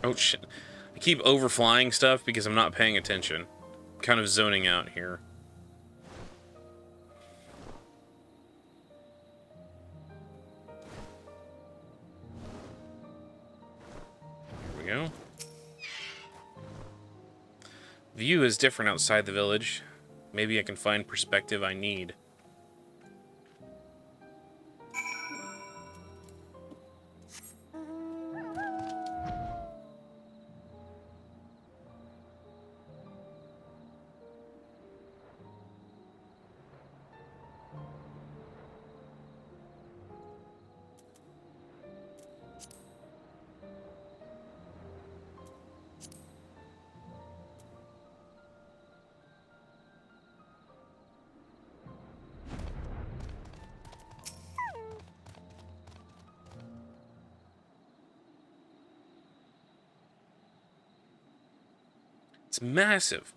Oh shit. I keep overflying stuff because I'm not paying attention. I'm kind of zoning out here. Here we go. View is different outside the village. Maybe I can find perspective I need. It's massive.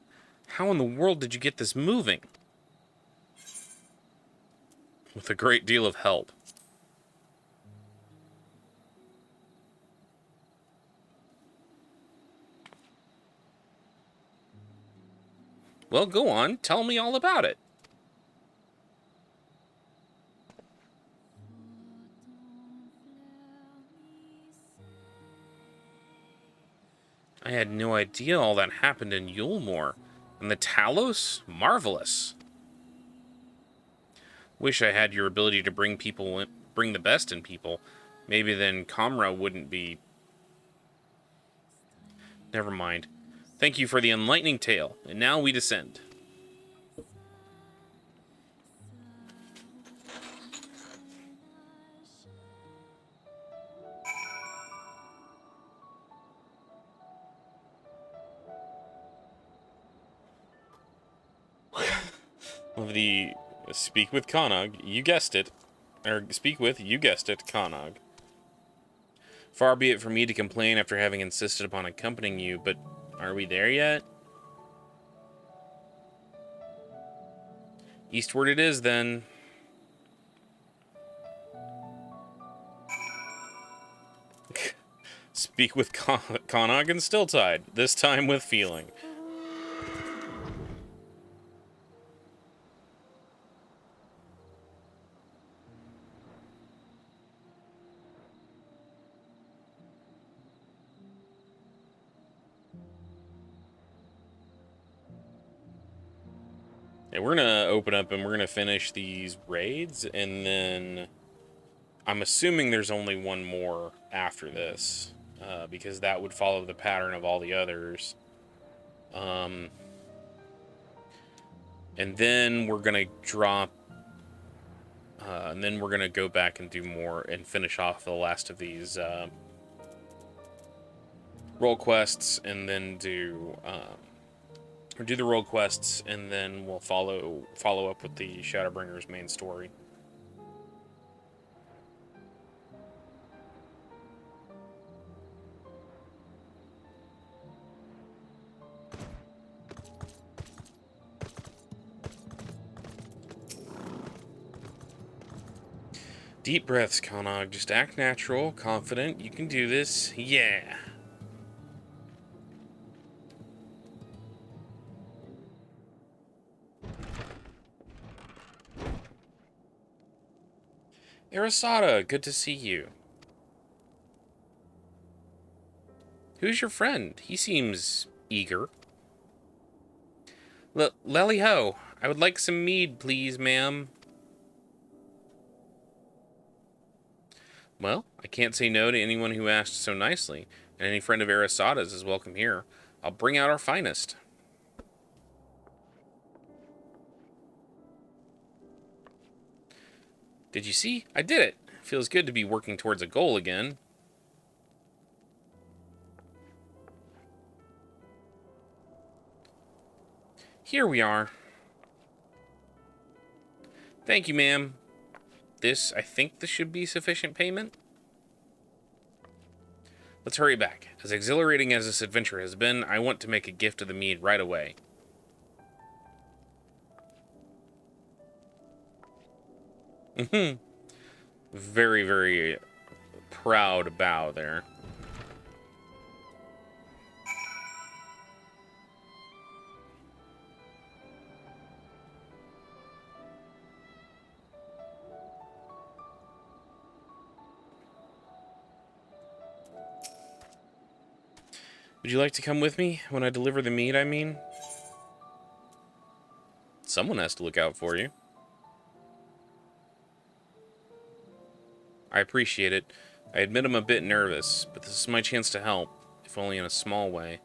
How in the world did you get this moving? With a great deal of help. Well, go on. Tell me all about it. I had no idea all that happened in Yulemoor. And the Talos? Marvelous. Wish I had your ability to bring the best in people. Maybe then Kamra wouldn't be... Never mind. Thank you for the enlightening tale, and now we descend. Of the speak with Kanog, you guessed it. Or speak with, you guessed it, Kanog. Far be it from me to complain after having insisted upon accompanying you, but are we there yet? Eastward it is, then. Speak with Kanog and Stilltide, this time with feeling. Yeah, we're gonna open up and we're gonna finish these raids, and then I'm assuming there's only one more after this, because that would follow the pattern of all the others. And then we're gonna drop, and then we're gonna go back and do more and finish off the last of these role quests, and then do the role quests, and then we'll follow up with the Shadowbringers main story. Deep breaths, Kanog. Just act natural, confident. You can do this. Yeah. Arasada, good to see you. Who's your friend? He seems eager. Lely-ho, I would like some mead, please, ma'am. Well, I can't say no to anyone who asked so nicely, and any friend of Arasada's is welcome here. I'll bring out our finest. Did you see? I did it. Feels good to be working towards a goal again. Here we are. Thank you, ma'am. I think this should be sufficient payment. Let's hurry back. As exhilarating as this adventure has been, I want to make a gift of the mead right away. Very, very proud bow there. Would you like to come with me when I deliver the meat, I mean? Someone has to look out for you. I appreciate it. I admit I'm a bit nervous, but this is my chance to help, if only in a small way,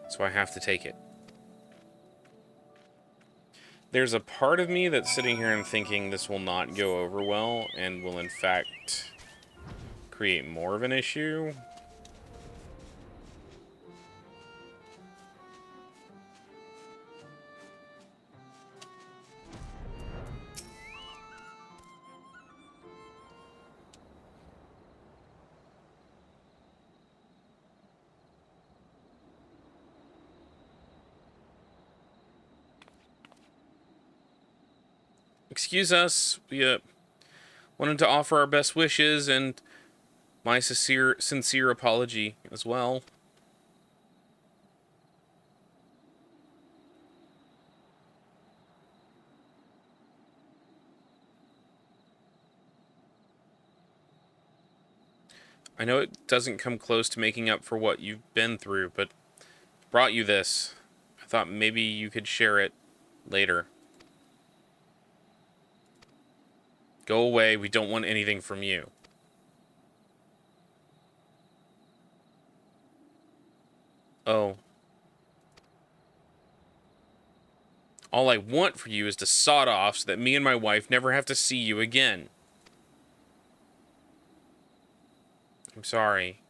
so I have to take it. There's a part of me that's sitting here and thinking this will not go over well, and will in fact create more of an issue. excuse us. We wanted to offer our best wishes and my sincere apology as well. I know it doesn't come close to making up for what you've been through, but brought you this. I thought maybe you could share it later. Go away, we don't want anything from you. Oh. All I want for you is to sod off so that me and my wife never have to see you again. I'm sorry.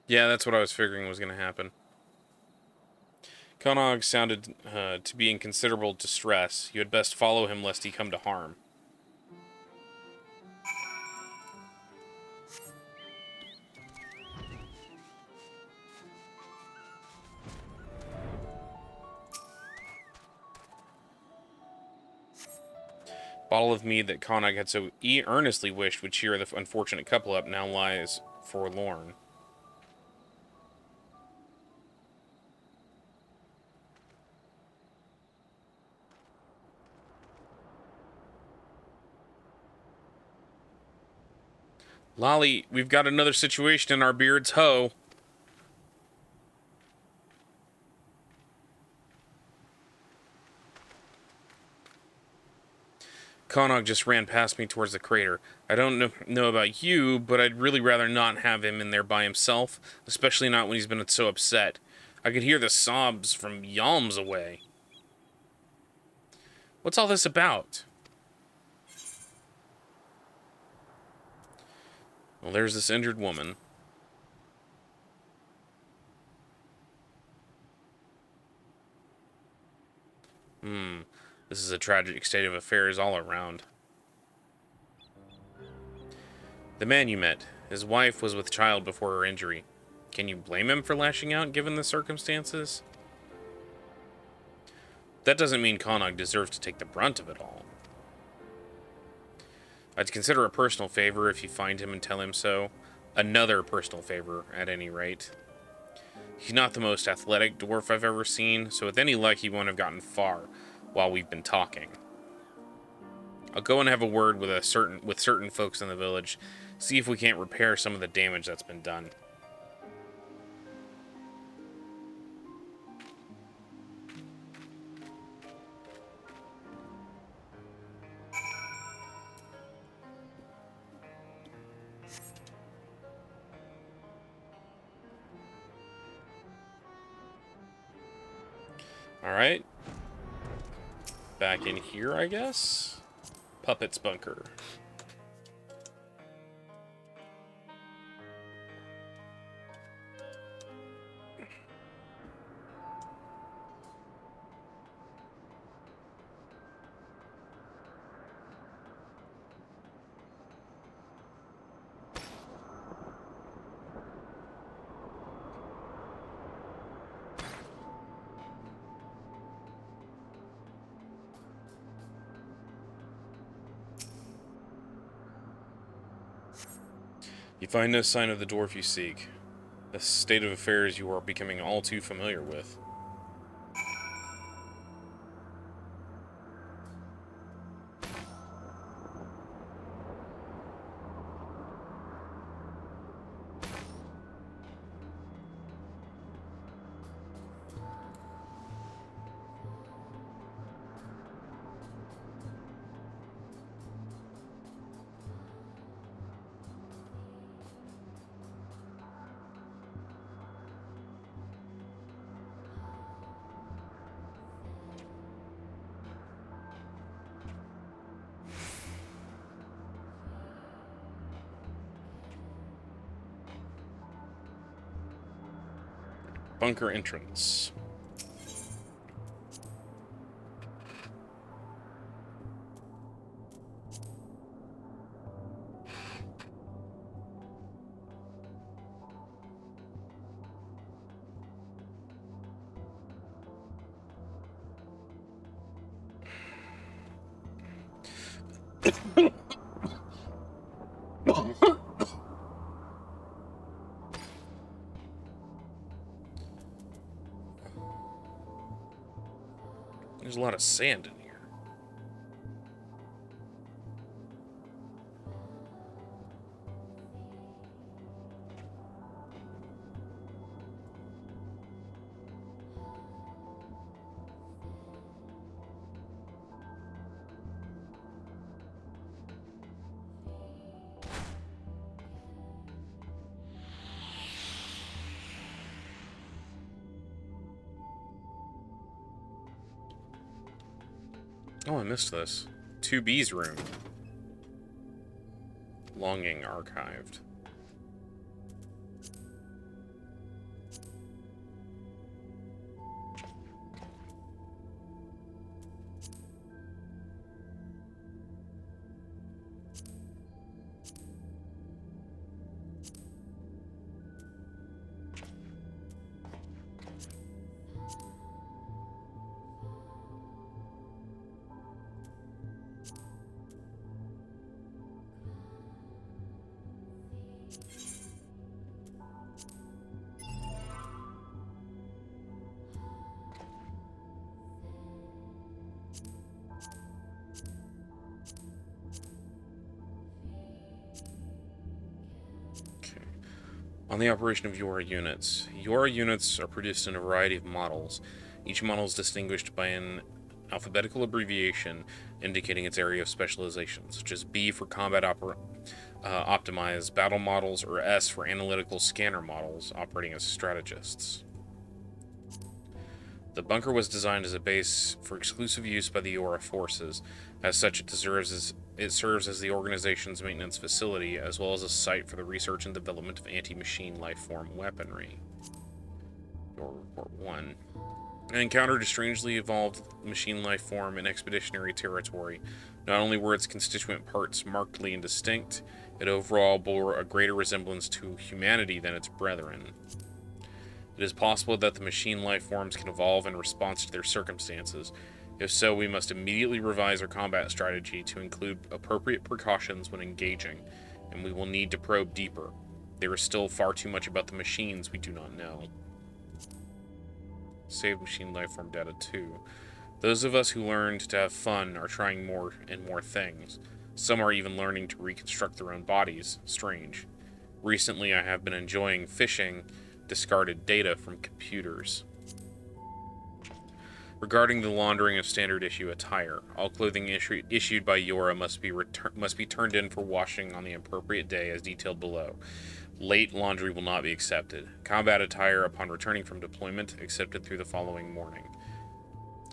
Yeah, that's what I was figuring was going to happen. Konog sounded to be in considerable distress. You had best follow him lest he come to harm. Bottle of mead that Konog had so earnestly wished would cheer the unfortunate couple up now lies forlorn. Lolly, we've got another situation in our beards, ho. Konog just ran past me towards the crater. I don't know about you, but I'd really rather not have him in there by himself, especially not when he's been so upset. I could hear the sobs from yalms away. What's all this about? Well, there's this injured woman. This is a tragic state of affairs all around. The man you met, his wife was with child before her injury. Can you blame him for lashing out given the circumstances? That doesn't mean Konog deserves to take the brunt of it all. I'd consider a personal favor if you find him and tell him so. Another personal favor, at any rate. He's not the most athletic dwarf I've ever seen, so with any luck he won't have gotten far while we've been talking. I'll go and have a word with certain folks in the village, see if we can't repair some of the damage that's been done. Alright. Back in here, I guess? Puppet's bunker. You find no sign of the dwarf you seek. A state of affairs you are becoming all too familiar with. Bunker entrance. There's a lot of sand in here. Oh, I missed this. 2B's room. Longing archived. On the operation of Yora units. Yora units are produced in a variety of models. Each model is distinguished by an alphabetical abbreviation indicating its area of specialization, such as B for combat optimized battle models, or S for analytical scanner models operating as strategists. The bunker was designed as a base for exclusive use by the Yora forces. As such, it serves as the organization's maintenance facility, as well as a site for the research and development of anti-machine life-form weaponry. Yora Report 1. An encountered a strangely evolved machine life form in expeditionary territory. Not only were its constituent parts markedly indistinct, it overall bore a greater resemblance to humanity than its brethren. It is possible that the machine life forms can evolve in response to their circumstances. If so, we must immediately revise our combat strategy to include appropriate precautions when engaging, and we will need to probe deeper. There is still far too much about the machines we do not know. Save machine lifeform data 2. Those of us who learned to have fun are trying more and more things. Some are even learning to reconstruct their own bodies. Strange. Recently, I have been enjoying fishing discarded data from computers. Regarding the laundering of standard issue attire, all clothing issued by Yora must be turned in for washing on the appropriate day as detailed below. Late laundry will not be accepted. Combat attire upon returning from deployment accepted through the following morning.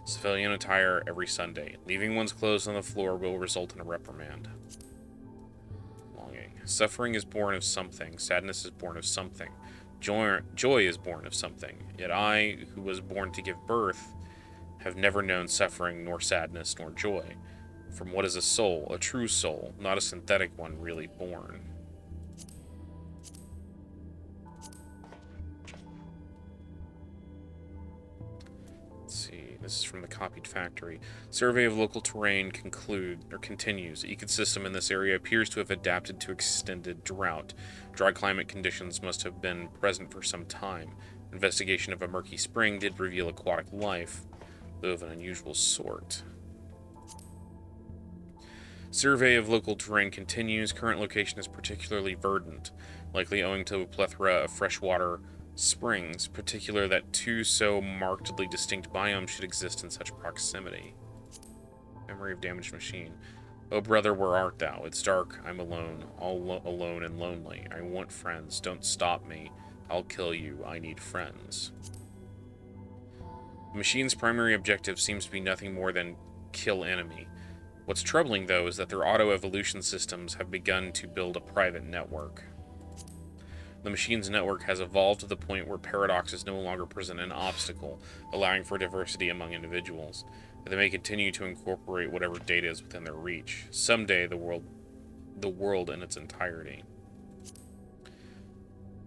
Civilian attire every Sunday. Leaving one's clothes on the floor will result in a reprimand. Longing. Suffering is born of something. Sadness is born of something. Joy is born of something. Yet I, who was born to give birth, have never known suffering, nor sadness, nor joy. From what is a soul, a true soul, not a synthetic one really born. Let's see, this is from the copied factory. Survey of local terrain continues. Ecosystem in this area appears to have adapted to extended drought. Dry climate conditions must have been present for some time. Investigation of a murky spring did reveal aquatic life, though of an unusual sort. Survey of local terrain continues. Current location is particularly verdant, likely owing to a plethora of freshwater springs, particular that two so markedly distinct biomes should exist in such proximity. Memory of damaged machine. Oh brother, where art thou? It's dark, I'm alone, alone and lonely. I want friends, don't stop me. I'll kill you, I need friends. The machine's primary objective seems to be nothing more than kill enemy. What's troubling, though, is that their auto-evolution systems have begun to build a private network. The machine's network has evolved to the point where paradoxes no longer present an obstacle, allowing for diversity among individuals. They may continue to incorporate whatever data is within their reach. Someday, the world in its entirety.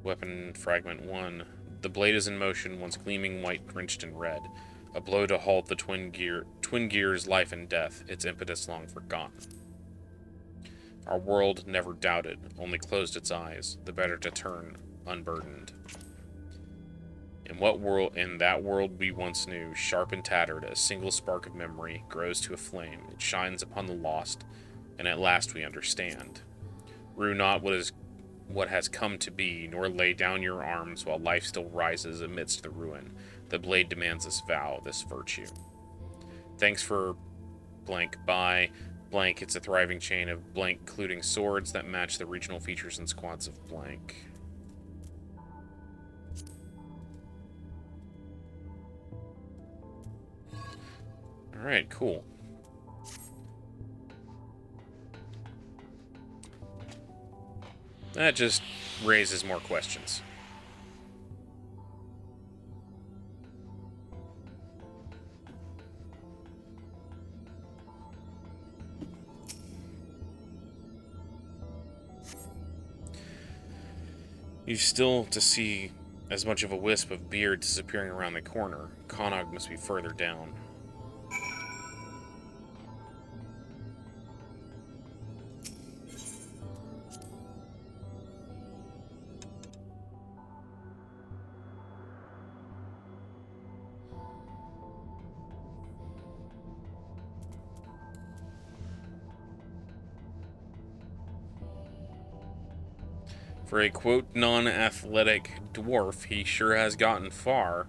Weapon Fragment 1. The blade is in motion, once gleaming white drenched in red. A blow to halt the twin gear's life and death, its impetus long forgotten. Our world never doubted, only closed its eyes, the better to turn unburdened. In that world we once knew, sharp and tattered, a single spark of memory grows to a flame. It shines upon the lost, and at last we understand. Rue not what has come to be, nor lay down your arms while life still rises amidst the ruin. The blade demands this vow, this virtue. Thanks for blank by blank. It's a thriving chain of blank, including swords that match the regional features and squads of blank. Alright, cool. That just raises more questions. You've still to see as much of a wisp of beard disappearing around the corner. Connaught must be further down. For a, quote, non-athletic dwarf, he sure has gotten far.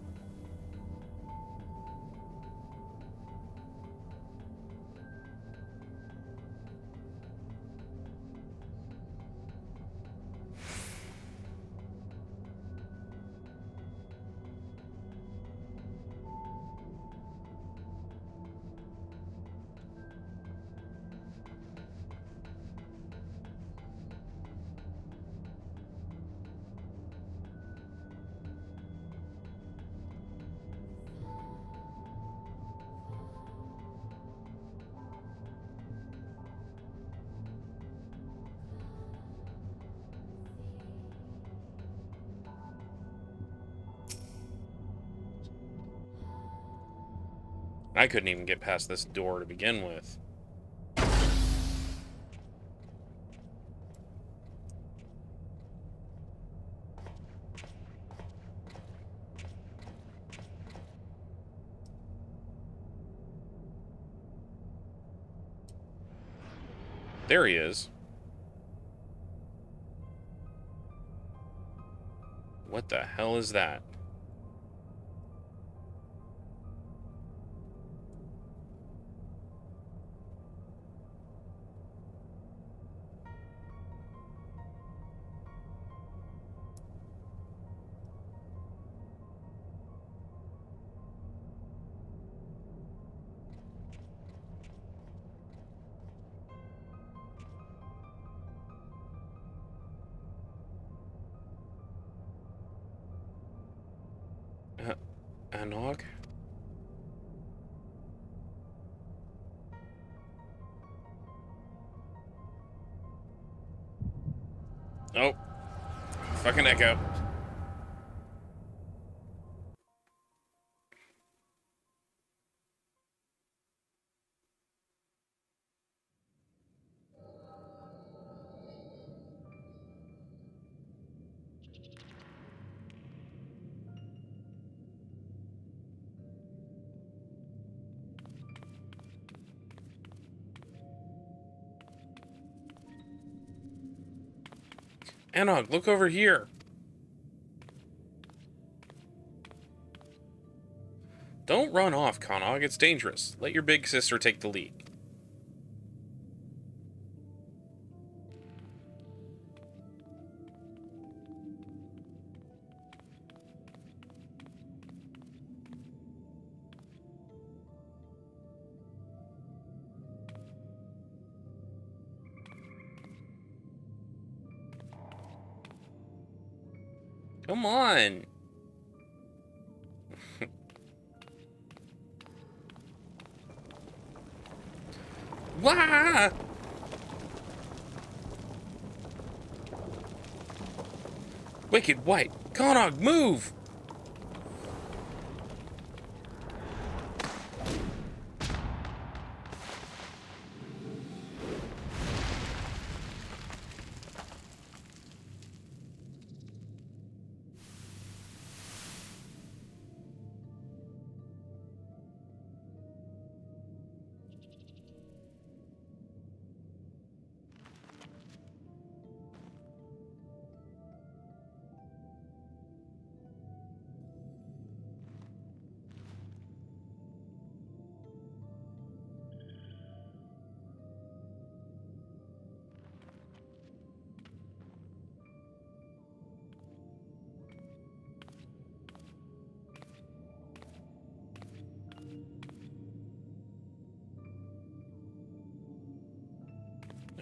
I couldn't even get past this door to begin with. There he is. What the hell is that? Anog? Oh. Fucking echo. Anog, look over here. Don't run off, Connaught. It's dangerous. Let your big sister take the lead. Come on. Wah! Wicked White. Connaught, move!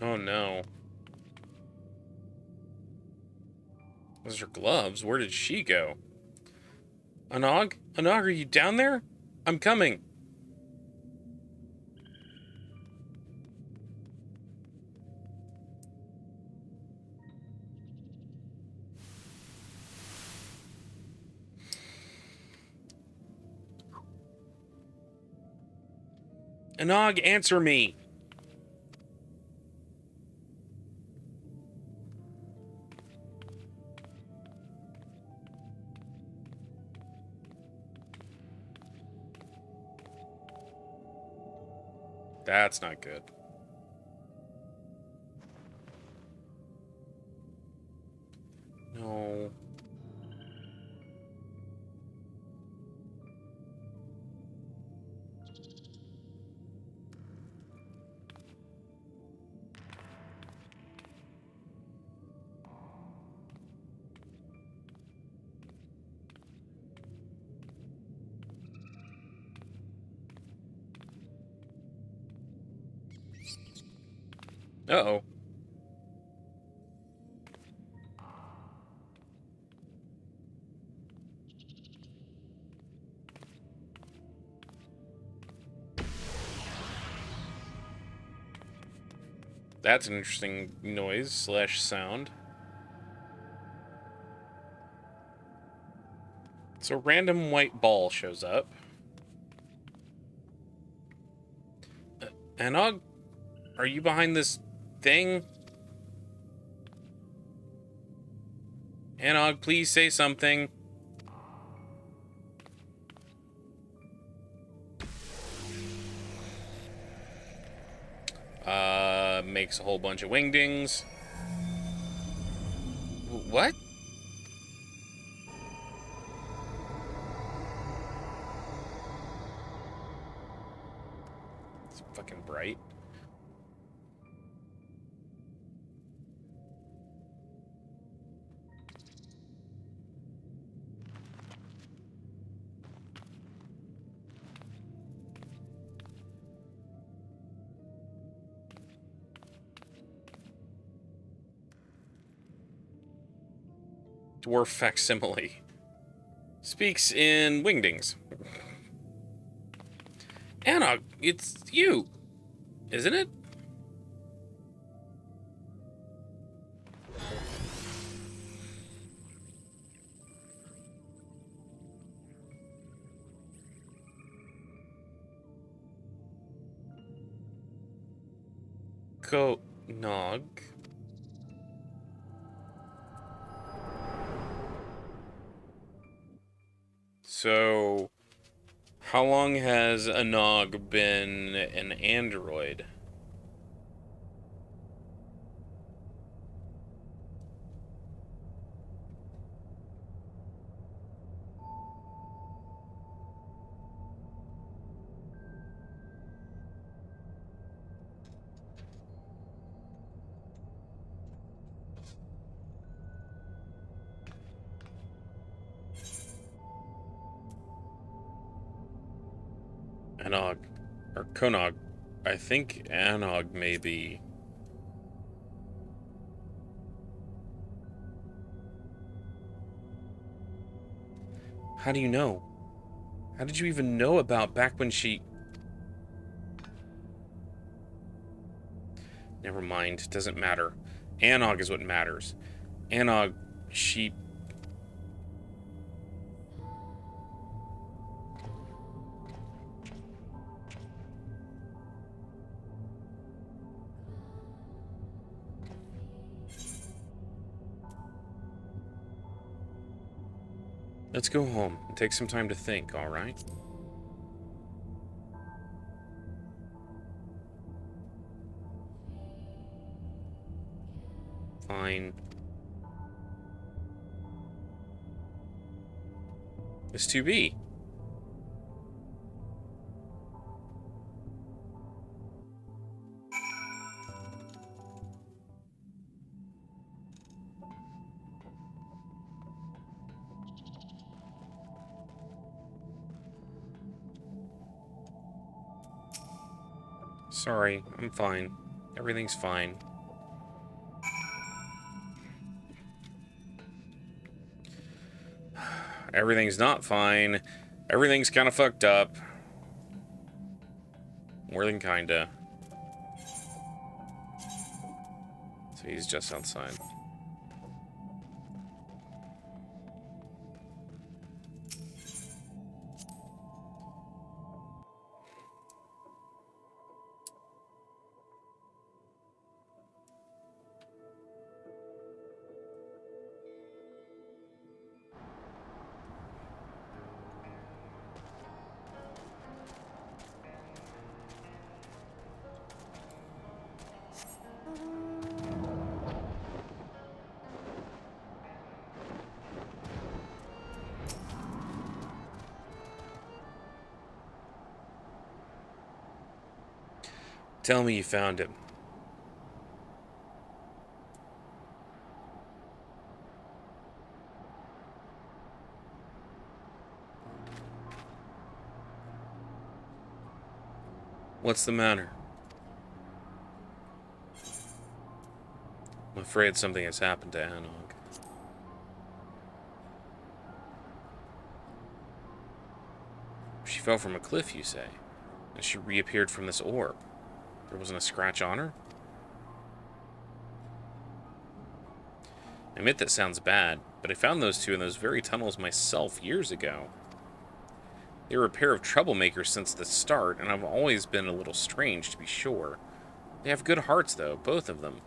Oh no. Those are gloves. Where did she go? Anog? Anog, are you down there? I'm coming. Anog, answer me. That's not good. No. Uh-oh. That's an interesting noise slash sound. So a random white ball shows up. Anog, are you behind this thing? Anog, please say something. Makes a whole bunch of wingdings. What? It's fucking bright. Dwarf facsimile. Speaks in wingdings. Anog, it's you, isn't it? Go, Nog. So, how long has Anog been an android? Anog. Or Konog. I think Anog may be. How do you know? How did you even know about back when she... Never mind. Doesn't matter. Anog is what matters. Anog, she... Let's go home and take some time to think, alright? Fine. It's 2B. Sorry, I'm fine. Everything's fine. Everything's not fine. Everything's kind of fucked up. More than kinda. So he's just outside. Tell me you found him. What's the matter? I'm afraid something has happened to Anog. She fell from a cliff, you say, and she reappeared from this orb. There wasn't a scratch on her? I admit that sounds bad, but I found those two in those very tunnels myself years ago. They were a pair of troublemakers since the start, and I've always been a little strange, to be sure. They have good hearts, though, both of them.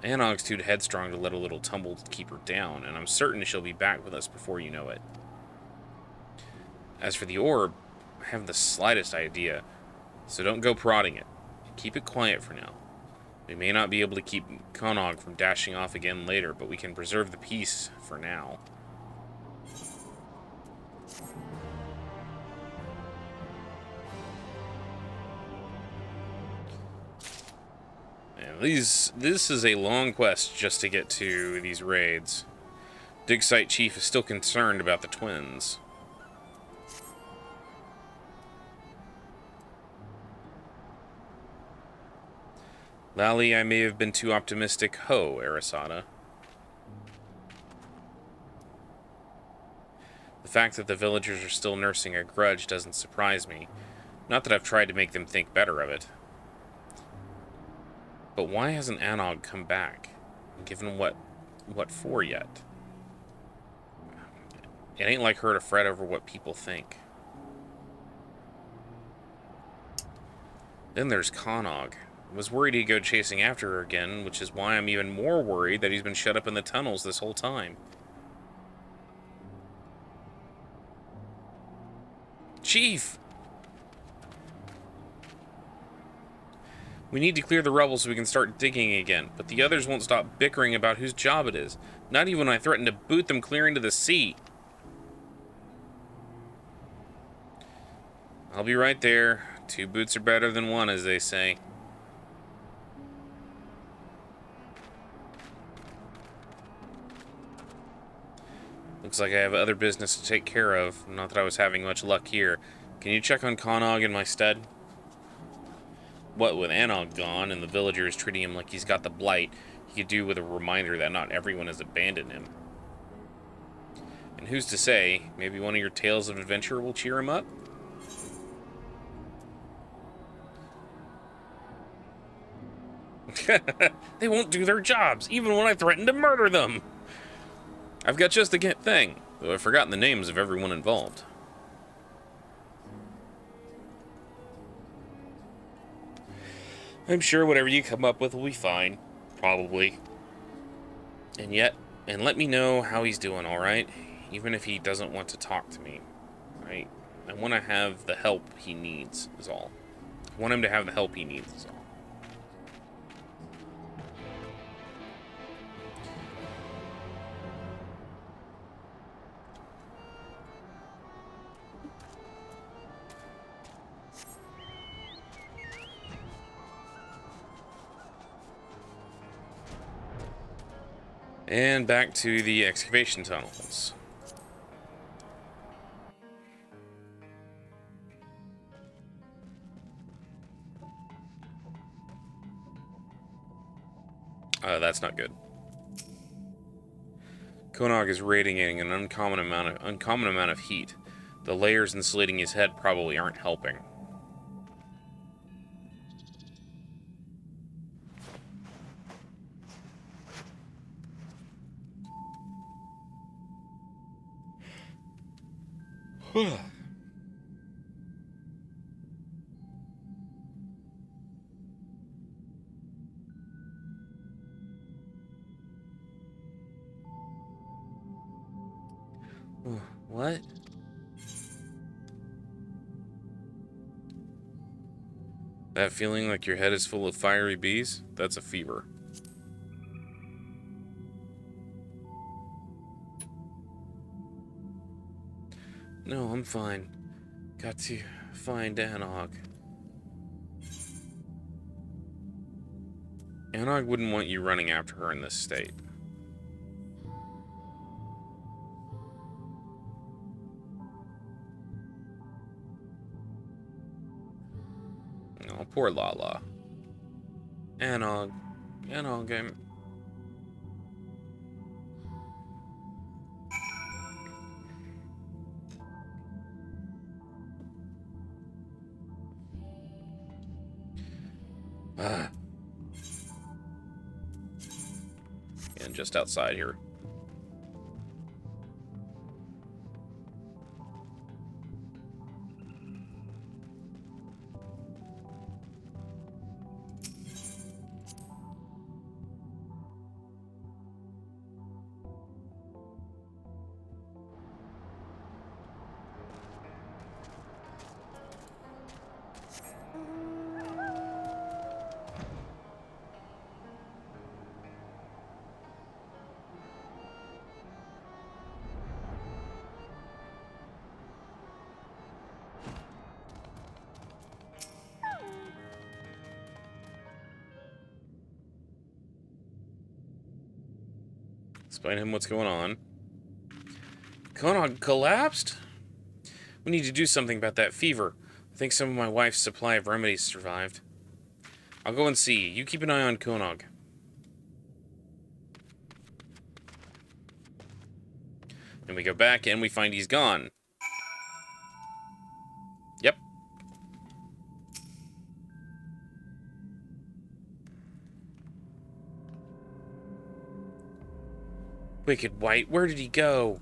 Anog's too headstrong to let a little tumble keep her down, and I'm certain she'll be back with us before you know it. As for the orb, I haven't the slightest idea, so don't go prodding it. Keep it quiet for now. We may not be able to keep Konog from dashing off again later, but we can preserve the peace for now. And this is a long quest just to get to these raids. Dig Site Chief is still concerned about the twins. Lally, I may have been too optimistic. Ho, Arasada. The fact that the villagers are still nursing a grudge doesn't surprise me. Not that I've tried to make them think better of it. But why hasn't Anog come back? Given what for yet? It ain't like her to fret over what people think. Then there's Konog. I was worried he'd go chasing after her again, which is why I'm even more worried that he's been shut up in the tunnels this whole time. Chief! We need to clear the rubble so we can start digging again, but the others won't stop bickering about whose job it is. Not even when I threatened to boot them clear into the sea. I'll be right there. 2 boots are better than 1, as they say. Looks like I have other business to take care of. Not that I was having much luck here. Can you check on Konog in my stead? What with Anog gone and the villagers treating him like he's got the blight, he could do with a reminder that not everyone has abandoned him. And who's to say, maybe one of your tales of adventure will cheer him up? They won't do their jobs, even when I threaten to murder them. I've got just the thing, though I've forgotten the names of everyone involved. I'm sure whatever you come up with will be fine. Probably. And let me know how he's doing, alright? Even if he doesn't want to talk to me. Right? I want to have the help he needs, is all. I want him to have the help he needs, is all. And back to the excavation tunnels. That's not good. Konog is radiating an uncommon amount of heat. The layers insulating his head probably aren't helping. What? That feeling like your head is full of fiery bees? That's a fever. No, I'm fine. Got to find Anog. Anog wouldn't want you running after her in this state. Oh, poor Lala. Anog. Anog, I'm... And just outside here. Explain him what's going on. Konog collapsed? We need to do something about that fever. I think some of my wife's supply of remedies survived. I'll go and see. You keep an eye on Konog. And we go back and we find he's gone. Yep. Wicked White, where did he go?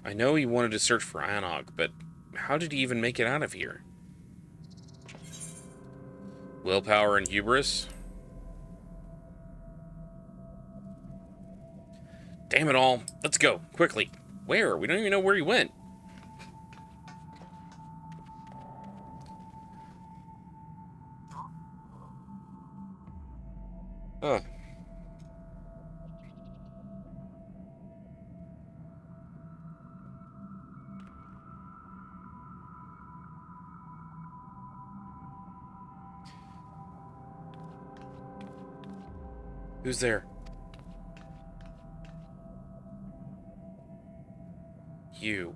I know he wanted to search for Anog, but how did he even make it out of here? Willpower and hubris? Damn it all. Let's go, quickly. Where? We don't even know where he went. Ugh. Who's there? You.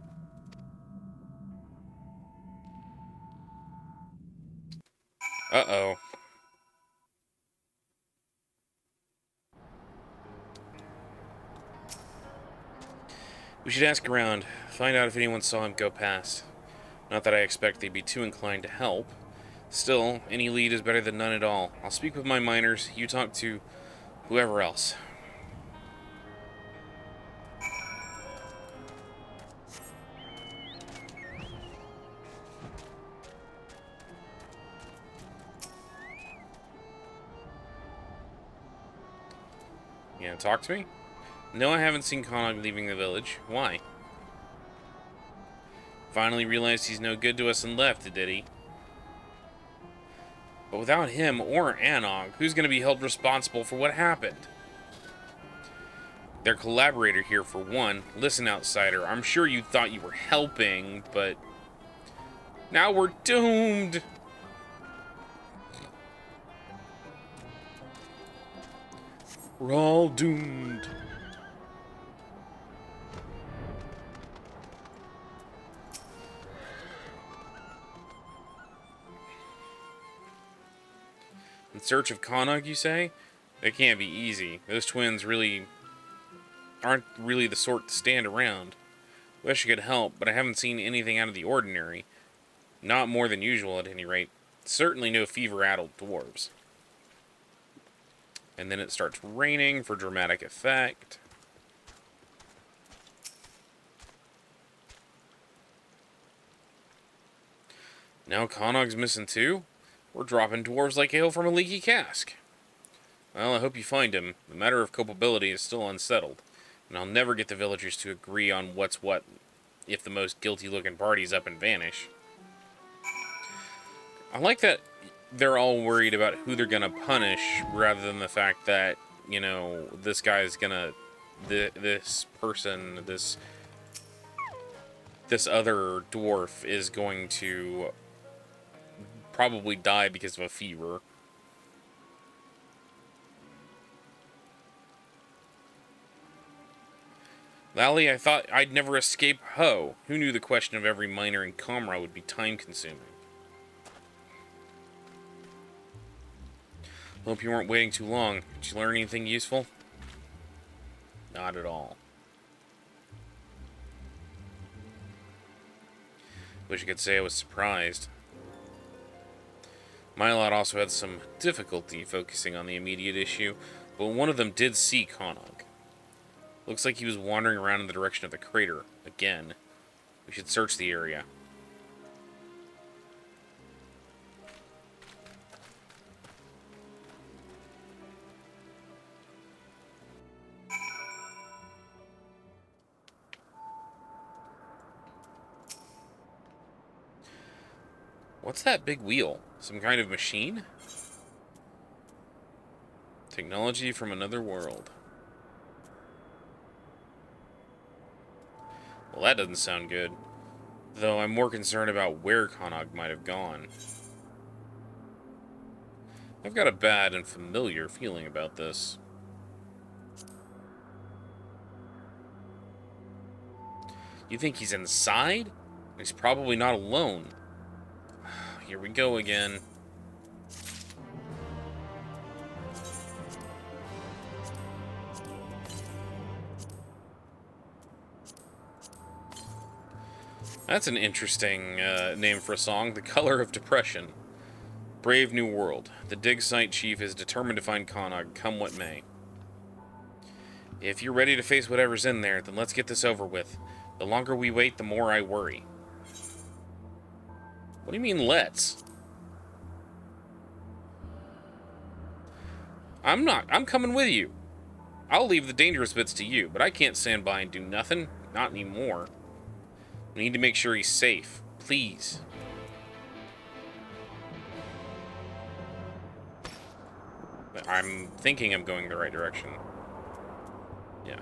Uh-oh. We should ask around, find out if anyone saw him go past. Not that I expect they'd be too inclined to help. Still, any lead is better than none at all. I'll speak with my miners, you talk to whoever else. You gonna talk to me? No, I haven't seen Konog leaving the village. Why? Finally realized he's no good to us and left, did he? But without him or Anog, who's going to be held responsible for what happened? Their collaborator here, for one. Listen, outsider, I'm sure you thought you were helping, but now we're doomed! We're all doomed. search of Konog, you say? It can't be easy. Those twins aren't really the sort to stand around. Wish I could help, but I haven't seen anything out of the ordinary. Not more than usual, at any rate. Certainly no fever-addled dwarves. And then it starts raining for dramatic effect. Now Konog's missing too? We're dropping dwarves like ale from a leaky cask. Well, I hope you find him. The matter of culpability is still unsettled, and I'll never get the villagers to agree on what's what if the most guilty-looking parties up and vanish. I like that they're all worried about who they're gonna punish rather than the fact that, you know, this guy's gonna... this person, this other dwarf is going to probably die because of a fever. Lally, I thought I'd never escape Ho. Who knew the question of every miner in Comra would be time-consuming? Hope you weren't waiting too long. Did you learn anything useful? Not at all. Wish I could say I was surprised. My lot also had some difficulty focusing on the immediate issue, but one of them did see Konog. Looks like he was wandering around in the direction of the crater, again. We should search the area. What's that big wheel? Some kind of machine? Technology from another world. Well, that doesn't sound good. Though I'm more concerned about where Konog might have gone. I've got a bad and familiar feeling about this. You think he's inside? He's probably not alone. Here we go again. That's an interesting name for a song. The Color of Depression. Brave New World. The dig site chief is determined to find Konog, come what may. If you're ready to face whatever's in there, then let's get this over with. The longer we wait, the more I worry. What do you mean, let's? I'm coming with you. I'll leave the dangerous bits to you, but I can't stand by and do nothing. Not anymore. We need to make sure he's safe. Please. I'm thinking I'm going the right direction. Yeah.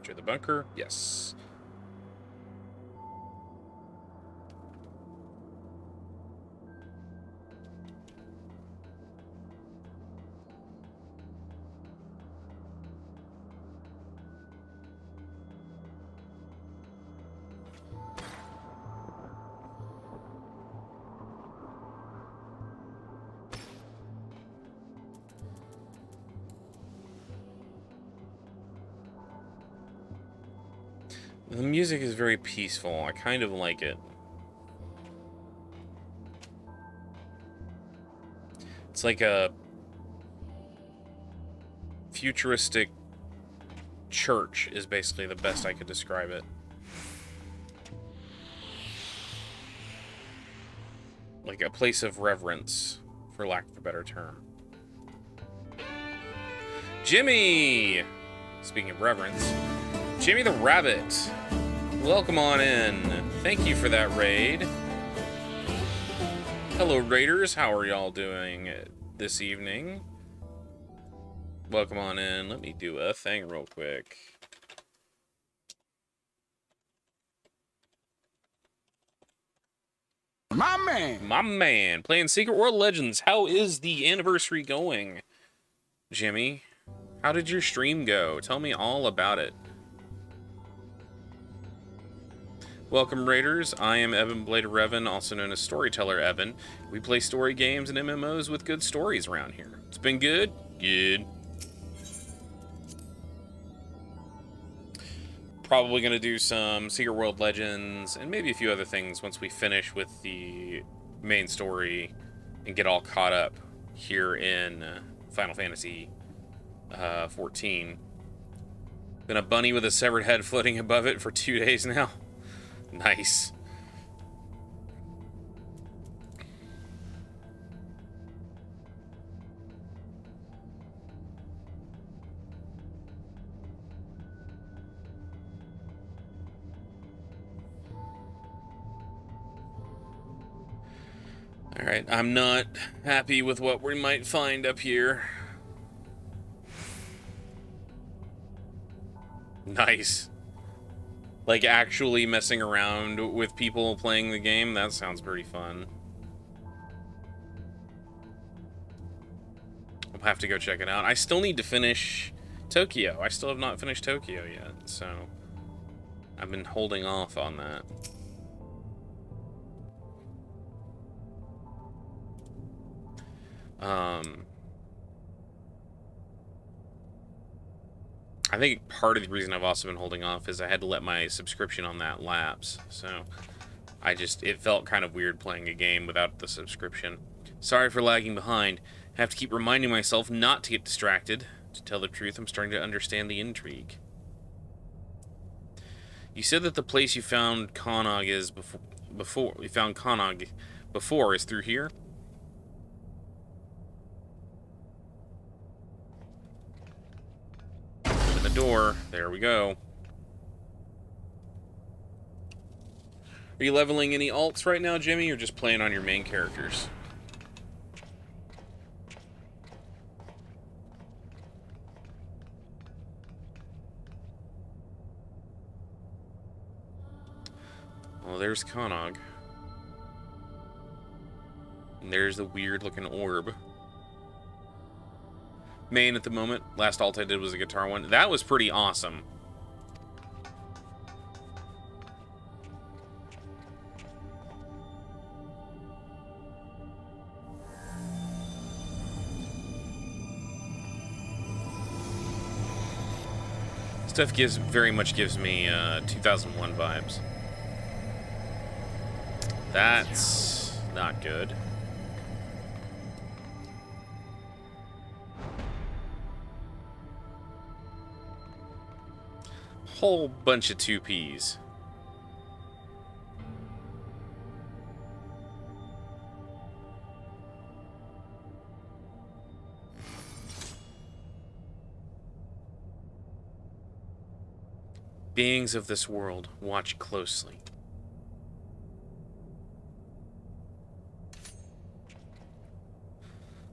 Enter the bunker. Yes. The music is very peaceful. I kind of like it. It's like a futuristic church is basically the best I could describe it. Like a place of reverence, for lack of a better term. Jimmy! Speaking of reverence, Jimmy the Rabbit. Welcome on in. Thank you for that raid. Hello, Raiders. How are y'all doing this evening? Welcome on in. Let me do a thing real quick. My man. My man. Playing Secret World Legends. How is the anniversary going, Jimmy? How did your stream go? Tell me all about it. Welcome, Raiders. I am Evan Blade of Revan, also known as Storyteller Evan. We play story games and MMOs with good stories around here. It's been good? Good. Probably going to do some Secret World Legends and maybe a few other things once we finish with the main story and get all caught up here in Final Fantasy 14. Been a bunny with a severed head floating above it for 2 days now. Nice. Alright, I'm not happy with what we might find up here. Nice. Like, actually messing around with people playing the game? That sounds pretty fun. I'll have to go check it out. I still need to finish Tokyo. I still have not finished Tokyo yet, so I've been holding off on that. I think part of the reason I've also been holding off is I had to let my subscription on that lapse, so it felt kind of weird playing a game without the subscription. Sorry for lagging behind. I have to keep reminding myself not to get distracted. To tell the truth, I'm starting to understand the intrigue. You said that the place you found Konog is before is through here? The door. There we go. Are you leveling any alts right now, Jimmy, or just playing on your main characters? Well, there's Konog. And there's the weird-looking orb. Main at the moment. Last alt I did was a guitar one. That was pretty awesome. Stuff very much gives me 2001 vibes. That's not good. Whole bunch of 2Ps. Beings of this world, watch closely.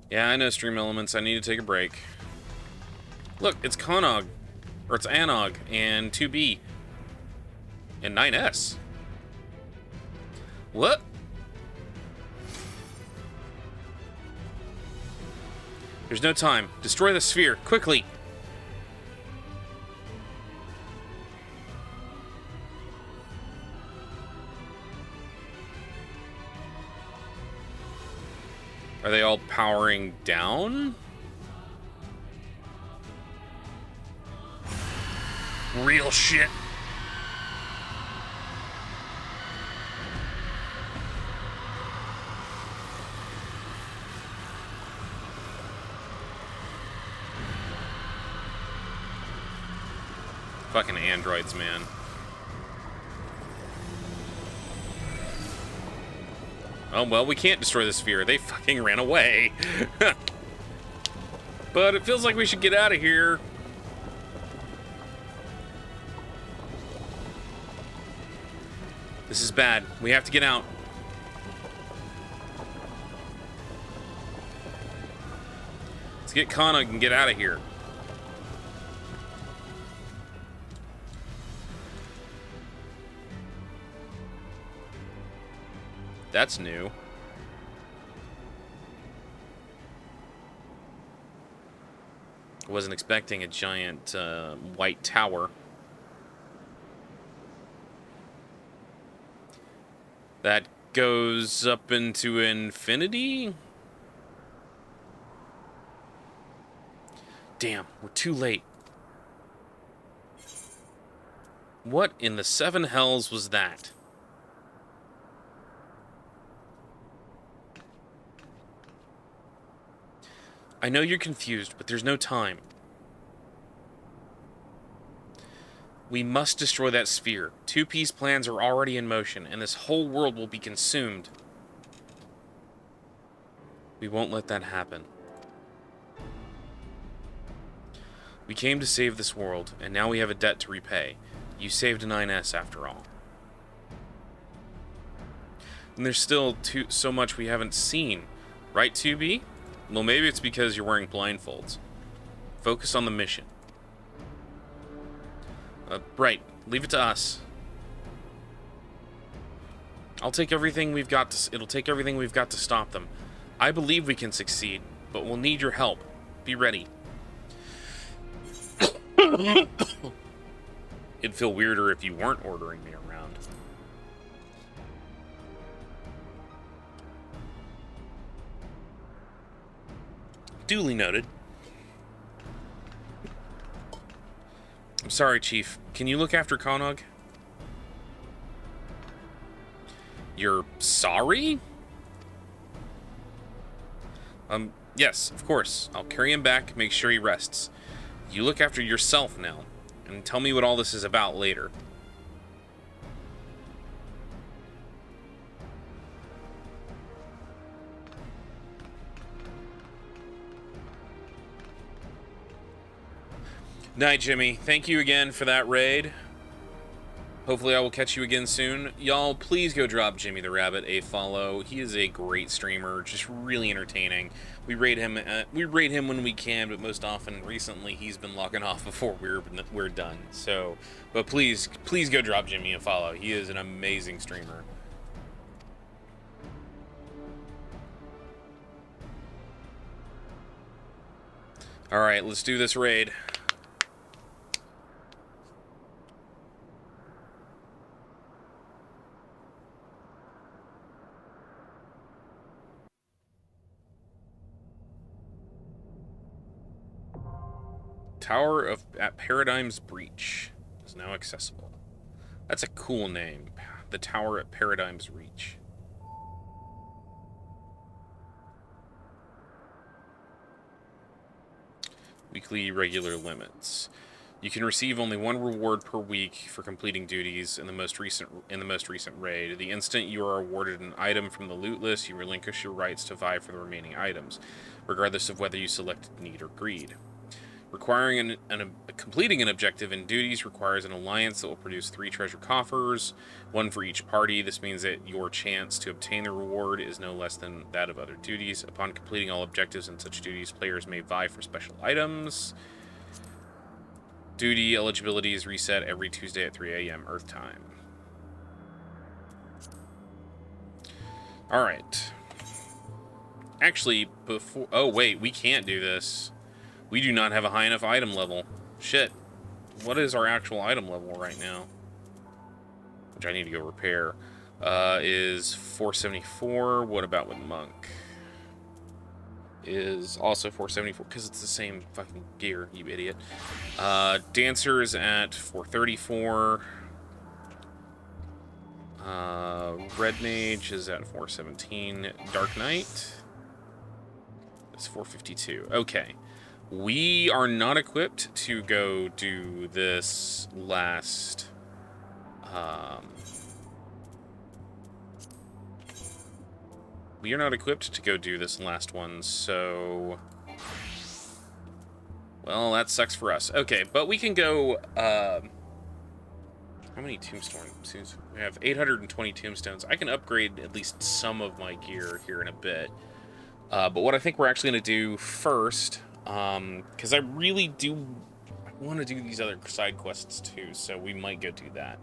Yeah, I know, Stream Elements. I need to take a break. Look, it's Konog. Or it's Anog and 2B. And 9S. What? There's no time. Destroy the sphere, quickly! Are they all powering down? Real shit. Fucking androids, man. Oh, well, we can't destroy the sphere. They fucking ran away. But it feels like we should get out of here. This is bad. We have to get out. Let's get Konog and get out of here. That's new. I wasn't expecting a giant white tower. That goes up into infinity? Damn, we're too late. What in the seven hells was that? I know you're confused, but there's no time. We must destroy that sphere. Two peace plans are already in motion, and this whole world will be consumed. We won't let that happen. We came to save this world, and now we have a debt to repay. You saved a 9S after all. And there's still so much we haven't seen. Right, 2B? Well, maybe it's because you're wearing blindfolds. Focus on the mission. Right. Leave it to us. It'll take everything we've got to stop them. I believe we can succeed, but we'll need your help. Be ready. It'd feel weirder if you weren't ordering me around. Duly noted. I'm sorry, Chief. Can you look after Konog? You're sorry? Yes, of course. I'll carry him back, make sure he rests. You look after yourself now, and tell me what all this is about later. Night, Jimmy. Thank you again for that raid. Hopefully I will catch you again soon. Y'all, please go drop Jimmy the Rabbit a follow. He is a great streamer, just really entertaining. We raid him when we can, but most often recently he's been logging off before we're done. So, but please go drop Jimmy a follow. He is an amazing streamer. All right, let's do this raid. Tower at Paradigm's Breach is now accessible. That's a cool name. The Tower at Paradigm's Reach. Weekly regular limits. You can receive only one reward per week for completing duties in the most recent raid. The instant you are awarded an item from the loot list, you relinquish your rights to vie for the remaining items, regardless of whether you selected need or greed. Completing an objective in duties requires an alliance that will produce 3 treasure coffers, 1 for each party. This means that your chance to obtain the reward is no less than that of other duties. Upon completing all objectives in such duties, players may vie for special items. Duty eligibility is reset every Tuesday at 3 a.m. Earth time. Alright. Actually, before... Oh, wait, we can't do this. We do not have a high enough item level. Shit. What is our actual item level right now? Which I need to go repair. Is 474. What about with Monk? Is also 474, because it's the same fucking gear, you idiot. Dancer is at 434. Red Mage is at 417. Dark Knight is 452. Okay. We are not equipped to go do this last... we are not equipped to go do this last one, so... Well, that sucks for us. Okay, but we can go... how many tombstones? We have 820 tombstones. I can upgrade at least some of my gear here in a bit. But what I think we're actually going to do first... because I really do want to do these other side quests too, so we might go do that.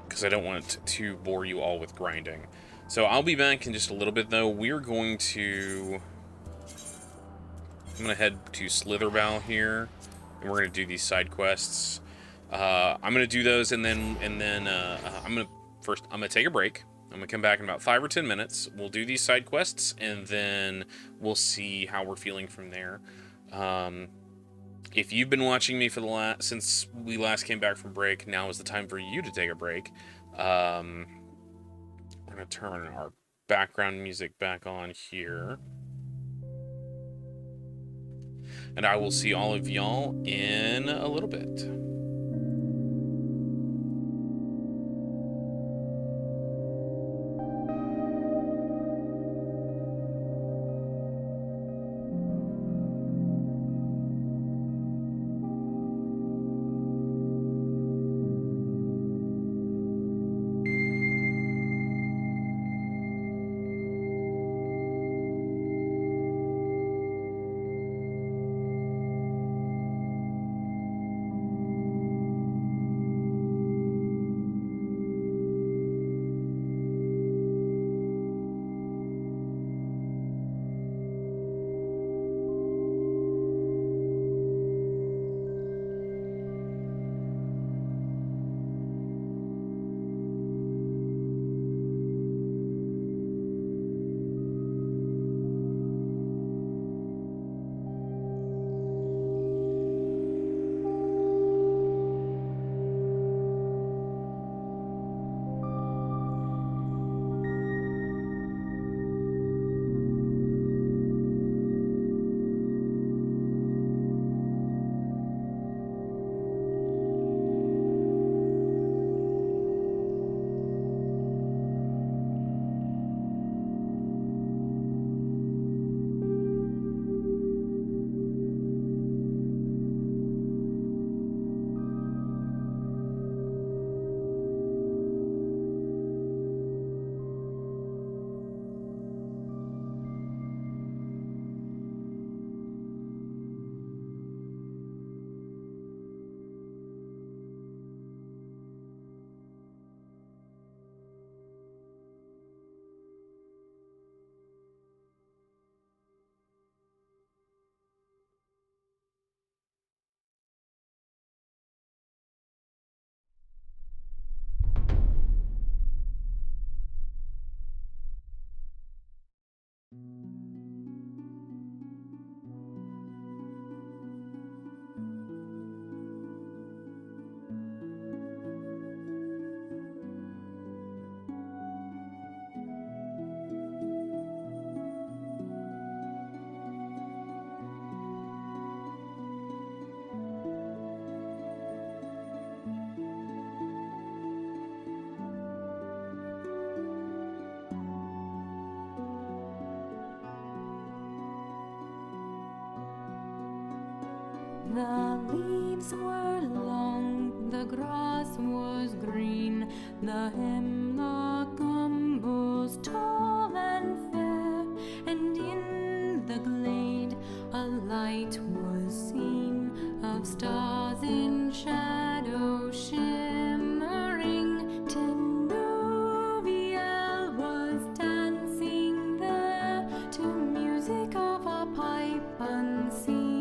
Because I don't want to bore you all with grinding. So I'll be back in just a little bit, though. We're going to... I'm going to head to Slitherbow here, and we're going to do these side quests. I'm going to do those, and then I'm going to take a break. I'm going to come back in about 5 or 10 minutes. We'll do these side quests, and then we'll see how we're feeling from there. If you've been watching me for since we last came back from break, now is the time for you to take a break. We're going to turn our background music back on here. And I will see all of y'all in a little bit. The leaves were long, the grass was green, the hemlock umbels tall and fair, and in the glade a light was seen of stars in shadow shimmering. Tinuviel was dancing there to music of a pipe unseen.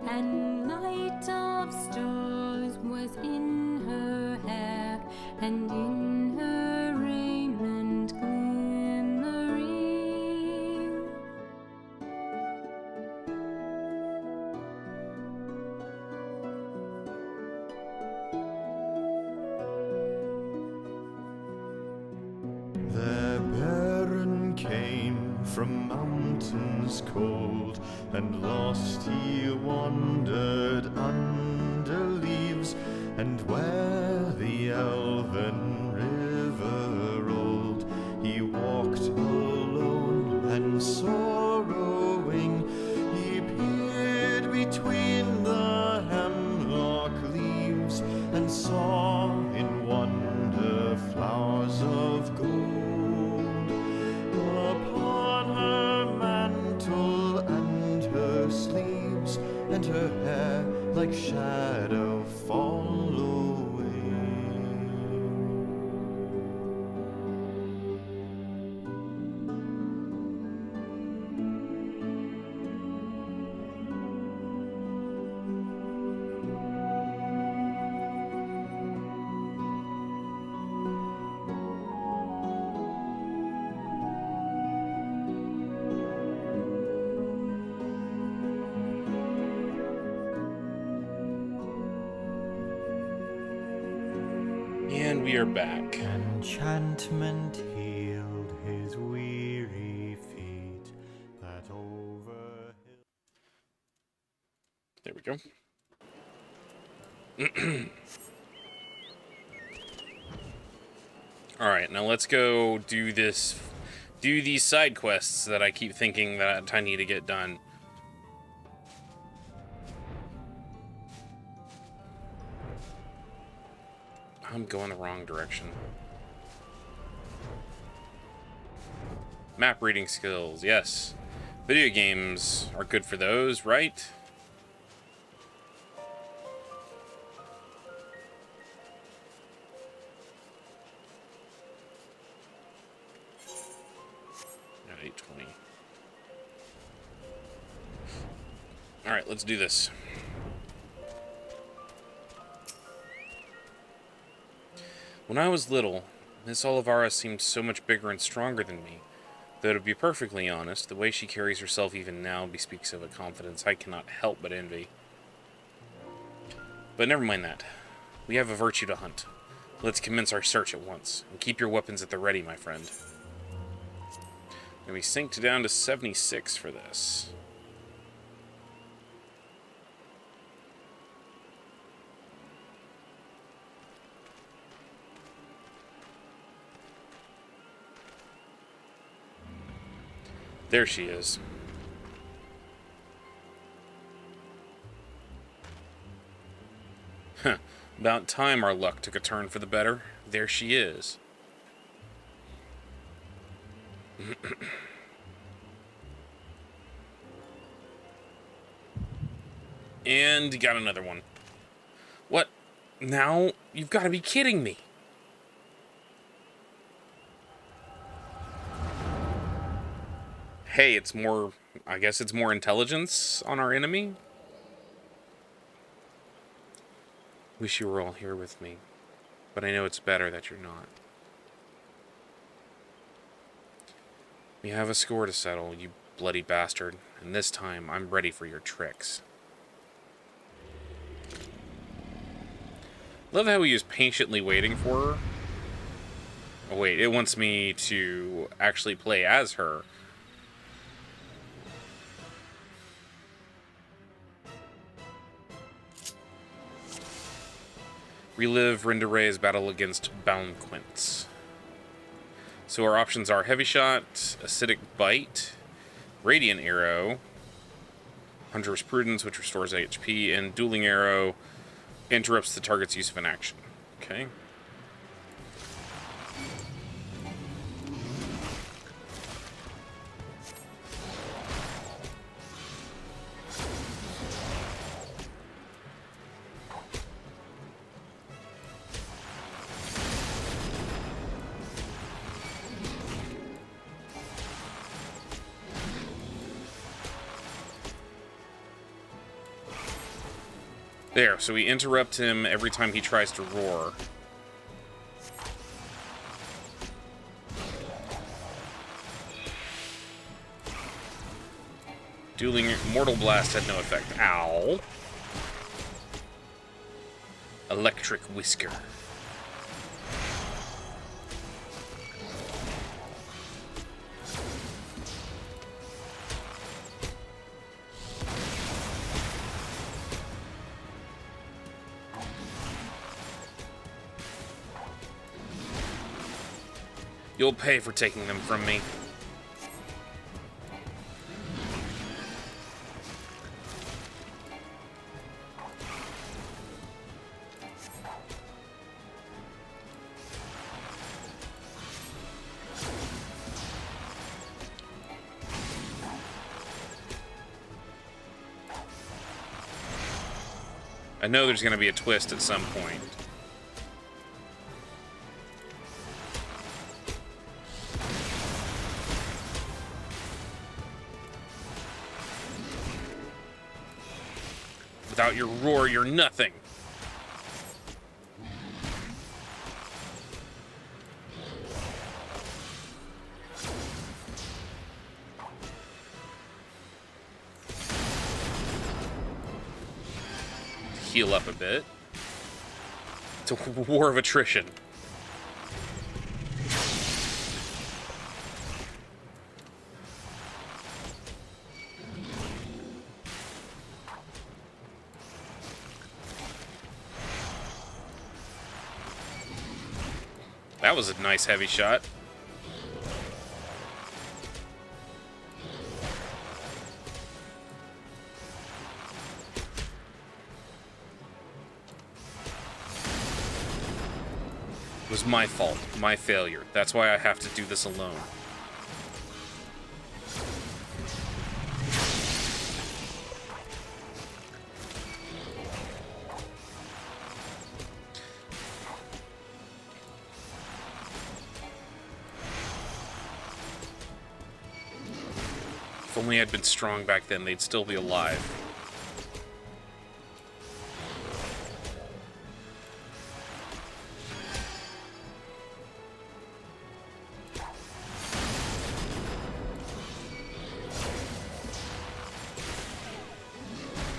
And light of stars was in her hair, and in her raiment glimmering. The Baron came from mountains cold, and lost he wandered under leaves, and where the elven river rolled, he walked alone and sorrowing. He peered between the hemlock leaves, and saw in wonder flowers of gold upon her mantle and her sleeves, and her hair like shadow following. And we are back. Enchantment healed his weary feet that over There we go. Alright, now let's go do these side quests that I keep thinking that I need to get done. I'm going the wrong direction. Map reading skills, yes. Video games are good for those, right? At 8:20. Alright, let's do this. When I was little, Miss Olivara seemed so much bigger and stronger than me. Though to be perfectly honest, the way she carries herself even now bespeaks of a confidence I cannot help but envy. But never mind that. We have a virtue to hunt. Let's commence our search at once, and keep your weapons at the ready, my friend. And we synced down to 76 for this. There she is. Huh. About time our luck took a turn for the better. There she is. And got another one. What? Now? You've got to be kidding me. Hey, it's more... I guess it's more intelligence on our enemy? Wish you were all here with me. But I know it's better that you're not. We have a score to settle, you bloody bastard. And this time, I'm ready for your tricks. Love how he is patiently waiting for her. Oh wait, it wants me to actually play as her. Relive Rendere's battle against Boundquints. So our options are Heavy Shot, Acidic Bite, Radiant Arrow, Hunter's Prudence, which restores HP, and Dueling Arrow interrupts the target's use of an action. Okay. There, so we interrupt him every time he tries to roar. Dueling Mortal Blast had no effect. Ow. Electric Whisker. You'll pay for taking them from me. I know there's going to be a twist at some point. Without your roar, you're nothing. Heal up a bit. It's a war of attrition. That was a nice heavy shot. It was my fault, my failure. That's why I have to do this alone. If only I'd been strong back then, they'd still be alive.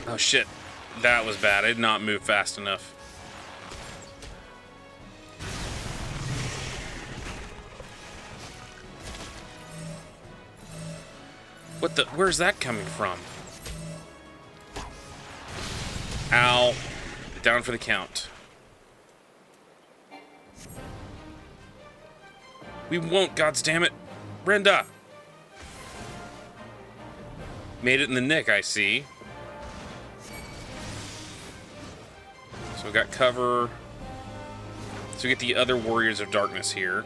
Oh shit, that was bad. I did not move fast enough. What the? Where's that coming from? Ow. Down for the count. We won't, goddamn it. Brenda! Made it in the nick, I see. So we got cover. So we get the other Warriors of Darkness here.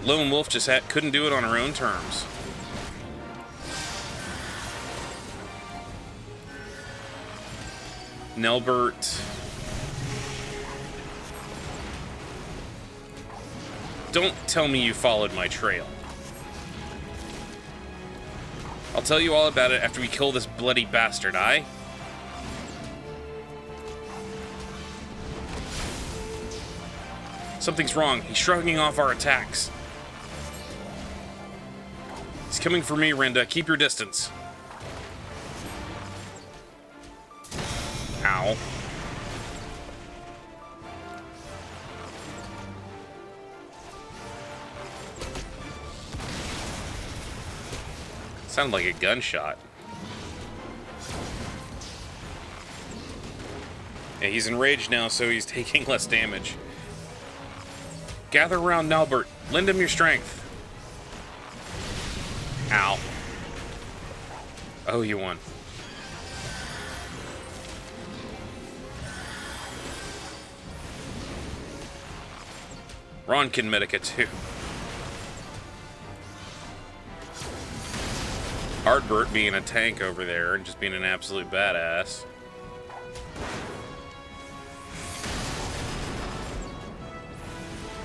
Lone Wolf just couldn't do it on her own terms. Nelbert. Don't tell me you followed my trail. I'll tell you all about it after we kill this bloody bastard, aye? Something's wrong. He's shrugging off our attacks. He's coming for me, Renda. Keep your distance. Ow. Sounded like a gunshot. Yeah, he's enraged now, so he's taking less damage. Gather around Nalbert. Lend him your strength. Ow. Oh, you won. Ron can medica too. Ardbert being a tank over there and just being an absolute badass.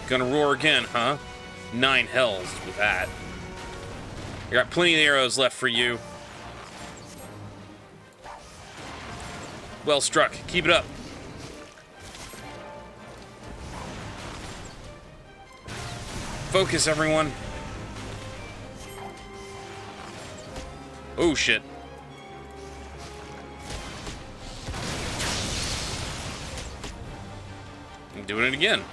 Gonna roar again, huh? 9 hells with that. I got plenty of arrows left for you. Well struck. Keep it up. Focus, everyone. Oh, shit. I'm doing it again.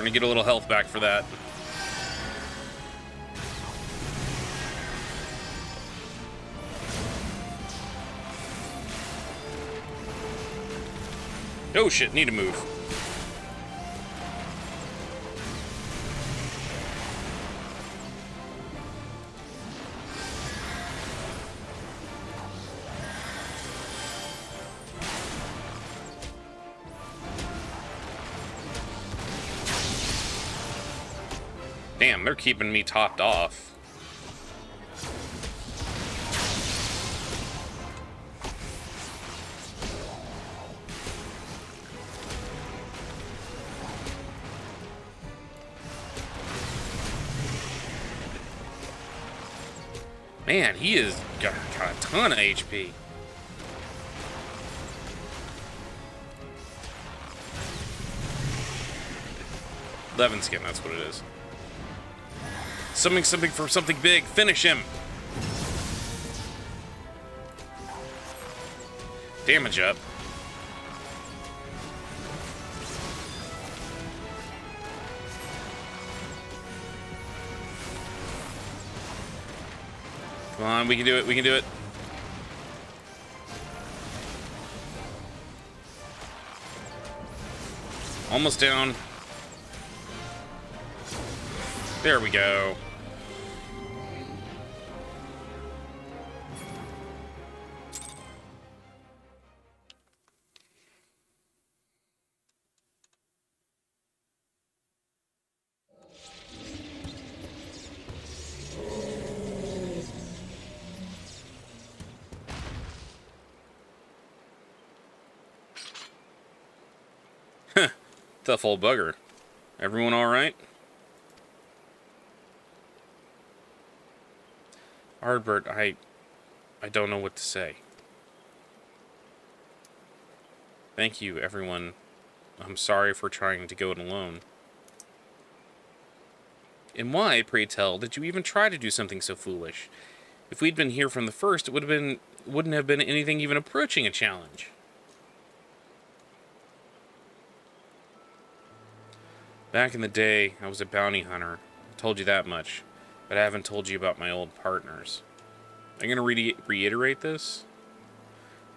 gonna get a little health back for that. Oh shit, need to move. Damn, they're keeping me topped off. Man, he has got a ton of HP. Levin skin, that's what it is. Something for something big. Finish him. Damage up. Come on, we can do it. We can do it. Almost down. There we go. Tough old bugger. Everyone all right? Ardbert, I don't know what to say. Thank you, everyone. I'm sorry for trying to go it alone. And why, pray tell, did you even try to do something so foolish? If we'd been here from the first, it wouldn't have been anything even approaching a challenge. Back in the day, I was a bounty hunter. I told you that much, but I haven't told you about my old partners. I'm going to reiterate this.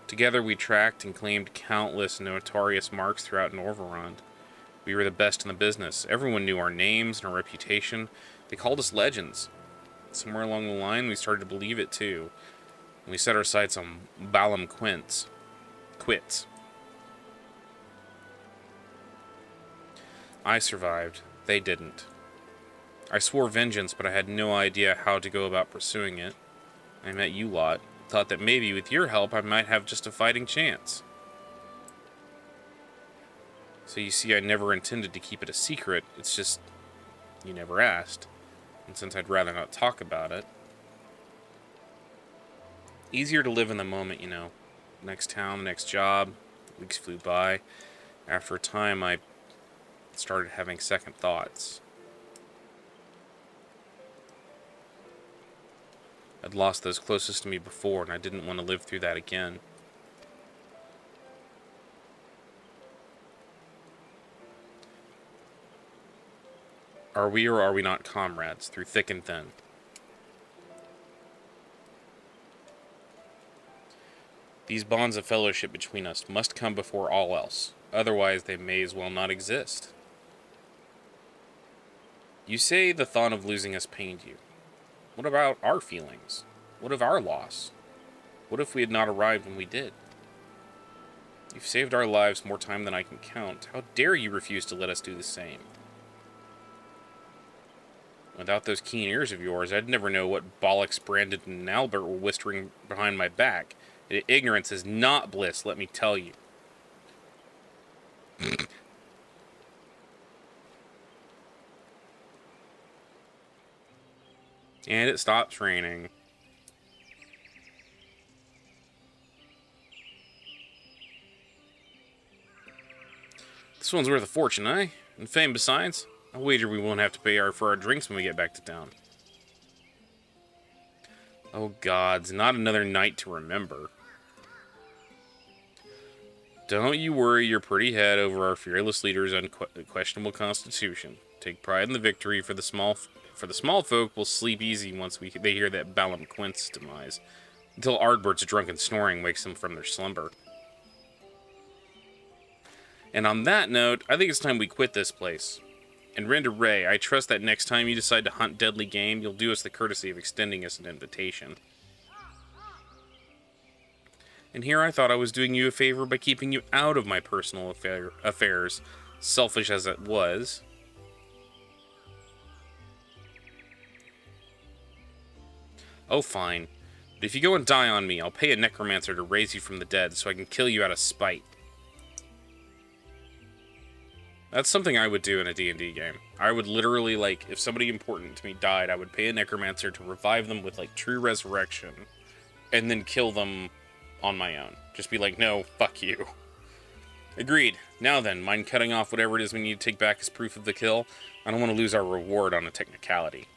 Together we tracked and claimed countless notorious marks throughout Norvrond. We were the best in the business. Everyone knew our names and our reputation. They called us legends. Somewhere along the line, we started to believe it too. And we set our sights on Balam Quits. I survived. They didn't. I swore vengeance, but I had no idea how to go about pursuing it. I met you lot. Thought that maybe with your help I might have just a fighting chance. So you see, I never intended to keep it a secret. It's just, you never asked. And since I'd rather not talk about it. Easier to live in the moment, you know. Next town, next job. Weeks flew by. After a time, I started having second thoughts. I'd lost those closest to me before, and I didn't want to live through that again. Are we or are we not comrades, through thick and thin? These bonds of fellowship between us must come before all else, otherwise they may as well not exist. You say the thought of losing us pained you. What about our feelings? What of our loss? What if we had not arrived when we did? You've saved our lives more time than I can count. How dare you refuse to let us do the same? Without those keen ears of yours, I'd never know what bollocks Brandon and Albert were whispering behind my back. Ignorance is not bliss, let me tell you. And it stops raining. This one's worth a fortune, eh? And fame besides. I wager we won't have to pay for our drinks when we get back to town. Oh gods, not another night to remember. Don't you worry your pretty head over our fearless leader's unquestionable constitution. Take pride in the victory, for the small folk will sleep easy once they hear that Balam Quint's demise, until Ardbert's drunken snoring wakes them from their slumber. And on that note, I think it's time we quit this place. And Render Ray, I trust that next time you decide to hunt deadly game, you'll do us the courtesy of extending us an invitation. And here I thought I was doing you a favor by keeping you out of my personal affairs, selfish as it was. Oh, fine. But if you go and die on me, I'll pay a necromancer to raise you from the dead so I can kill you out of spite. That's something I would do in a D&D game. I would literally, like, if somebody important to me died, I would pay a necromancer to revive them with, like, true resurrection, and then kill them on my own. Just be like, no, fuck you. Agreed. Now then, mind cutting off whatever it is we need to take back as proof of the kill? I don't want to lose our reward on a technicality.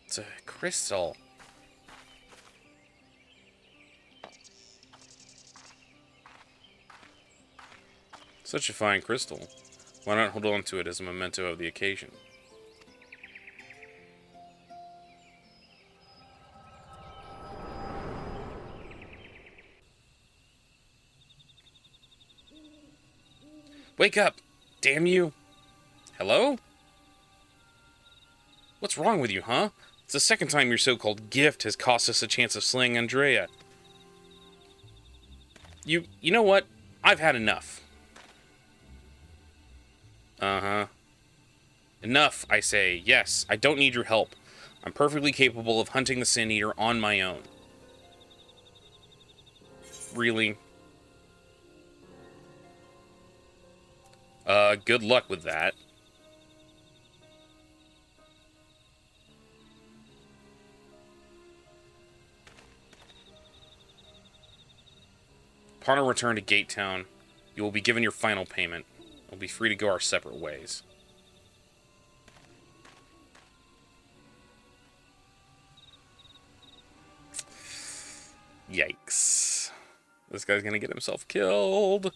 It's a crystal. Such a fine crystal. Why not hold on to it as a memento of the occasion? Wake up! Damn you! Hello? What's wrong with you, huh? It's the second time your so-called gift has cost us a chance of slaying Andrea. You know what? I've had enough. Uh-huh. Enough, I say. Yes, I don't need your help. I'm perfectly capable of hunting the Sin Eater on my own. Really? Good luck with that. Upon our return to Gate Town, you will be given your final payment. We'll be free to go our separate ways. Yikes. This guy's gonna get himself killed.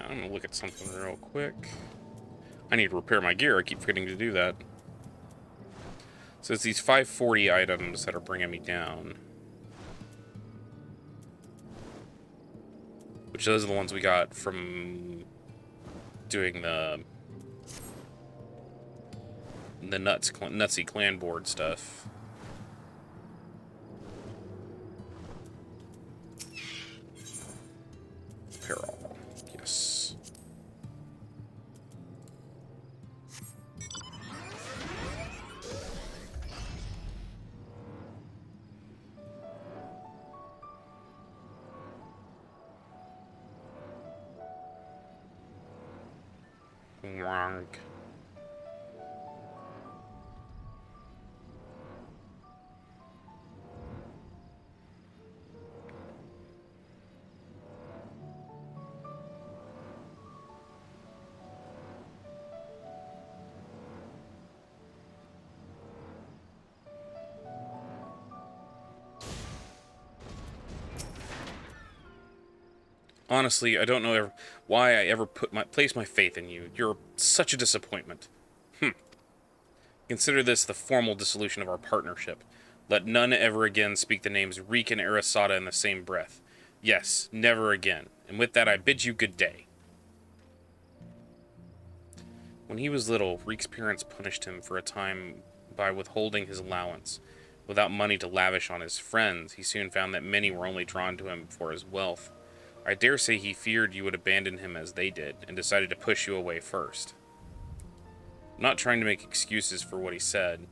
I'm gonna look at something real quick. I need to repair my gear. I keep forgetting to do that. So it's these 540 items that are bringing me down. Which those are the ones we got from doing the nutsy clan board stuff. Apparel. Yes. Wrong. Honestly, I don't know why I ever place my faith in you. You're such a disappointment. Consider this the formal dissolution of our partnership. Let none ever again speak the names Reek and Arasada in the same breath. Yes, never again. And with that, I bid you good day. When he was little, Reek's parents punished him for a time by withholding his allowance. Without money to lavish on his friends, he soon found that many were only drawn to him for his wealth. I dare say he feared you would abandon him as they did, and decided to push you away first. I'm not trying to make excuses for what he said.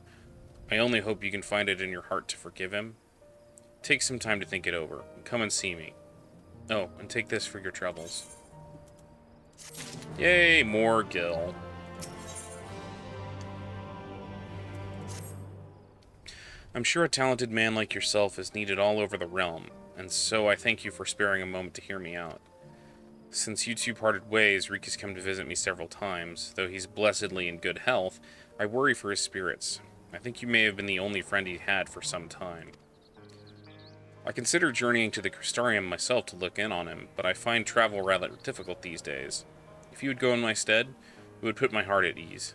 I only hope you can find it in your heart to forgive him. Take some time to think it over, and come and see me. Oh, and take this for your troubles. Yay, more Gil. I'm sure a talented man like yourself is needed all over the realm, and so I thank you for sparing a moment to hear me out. Since you two parted ways, Reek has come to visit me several times. Though he's blessedly in good health, I worry for his spirits. I think you may have been the only friend he had for some time. I consider journeying to the Crystarium myself to look in on him, but I find travel rather difficult these days. If you would go in my stead, it would put my heart at ease.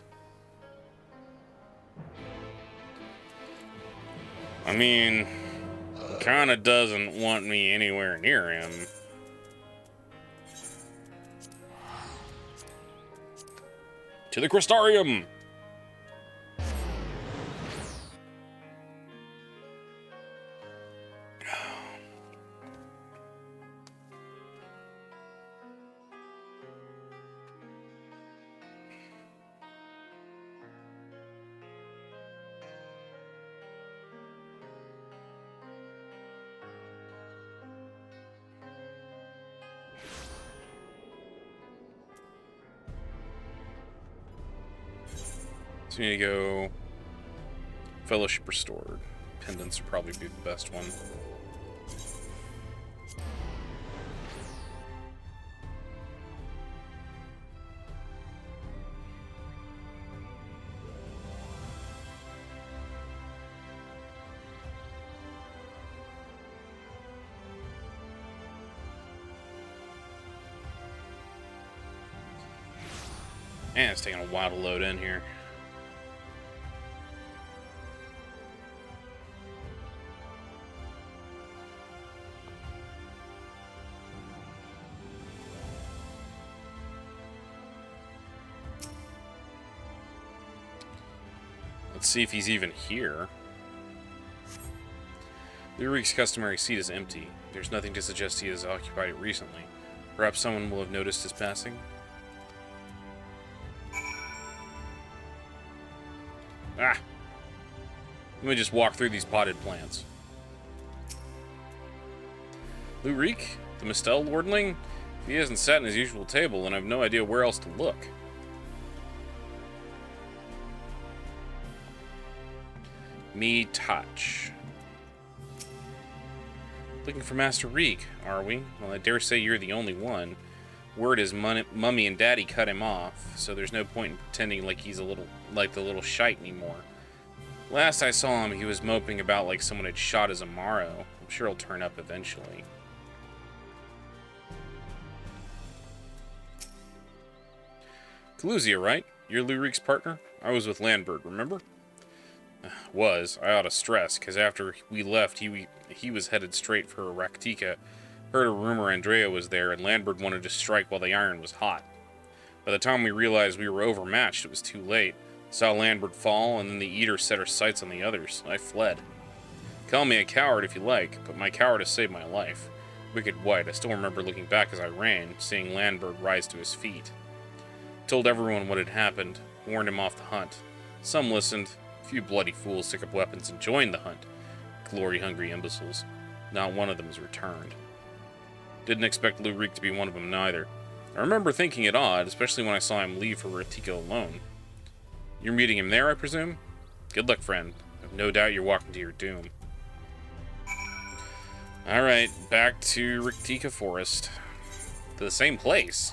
I mean, he kinda doesn't want me anywhere near him. To the Crystarium! So we need to go Fellowship Restored. Pendants would probably be the best one. Man, it's taking a while to load in here. Let's see if he's even here. Lurik's customary seat is empty. There's nothing to suggest he has occupied it recently. Perhaps someone will have noticed his passing? Ah! Let me just walk through these potted plants. Lurik, the Mistel Lordling? If he hasn't sat in his usual table, then I have no idea where else to look. Me touch. Looking for Master Reek, are we? Well, I dare say you're the only one. Word is Mummy and Daddy cut him off, so there's no point in pretending like he's like the little shite anymore. Last I saw him, he was moping about like someone had shot his Amaro. I'm sure he'll turn up eventually. Kaluzia, right? You're Lurik's partner? I was with Landberg, remember? I ought to stress, because after we left, he was headed straight for Raktika. Heard a rumor Andrea was there, and Landberg wanted to strike while the iron was hot. By the time we realized we were overmatched, it was too late. Saw Landberg fall, and then the Eater set her sights on the others. I fled. Call me a coward if you like, but my cowardice saved my life. Wicked White, I still remember looking back as I ran, seeing Landberg rise to his feet. Told everyone what had happened, warned him off the hunt. Some listened. A few bloody fools took up weapons and joined the hunt. Glory-hungry imbeciles. Not one of them has returned. Didn't expect Lurik to be one of them neither. I remember thinking it odd, especially when I saw him leave for Ratika alone. You're meeting him there, I presume? Good luck, friend. I've no doubt you're walking to your doom. Alright, back to Ratika Forest. To the same place.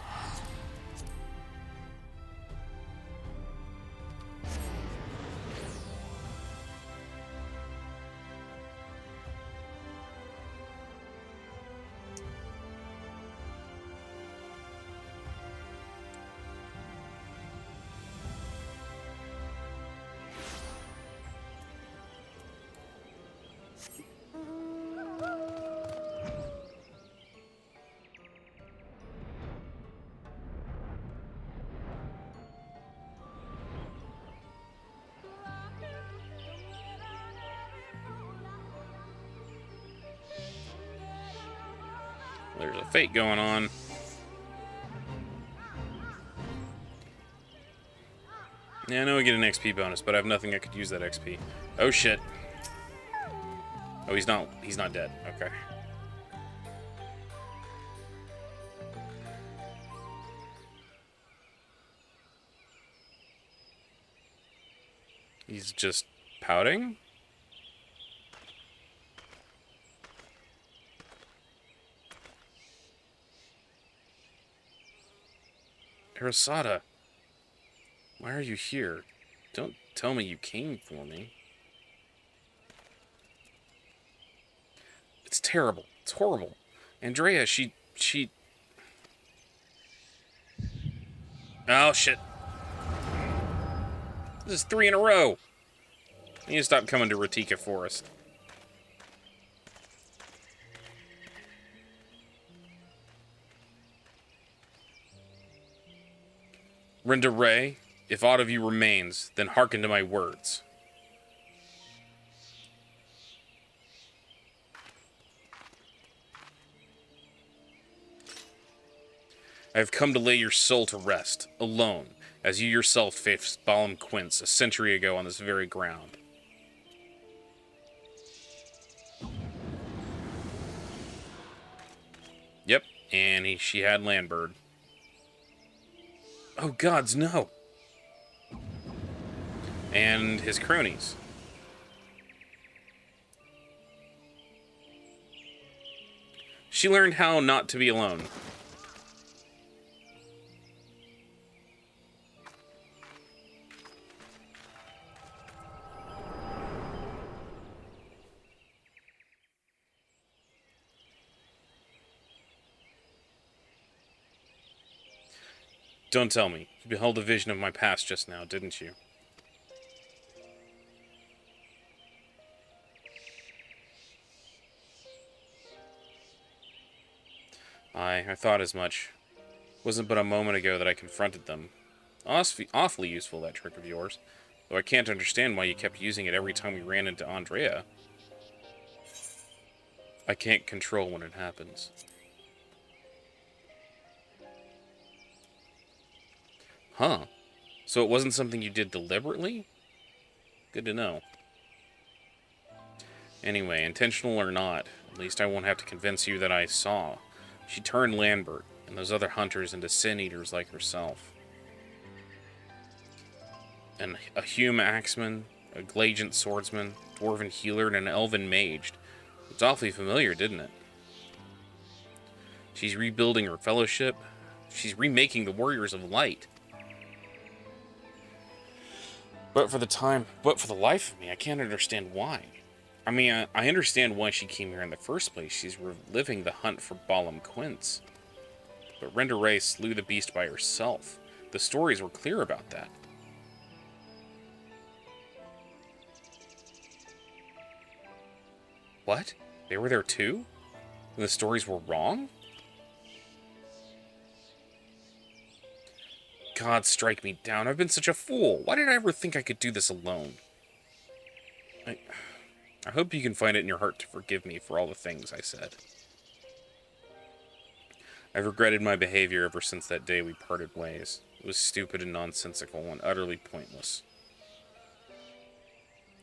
There's a fate going on. Yeah, I know we get an XP bonus, but I have nothing I could use that XP. Oh shit. Oh, he's not dead. Okay. He's just pouting? Arasada, why are you here? Don't tell me you came for me. It's terrible. It's horrible. Andrea, she... Oh, shit. This is 3 in a row. I need to stop coming to Ratika Forest. Renda Ray, if aught of you remains, then hearken to my words. I have come to lay your soul to rest, alone, as you yourself faced Balam Quince a century ago on this very ground. Yep, and she had Landbird. Oh gods, no! And his cronies. She learned how not to be alone. Don't tell me. You beheld a vision of my past just now, didn't you? I thought as much. Wasn't but a moment ago that I confronted them. Awfully useful, that trick of yours. Though I can't understand why you kept using it every time we ran into Andrea. I can't control when it happens. Huh. So it wasn't something you did deliberately? Good to know. Anyway, intentional or not, at least I won't have to convince you that I saw. She turned Lambert and those other hunters into sin-eaters like herself. And a Hume axeman, a Glagent swordsman, dwarven healer, and an elven mage. It's awfully familiar, didn't it? She's rebuilding her fellowship. She's remaking the Warriors of Light. But for the life of me, I can't understand why. I mean, I understand why she came here in the first place. She's reliving the hunt for Balam Quince. But Renda Ray slew the beast by herself. The stories were clear about that. What? They were there too? And the stories were wrong? God, strike me down. I've been such a fool. Why did I ever think I could do this alone? I hope you can find it in your heart to forgive me for all the things I said. I've regretted my behavior ever since that day we parted ways. It was stupid and nonsensical and utterly pointless.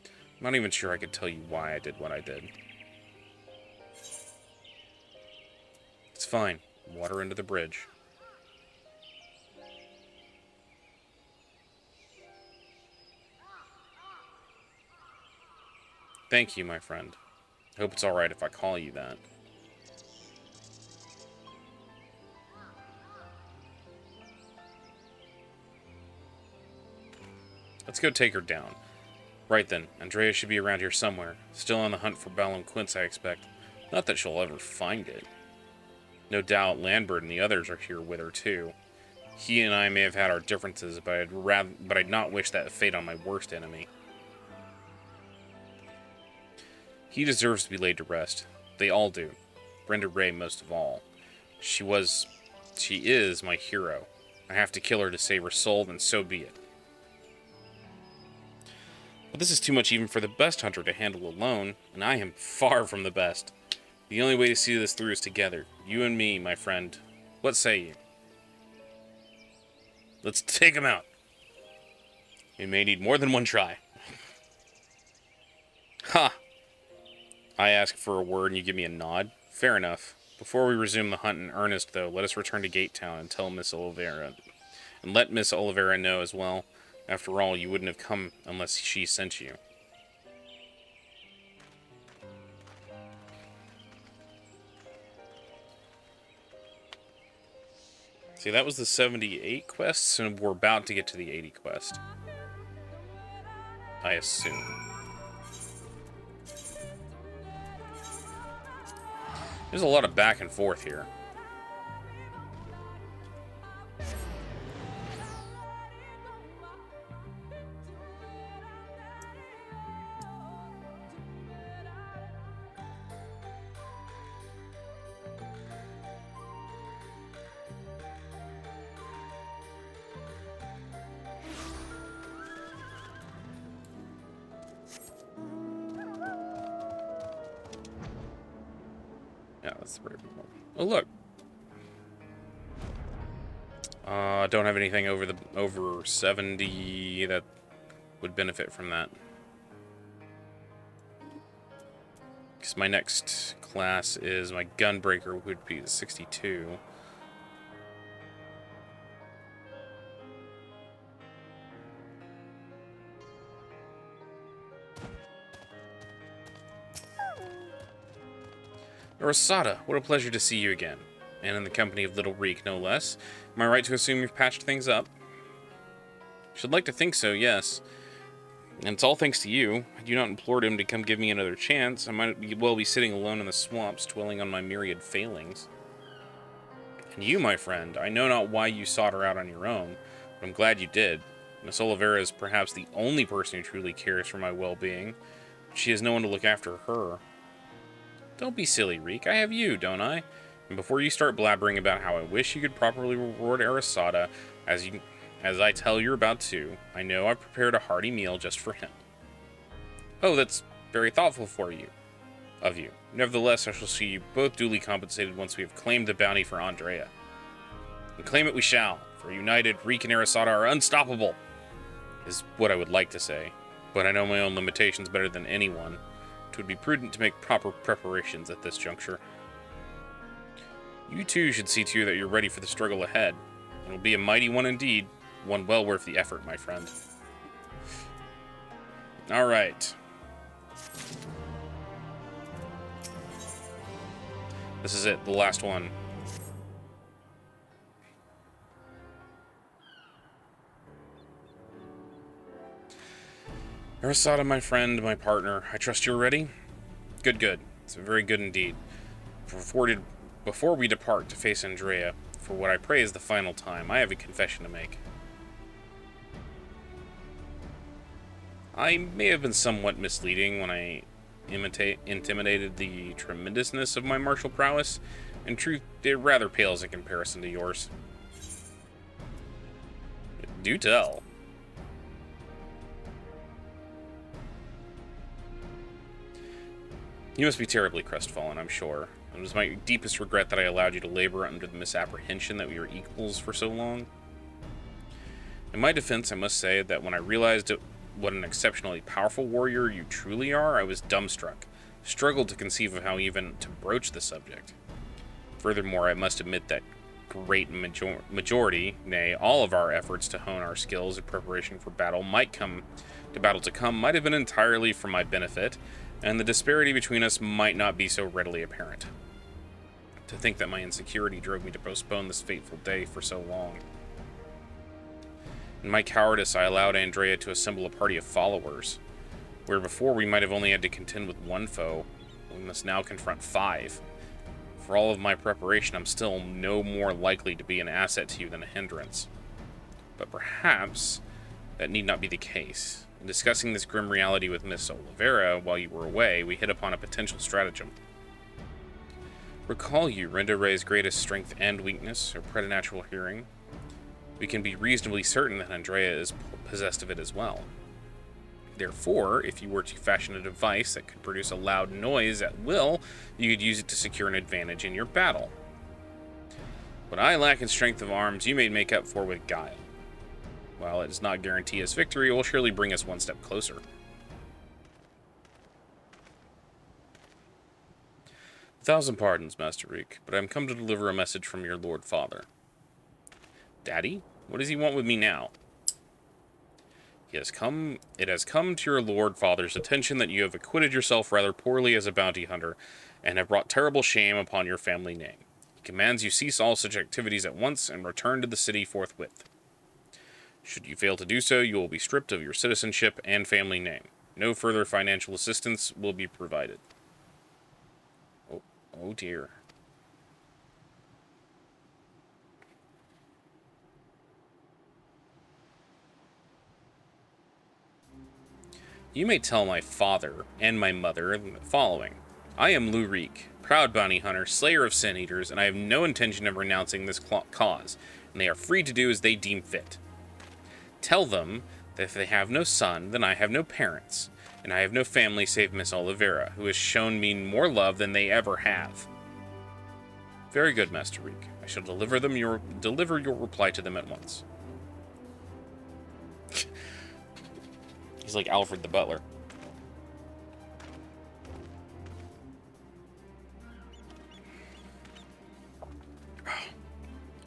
I'm not even sure I could tell you why I did what I did. It's fine. Water under the bridge. Thank you, my friend. I hope it's alright if I call you that. Let's go take her down. Right then, Andrea should be around here somewhere. Still on the hunt for Balam Quince, I expect. Not that she'll ever find it. No doubt Lambert and the others are here with her too. He and I may have had our differences, but I'd not wish that fate on my worst enemy. He deserves to be laid to rest. They all do. Brenda Ray most of all. She is my hero. I have to kill her to save her soul, then so be it. But this is too much even for the best hunter to handle alone, and I am far from the best. The only way to see this through is together. You and me, my friend. What say you? Let's take him out. We may need more than one try. Ha! I ask for a word and you give me a nod. Fair enough. Before we resume the hunt in earnest, though, let us return to Gate Town and tell Miss Oliveira. And let Miss Oliveira know as well. After all, you wouldn't have come unless she sent you. See, that was the 78 quests, and we're about to get to the 80 quest. I assume. There's a lot of back and forth here. Yeah, that's the right one. Oh, look. Don't have anything over 70 that would benefit from that. Because my next class is my gunbreaker, would be 62. Arasada, what a pleasure to see you again. And in the company of Little Reek, no less. Am I right to assume you've patched things up? Should like to think so, yes. And it's all thanks to you. Had you not implored him to come give me another chance, I might well be sitting alone in the swamps, dwelling on my myriad failings. And you, my friend, I know not why you sought her out on your own, but I'm glad you did. Miss Oliveira is perhaps the only person who truly cares for my well-being. She has no one to look after her. Don't be silly, Reek. I have you, don't I? And before you start blabbering about how I wish you could properly reward Arasada, as I tell you're about to, I know I've prepared a hearty meal just for him. Oh, that's very thoughtful of you. Nevertheless, I shall see you both duly compensated once we have claimed the bounty for Andrea. And claim it we shall, for united, Reek and Arasada are unstoppable, is what I would like to say. But I know my own limitations better than anyone. It would be prudent to make proper preparations at this juncture. You too should see to that you're ready for the struggle ahead. It will be a mighty one indeed, one well worth the effort, my friend. All right. This is it, the last one. Arasada, my friend, my partner, I trust you're ready? Good, good. It's very good indeed. Before we depart to face Andrea, for what I pray is the final time, I have a confession to make. I may have been somewhat misleading when I intimidated the tremendousness of my martial prowess. In truth, it rather pales in comparison to yours. Do tell. You must be terribly crestfallen, I'm sure. It was my deepest regret that I allowed you to labor under the misapprehension that we were equals for so long. In my defense, I must say that when I realized what an exceptionally powerful warrior you truly are, I was dumbstruck, struggled to conceive of how even to broach the subject. Furthermore, I must admit that great majority, nay, all of our efforts to hone our skills in preparation for battle might have been entirely for my benefit, and the disparity between us might not be so readily apparent. To think that my insecurity drove me to postpone this fateful day for so long. In my cowardice, I allowed Andrea to assemble a party of followers. Where before we might have only had to contend with one foe, we must now confront 5. For all of my preparation, I'm still no more likely to be an asset to you than a hindrance. But perhaps that need not be the case. In discussing this grim reality with Miss Oliveira while you were away, we hit upon a potential stratagem. Recall you Renda Ray's greatest strength and weakness, her preternatural hearing. We can be reasonably certain that Andrea is possessed of it as well. Therefore, if you were to fashion a device that could produce a loud noise at will, you could use it to secure an advantage in your battle. What I lack in strength of arms, you may make up for with guile. While it does not guarantee us victory, it will surely bring us one step closer. 1,000 pardons, Master Reek, but I am come to deliver a message from your Lord Father. Daddy? What does he want with me now? It has come to your lord father's attention that you have acquitted yourself rather poorly as a bounty hunter, and have brought terrible shame upon your family name. He commands you cease all such activities at once and return to the city forthwith. Should you fail to do so, you will be stripped of your citizenship and family name. No further financial assistance will be provided. Oh dear. You may tell my father and my mother the following. I am Lurik, proud bounty hunter, slayer of sin eaters, and I have no intention of renouncing this cause, and they are free to do as they deem fit. Tell them that if they have no son, then I have no parents, and I have no family save Miss Oliveira, who has shown me more love than they ever have. Very good, Master Reek. I shall deliver your reply to them at once. He's like Alfred the Butler.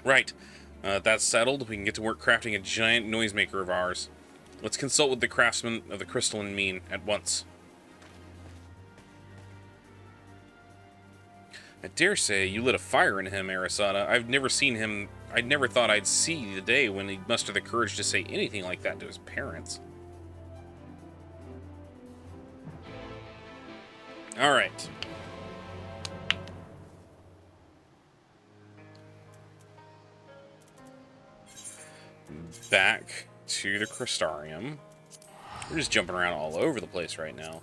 Right. That's settled. We can get to work crafting a giant noisemaker of ours. Let's consult with the craftsman of the crystalline mean at once. I dare say you lit a fire in him, Arasada. I've never seen him. I'd never thought I'd see the day when he'd muster the courage to say anything like that to his parents. Alright. Back to the Crystarium. We're just jumping around all over the place right now.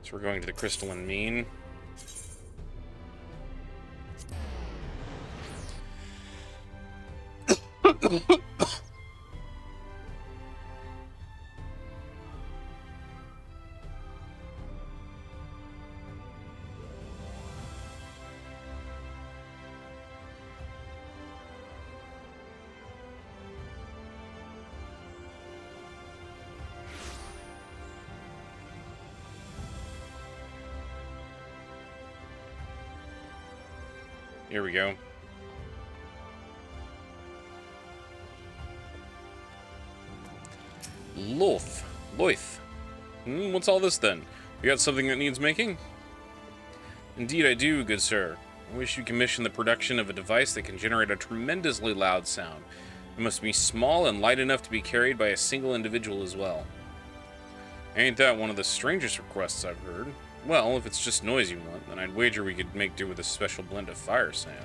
So we're going to the crystalline mean. Here we go. Loth. What's all this then? You got something that needs making? Indeed I do, good sir. I wish you commission the production of a device that can generate a tremendously loud sound. It must be small and light enough to be carried by a single individual as well. Ain't that one of the strangest requests I've heard? Well, if it's just noise you want, then I'd wager we could make do with a special blend of fire sand.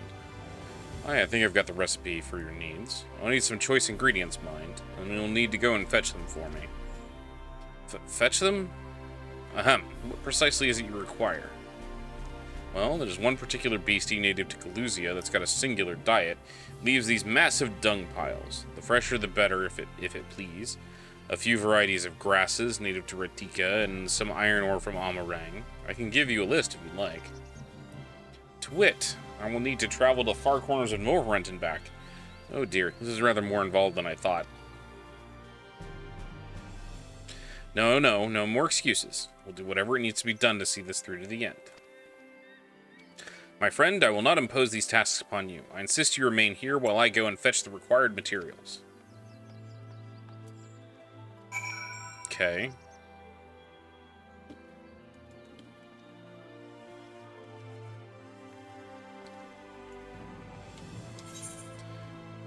I think I've got the recipe for your needs. I'll need some choice ingredients, mind, and you'll need to go and fetch them for me. Fetch them? Ahem. What precisely is it you require? Well, there's one particular beastie native to Galuzia that's got a singular diet. Leaves these massive dung piles. The fresher the better, if it please. A few varieties of grasses native to Ratika, and some iron ore from Amarang. I can give you a list if you'd like. To wit, I will need to travel to far corners of Norvrent and back. Oh dear, this is rather more involved than I thought. No more excuses. We'll do whatever it needs to be done to see this through to the end. My friend, I will not impose these tasks upon you. I insist you remain here while I go and fetch the required materials. Okay.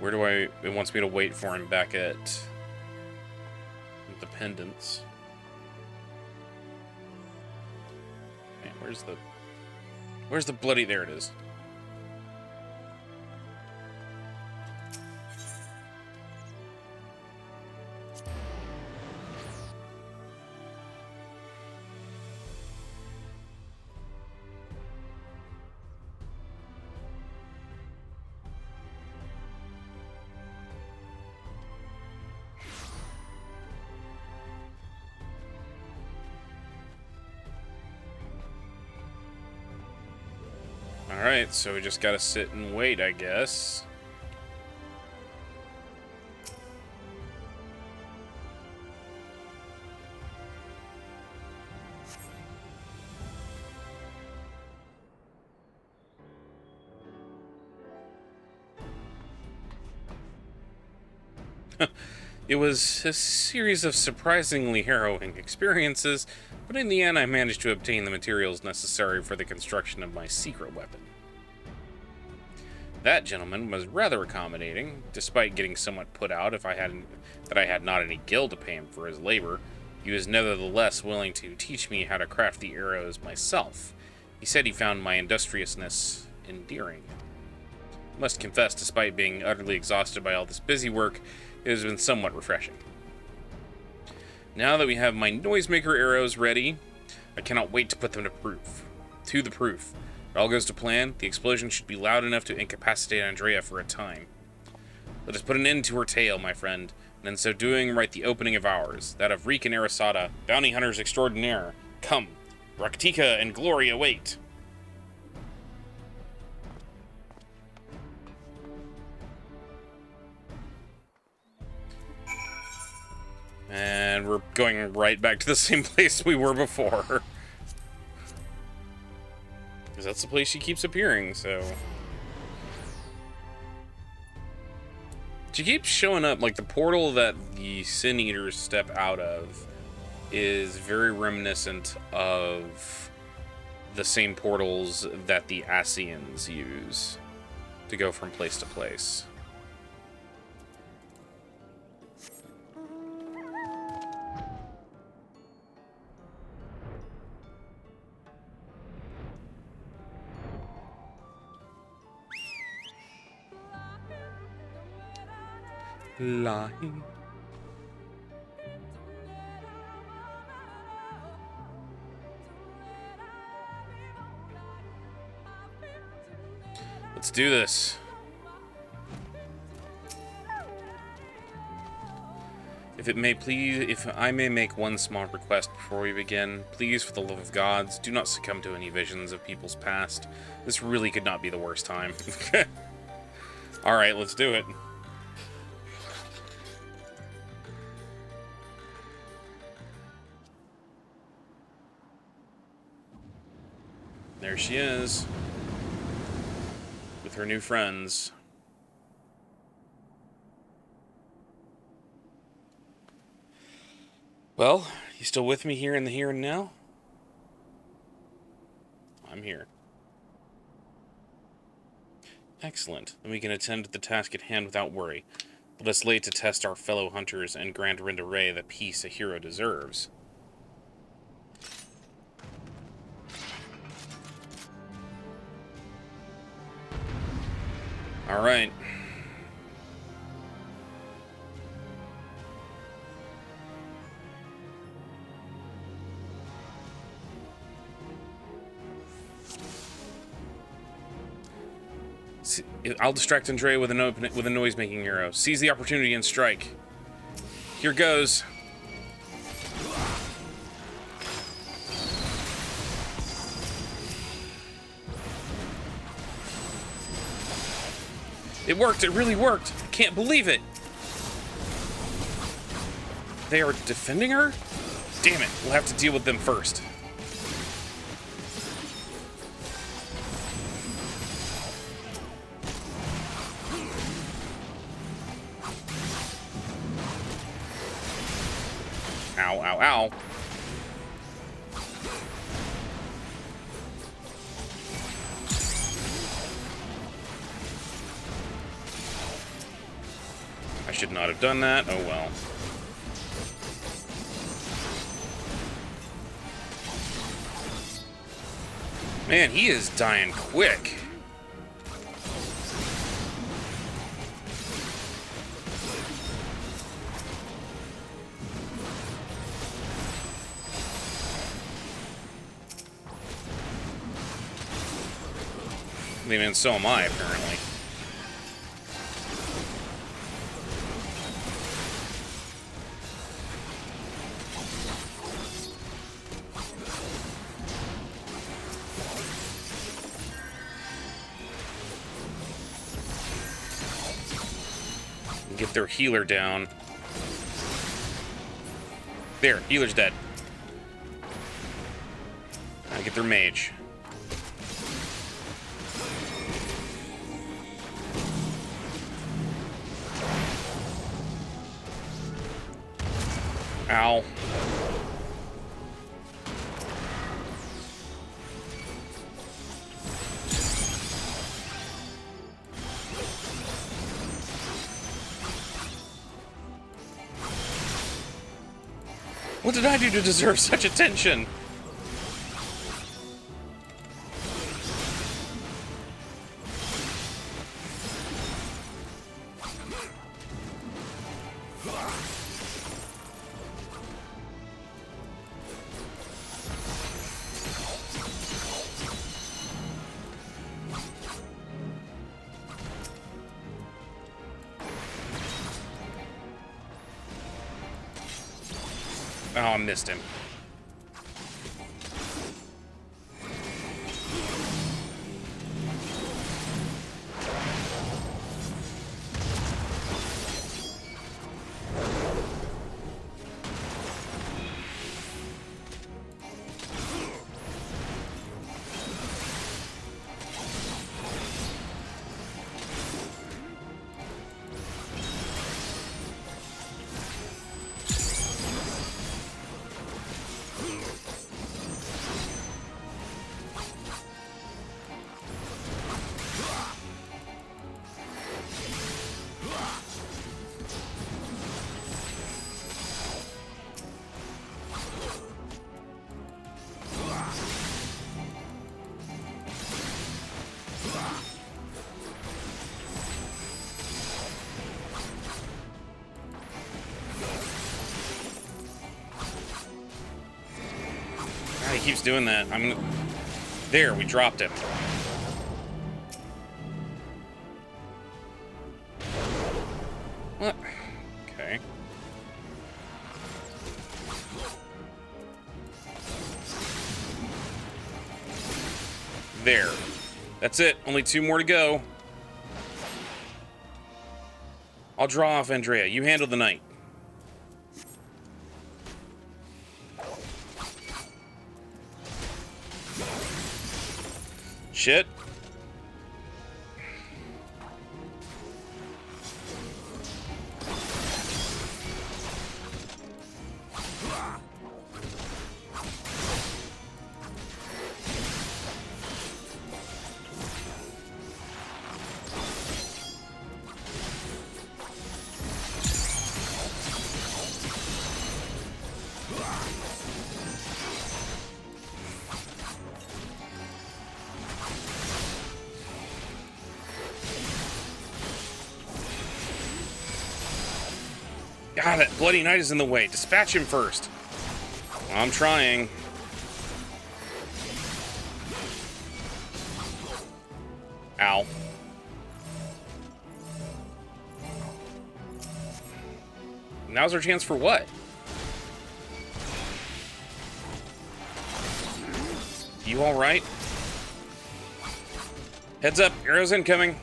Where do it wants me to wait for him back at the pendants. Man, where's the bloody, there it is. Alright, so we just gotta sit and wait, I guess. It was a series of surprisingly harrowing experiences, but in the end I managed to obtain the materials necessary for the construction of my secret weapon. That gentleman was rather accommodating, despite getting somewhat put out that I had not any gil to pay him for his labor. He was nevertheless willing to teach me how to craft the arrows myself. He said he found my industriousness endearing. I must confess, despite being utterly exhausted by all this busy work, it has been somewhat refreshing. Now that we have my noisemaker arrows ready, I cannot wait to put them to the proof. If all goes to plan, the explosion should be loud enough to incapacitate Andrea for a time. Let us put an end to her tale, my friend, and in so doing write the opening of ours, that of Reek and Arasada, bounty hunters extraordinaire. Come, Raktika and glory await! And we're going right back to the same place we were before. Because that's the place she keeps appearing, so... She keeps showing up, like the portal that the Sin Eaters step out of is very reminiscent of the same portals that the Ascians use to go from place to place. Lying. Let's do this. If I may make one small request before we begin, please, for the love of gods, do not succumb to any visions of people's past. This really could not be the worst time. Alright, let's do it. There she is, with her new friends. Well, you still with me here in the here and now? I'm here. Excellent. Then we can attend to the task at hand without worry. Let us lay to test our fellow hunters and grant Rindaray the peace a hero deserves. All right. I'll distract Andrea with a noise-making arrow. Seize the opportunity and strike. Here goes. It worked. It really worked. I can't believe it. They are defending her? Damn it. We'll have to deal with them first. Ow, ow, ow. I should not have done that. Oh well. Man, he is dying quick. I mean, and so am I, apparently. Get their healer down. There, healer's dead. Now get their mage. Ow. What did I do to deserve such attention? Oh, I missed him. He keeps doing that. There, we dropped him. What? Okay. There. That's it. Only 2 more to go. I'll draw off Andrea. You handle the knight. Shit. God, that bloody knight is in the way. Dispatch him first. I'm trying. Ow. Now's our chance for what? You alright? Heads up, arrows incoming.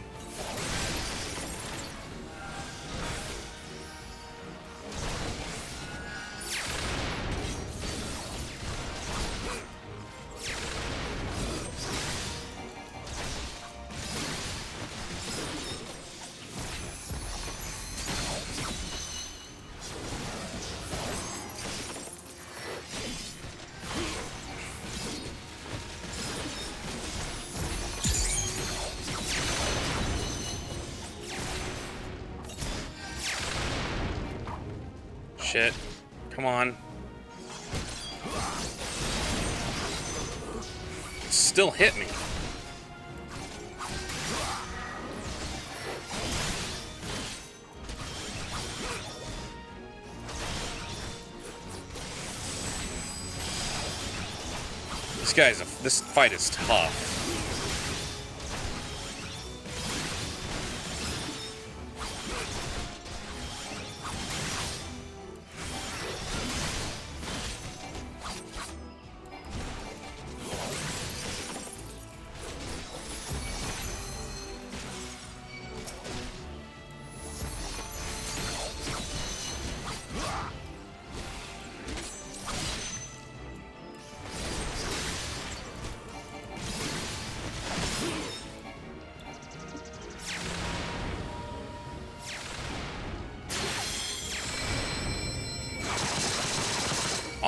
Shit. Come on. Still hit me. This fight is tough.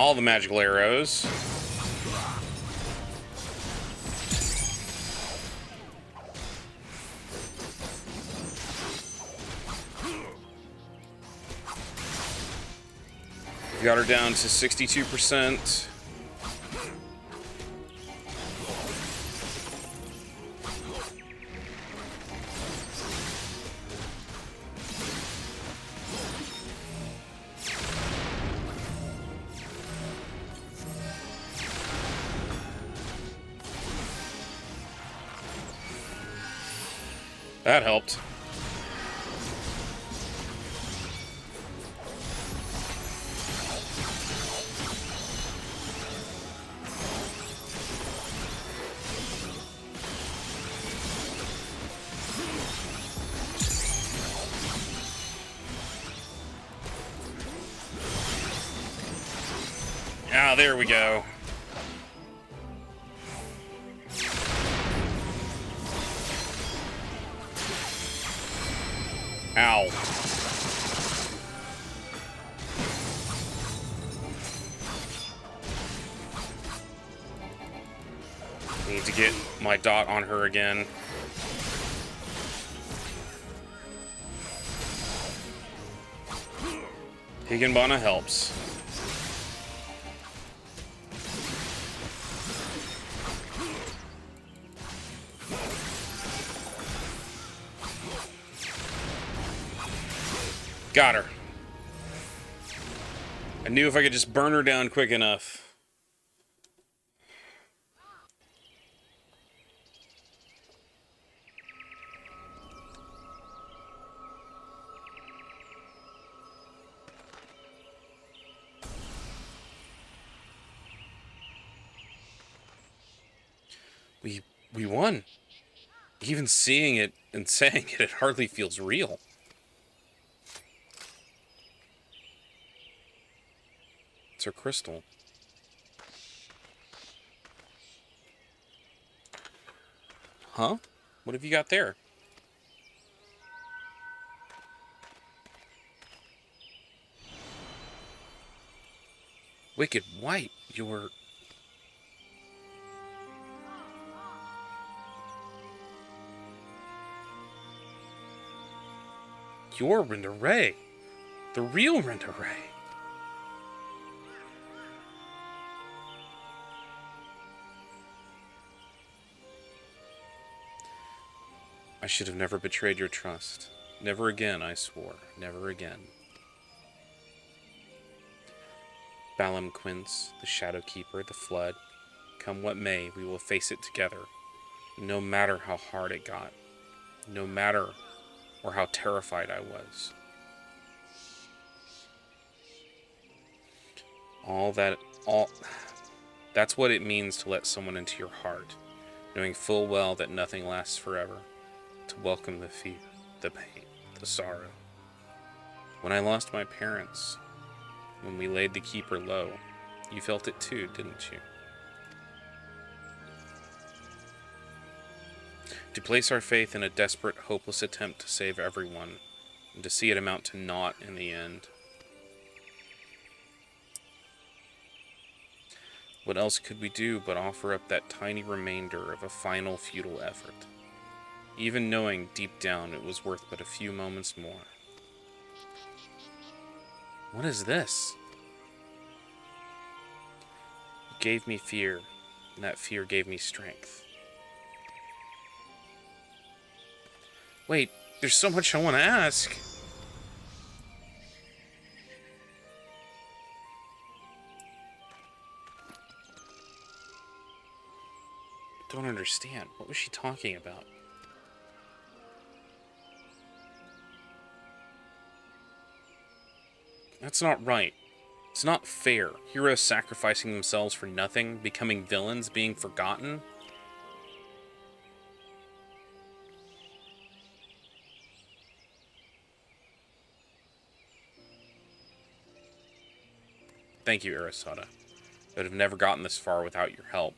all the magical arrows. We've got her down to 62%. That helped. Ah, there we go. Ow. Need to get my dot on her again. Higginbana helps. Got her. I knew if I could just burn her down quick enough. We won. Even seeing it and saying it, it hardly feels real. It's her crystal. Huh? What have you got there? Wicked White, you're... You're Renda Ray. The real Renda Ray. I should have never betrayed your trust. Never again, I swore. Never again. Balam Quince, the Shadow Keeper, the Flood. Come what may, we will face it together. No matter how hard it got. No matter or how terrified I was. That's what it means to let someone into your heart, knowing full well that nothing lasts forever. To welcome the fear, the pain, the sorrow. When I lost my parents, when we laid the Keeper low, you felt it too, didn't you? To place our faith in a desperate, hopeless attempt to save everyone, and to see it amount to naught in the end. What else could we do but offer up that tiny remainder of a final futile effort, even knowing deep down it was worth but a few moments more? What is this? You gave me fear, and that fear gave me strength. Wait, there's so much I want to ask. Don't understand. What was she talking about? That's not right. It's not fair. Heroes sacrificing themselves for nothing, becoming villains, being forgotten. Thank you, Arasada. I would have never gotten this far without your help.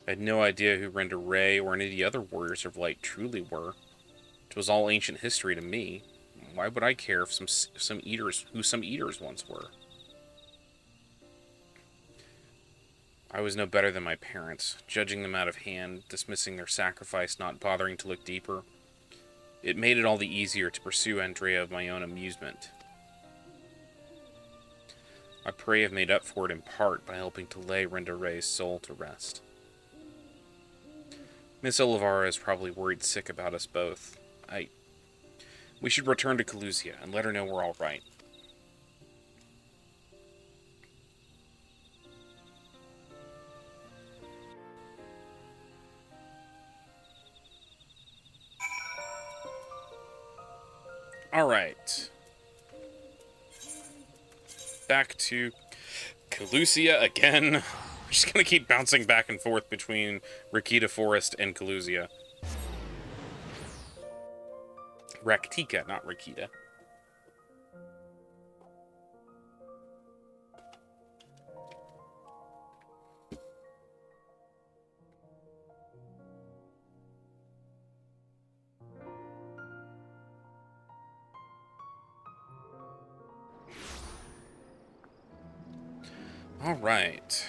I had no idea who Renda Ray or any of the other Warriors of Light truly were. It was all ancient history to me. Why would I care if some eaters once were? I was no better than my parents, judging them out of hand, dismissing their sacrifice, not bothering to look deeper. It made it all the easier to pursue Andrea of my own amusement. I pray I've made up for it in part by helping to lay Renda Ray's soul to rest. Miss Olivara is probably worried sick about us both. We should return to Calusia and let her know we're all right. Alright. Back to Calusia again. We're just gonna keep bouncing back and forth between Rakita Forest and Calusia. Raktika, not Rakita. Alright.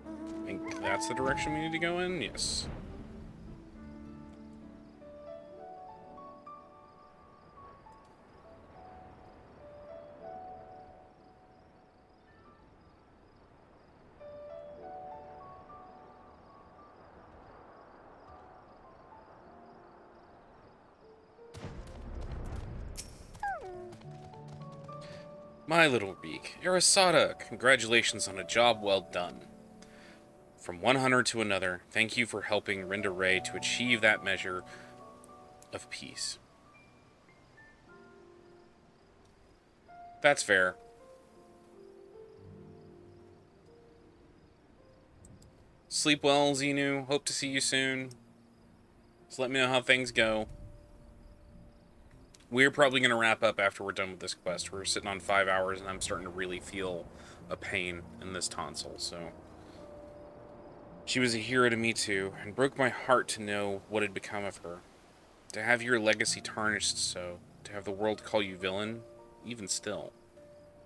I think that's the direction we need to go in? Yes. My little beak. Arasada, congratulations on a job well done. From one hunter to another, thank you for helping Renda Ray to achieve that measure of peace. That's fair. Sleep well, Xenu. Hope to see you soon. Just let me know how things go. We're probably going to wrap up after we're done with this quest. We're sitting on 5 hours, and I'm starting to really feel a pain in this tonsil, so... She was a hero to me, too, and broke my heart to know what had become of her. To have your legacy tarnished so, to have the world call you villain, even still.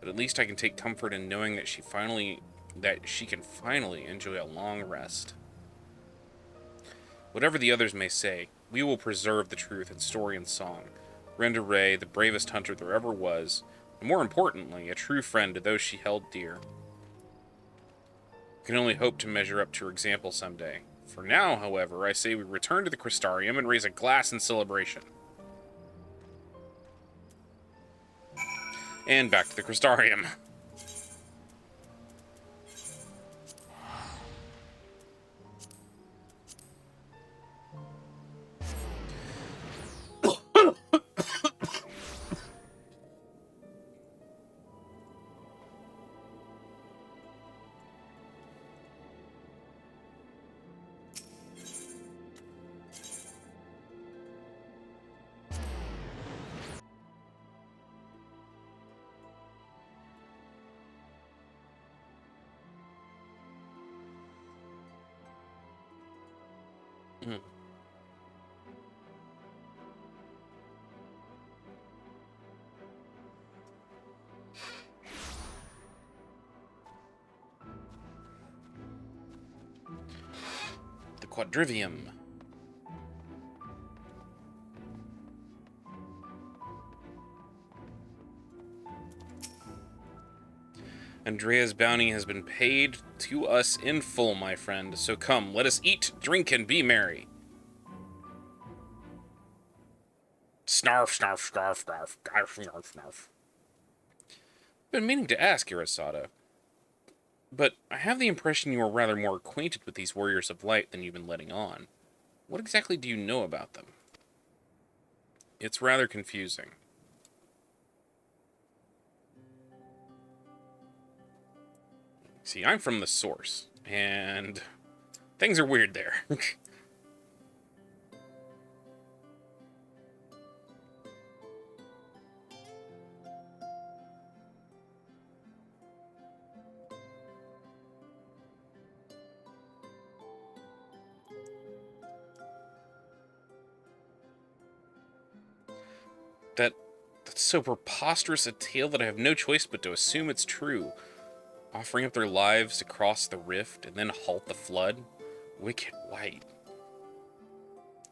But at least I can take comfort in knowing that she can finally enjoy a long rest. Whatever the others may say, we will preserve the truth in story and song. Renda Ray, the bravest hunter there ever was, and more importantly, a true friend to those she held dear. We can only hope to measure up to her example someday. For now, however, I say we return to the Crystarium and raise a glass in celebration. And back to the Crystarium. The Quadrivium. Andrea's bounty has been paid to us in full, my friend. So come, let us eat, drink, and be merry. Snarf, snarf, snarf, snarf, snarf, snarf, snarf. Been meaning to ask, Arasada, but I have the impression you are rather more acquainted with these warriors of light than you've been letting on. What exactly do you know about them? It's rather confusing. See, I'm from the source, and things are weird there. so preposterous a tale that I have no choice but to assume it's true. Offering up their lives to cross the rift and then halt the flood? Wicked white.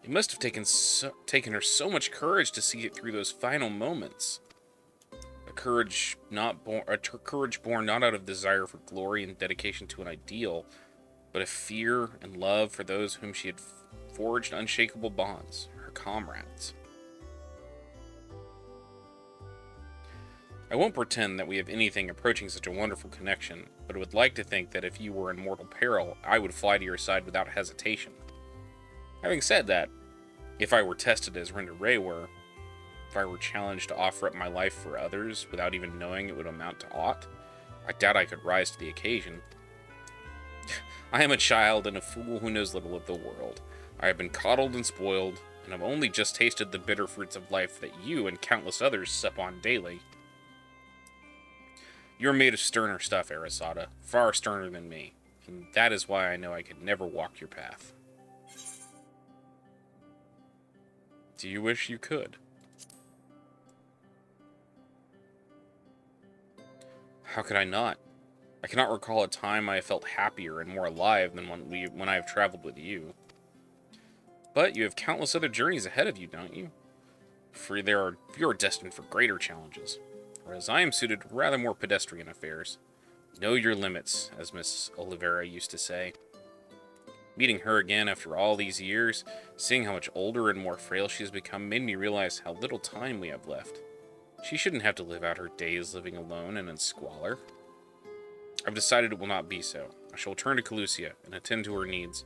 It must have taken her so much courage to see it through those final moments. A courage born not out of desire for glory and dedication to an ideal, but of fear and love for those whom she had forged unshakable bonds, her comrades. I won't pretend that we have anything approaching such a wonderful connection, but I would like to think that if you were in mortal peril, I would fly to your side without hesitation. Having said that, if I were tested as Renda Ray were, if I were challenged to offer up my life for others without even knowing it would amount to aught, I doubt I could rise to the occasion. I am a child and a fool who knows little of the world. I have been coddled and spoiled, and have only just tasted the bitter fruits of life that you and countless others sup on daily. You're made of sterner stuff, Arasada, far sterner than me, and that is why I know I could never walk your path. Do you wish you could? How could I not? I cannot recall a time I have felt happier and more alive than when I have traveled with you. But you have countless other journeys ahead of you, don't you? For you're destined for greater challenges, whereas I am suited to rather more pedestrian affairs. Know your limits, as Miss Oliveira used to say. Meeting her again after all these years, seeing how much older and more frail she has become, made me realize how little time we have left. She shouldn't have to live out her days living alone and in squalor. I've decided it will not be so. I shall return to Calusia and attend to her needs,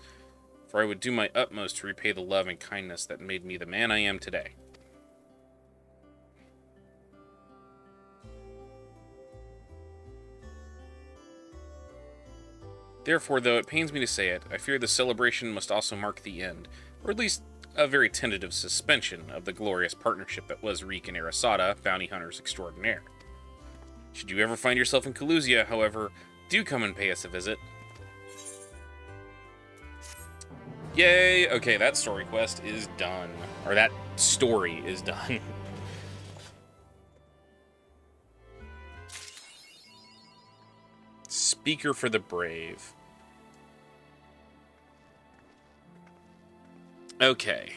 for I would do my utmost to repay the love and kindness that made me the man I am today. Therefore, though it pains me to say it, I fear the celebration must also mark the end, or at least a very tentative suspension of the glorious partnership that was Reek and Arasada, bounty hunters extraordinaire. Should you ever find yourself in Calusia, however, do come and pay us a visit. Yay! Okay, that story quest is done. Or that story is done. Speaker for the Brave. Okay.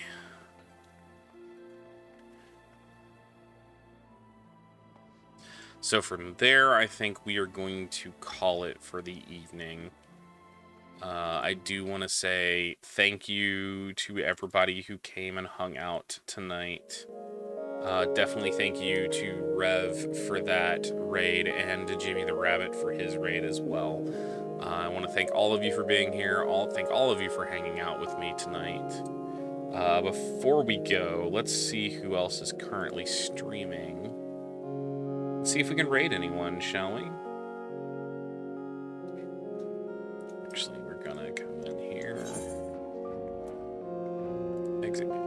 So from there, I think we are going to call it for the evening. I do want to say thank you to everybody who came and hung out tonight. Definitely thank you to Rev for that raid and to Jimmy the Rabbit for his raid as well. I want to thank all of you for being here. Thank all of you for hanging out with me tonight. Before we go, let's see who else is currently streaming. Let's see if we can raid anyone, shall we? Actually, we're gonna come in here. Exit game.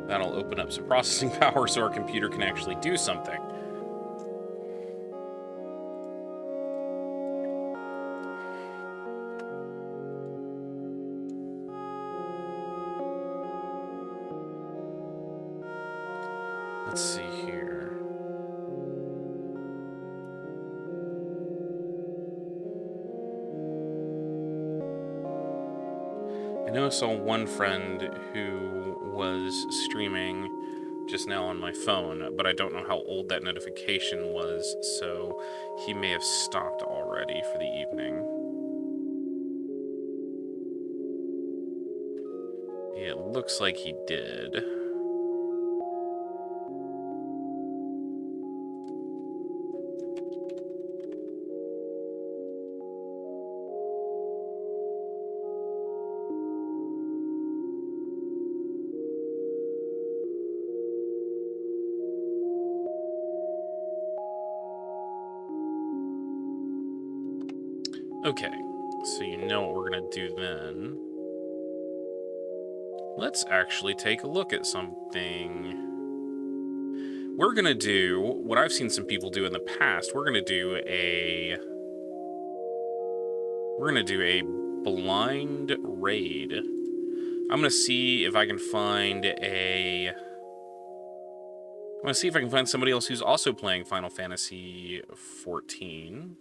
That'll open up some processing power so our computer can actually do something. Let's see here. I know I saw one friend who was streaming just now on my phone, but I don't know how old that notification was, so he may have stopped already for the evening. It looks like he did. Okay, so you know what we're gonna do then. Let's actually take a look at something. We're gonna do what I've seen some people do in the past. We're gonna do a We're gonna do a blind raid. I'm gonna see if I can find somebody else who's also playing Final Fantasy 14.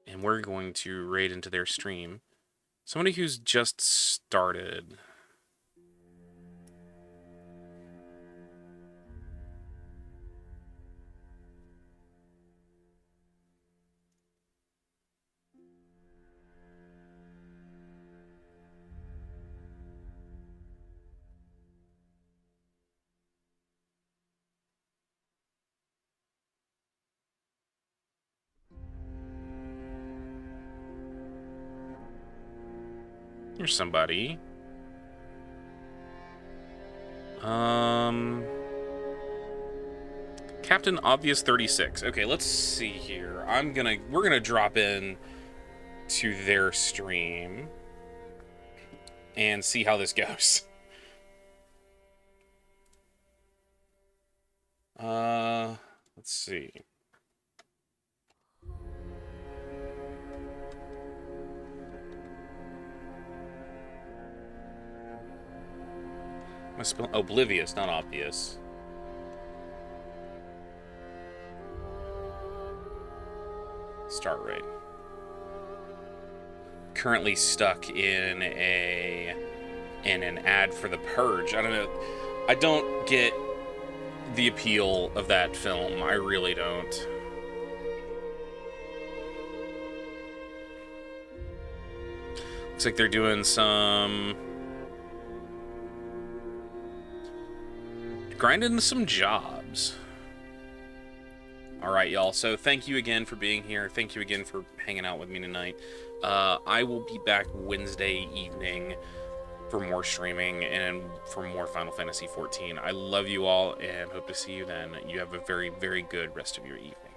And we're going to raid into their stream. Somebody who's just started. Here's somebody. Captain Obvious 36. Okay, let's see here. We're gonna drop in to their stream and see how this goes. Let's see. I spell oblivious, not obvious. Start rate. Currently stuck in an ad for The Purge. I don't know. I don't get the appeal of that film. I really don't. Looks like they're doing some grinding some jobs. All right, y'all. So thank you again for being here. Thank you again for hanging out with me tonight. I will be back Wednesday evening for more streaming and for more Final Fantasy 14. I love you all and hope to see you then. You have a very, very good rest of your evening.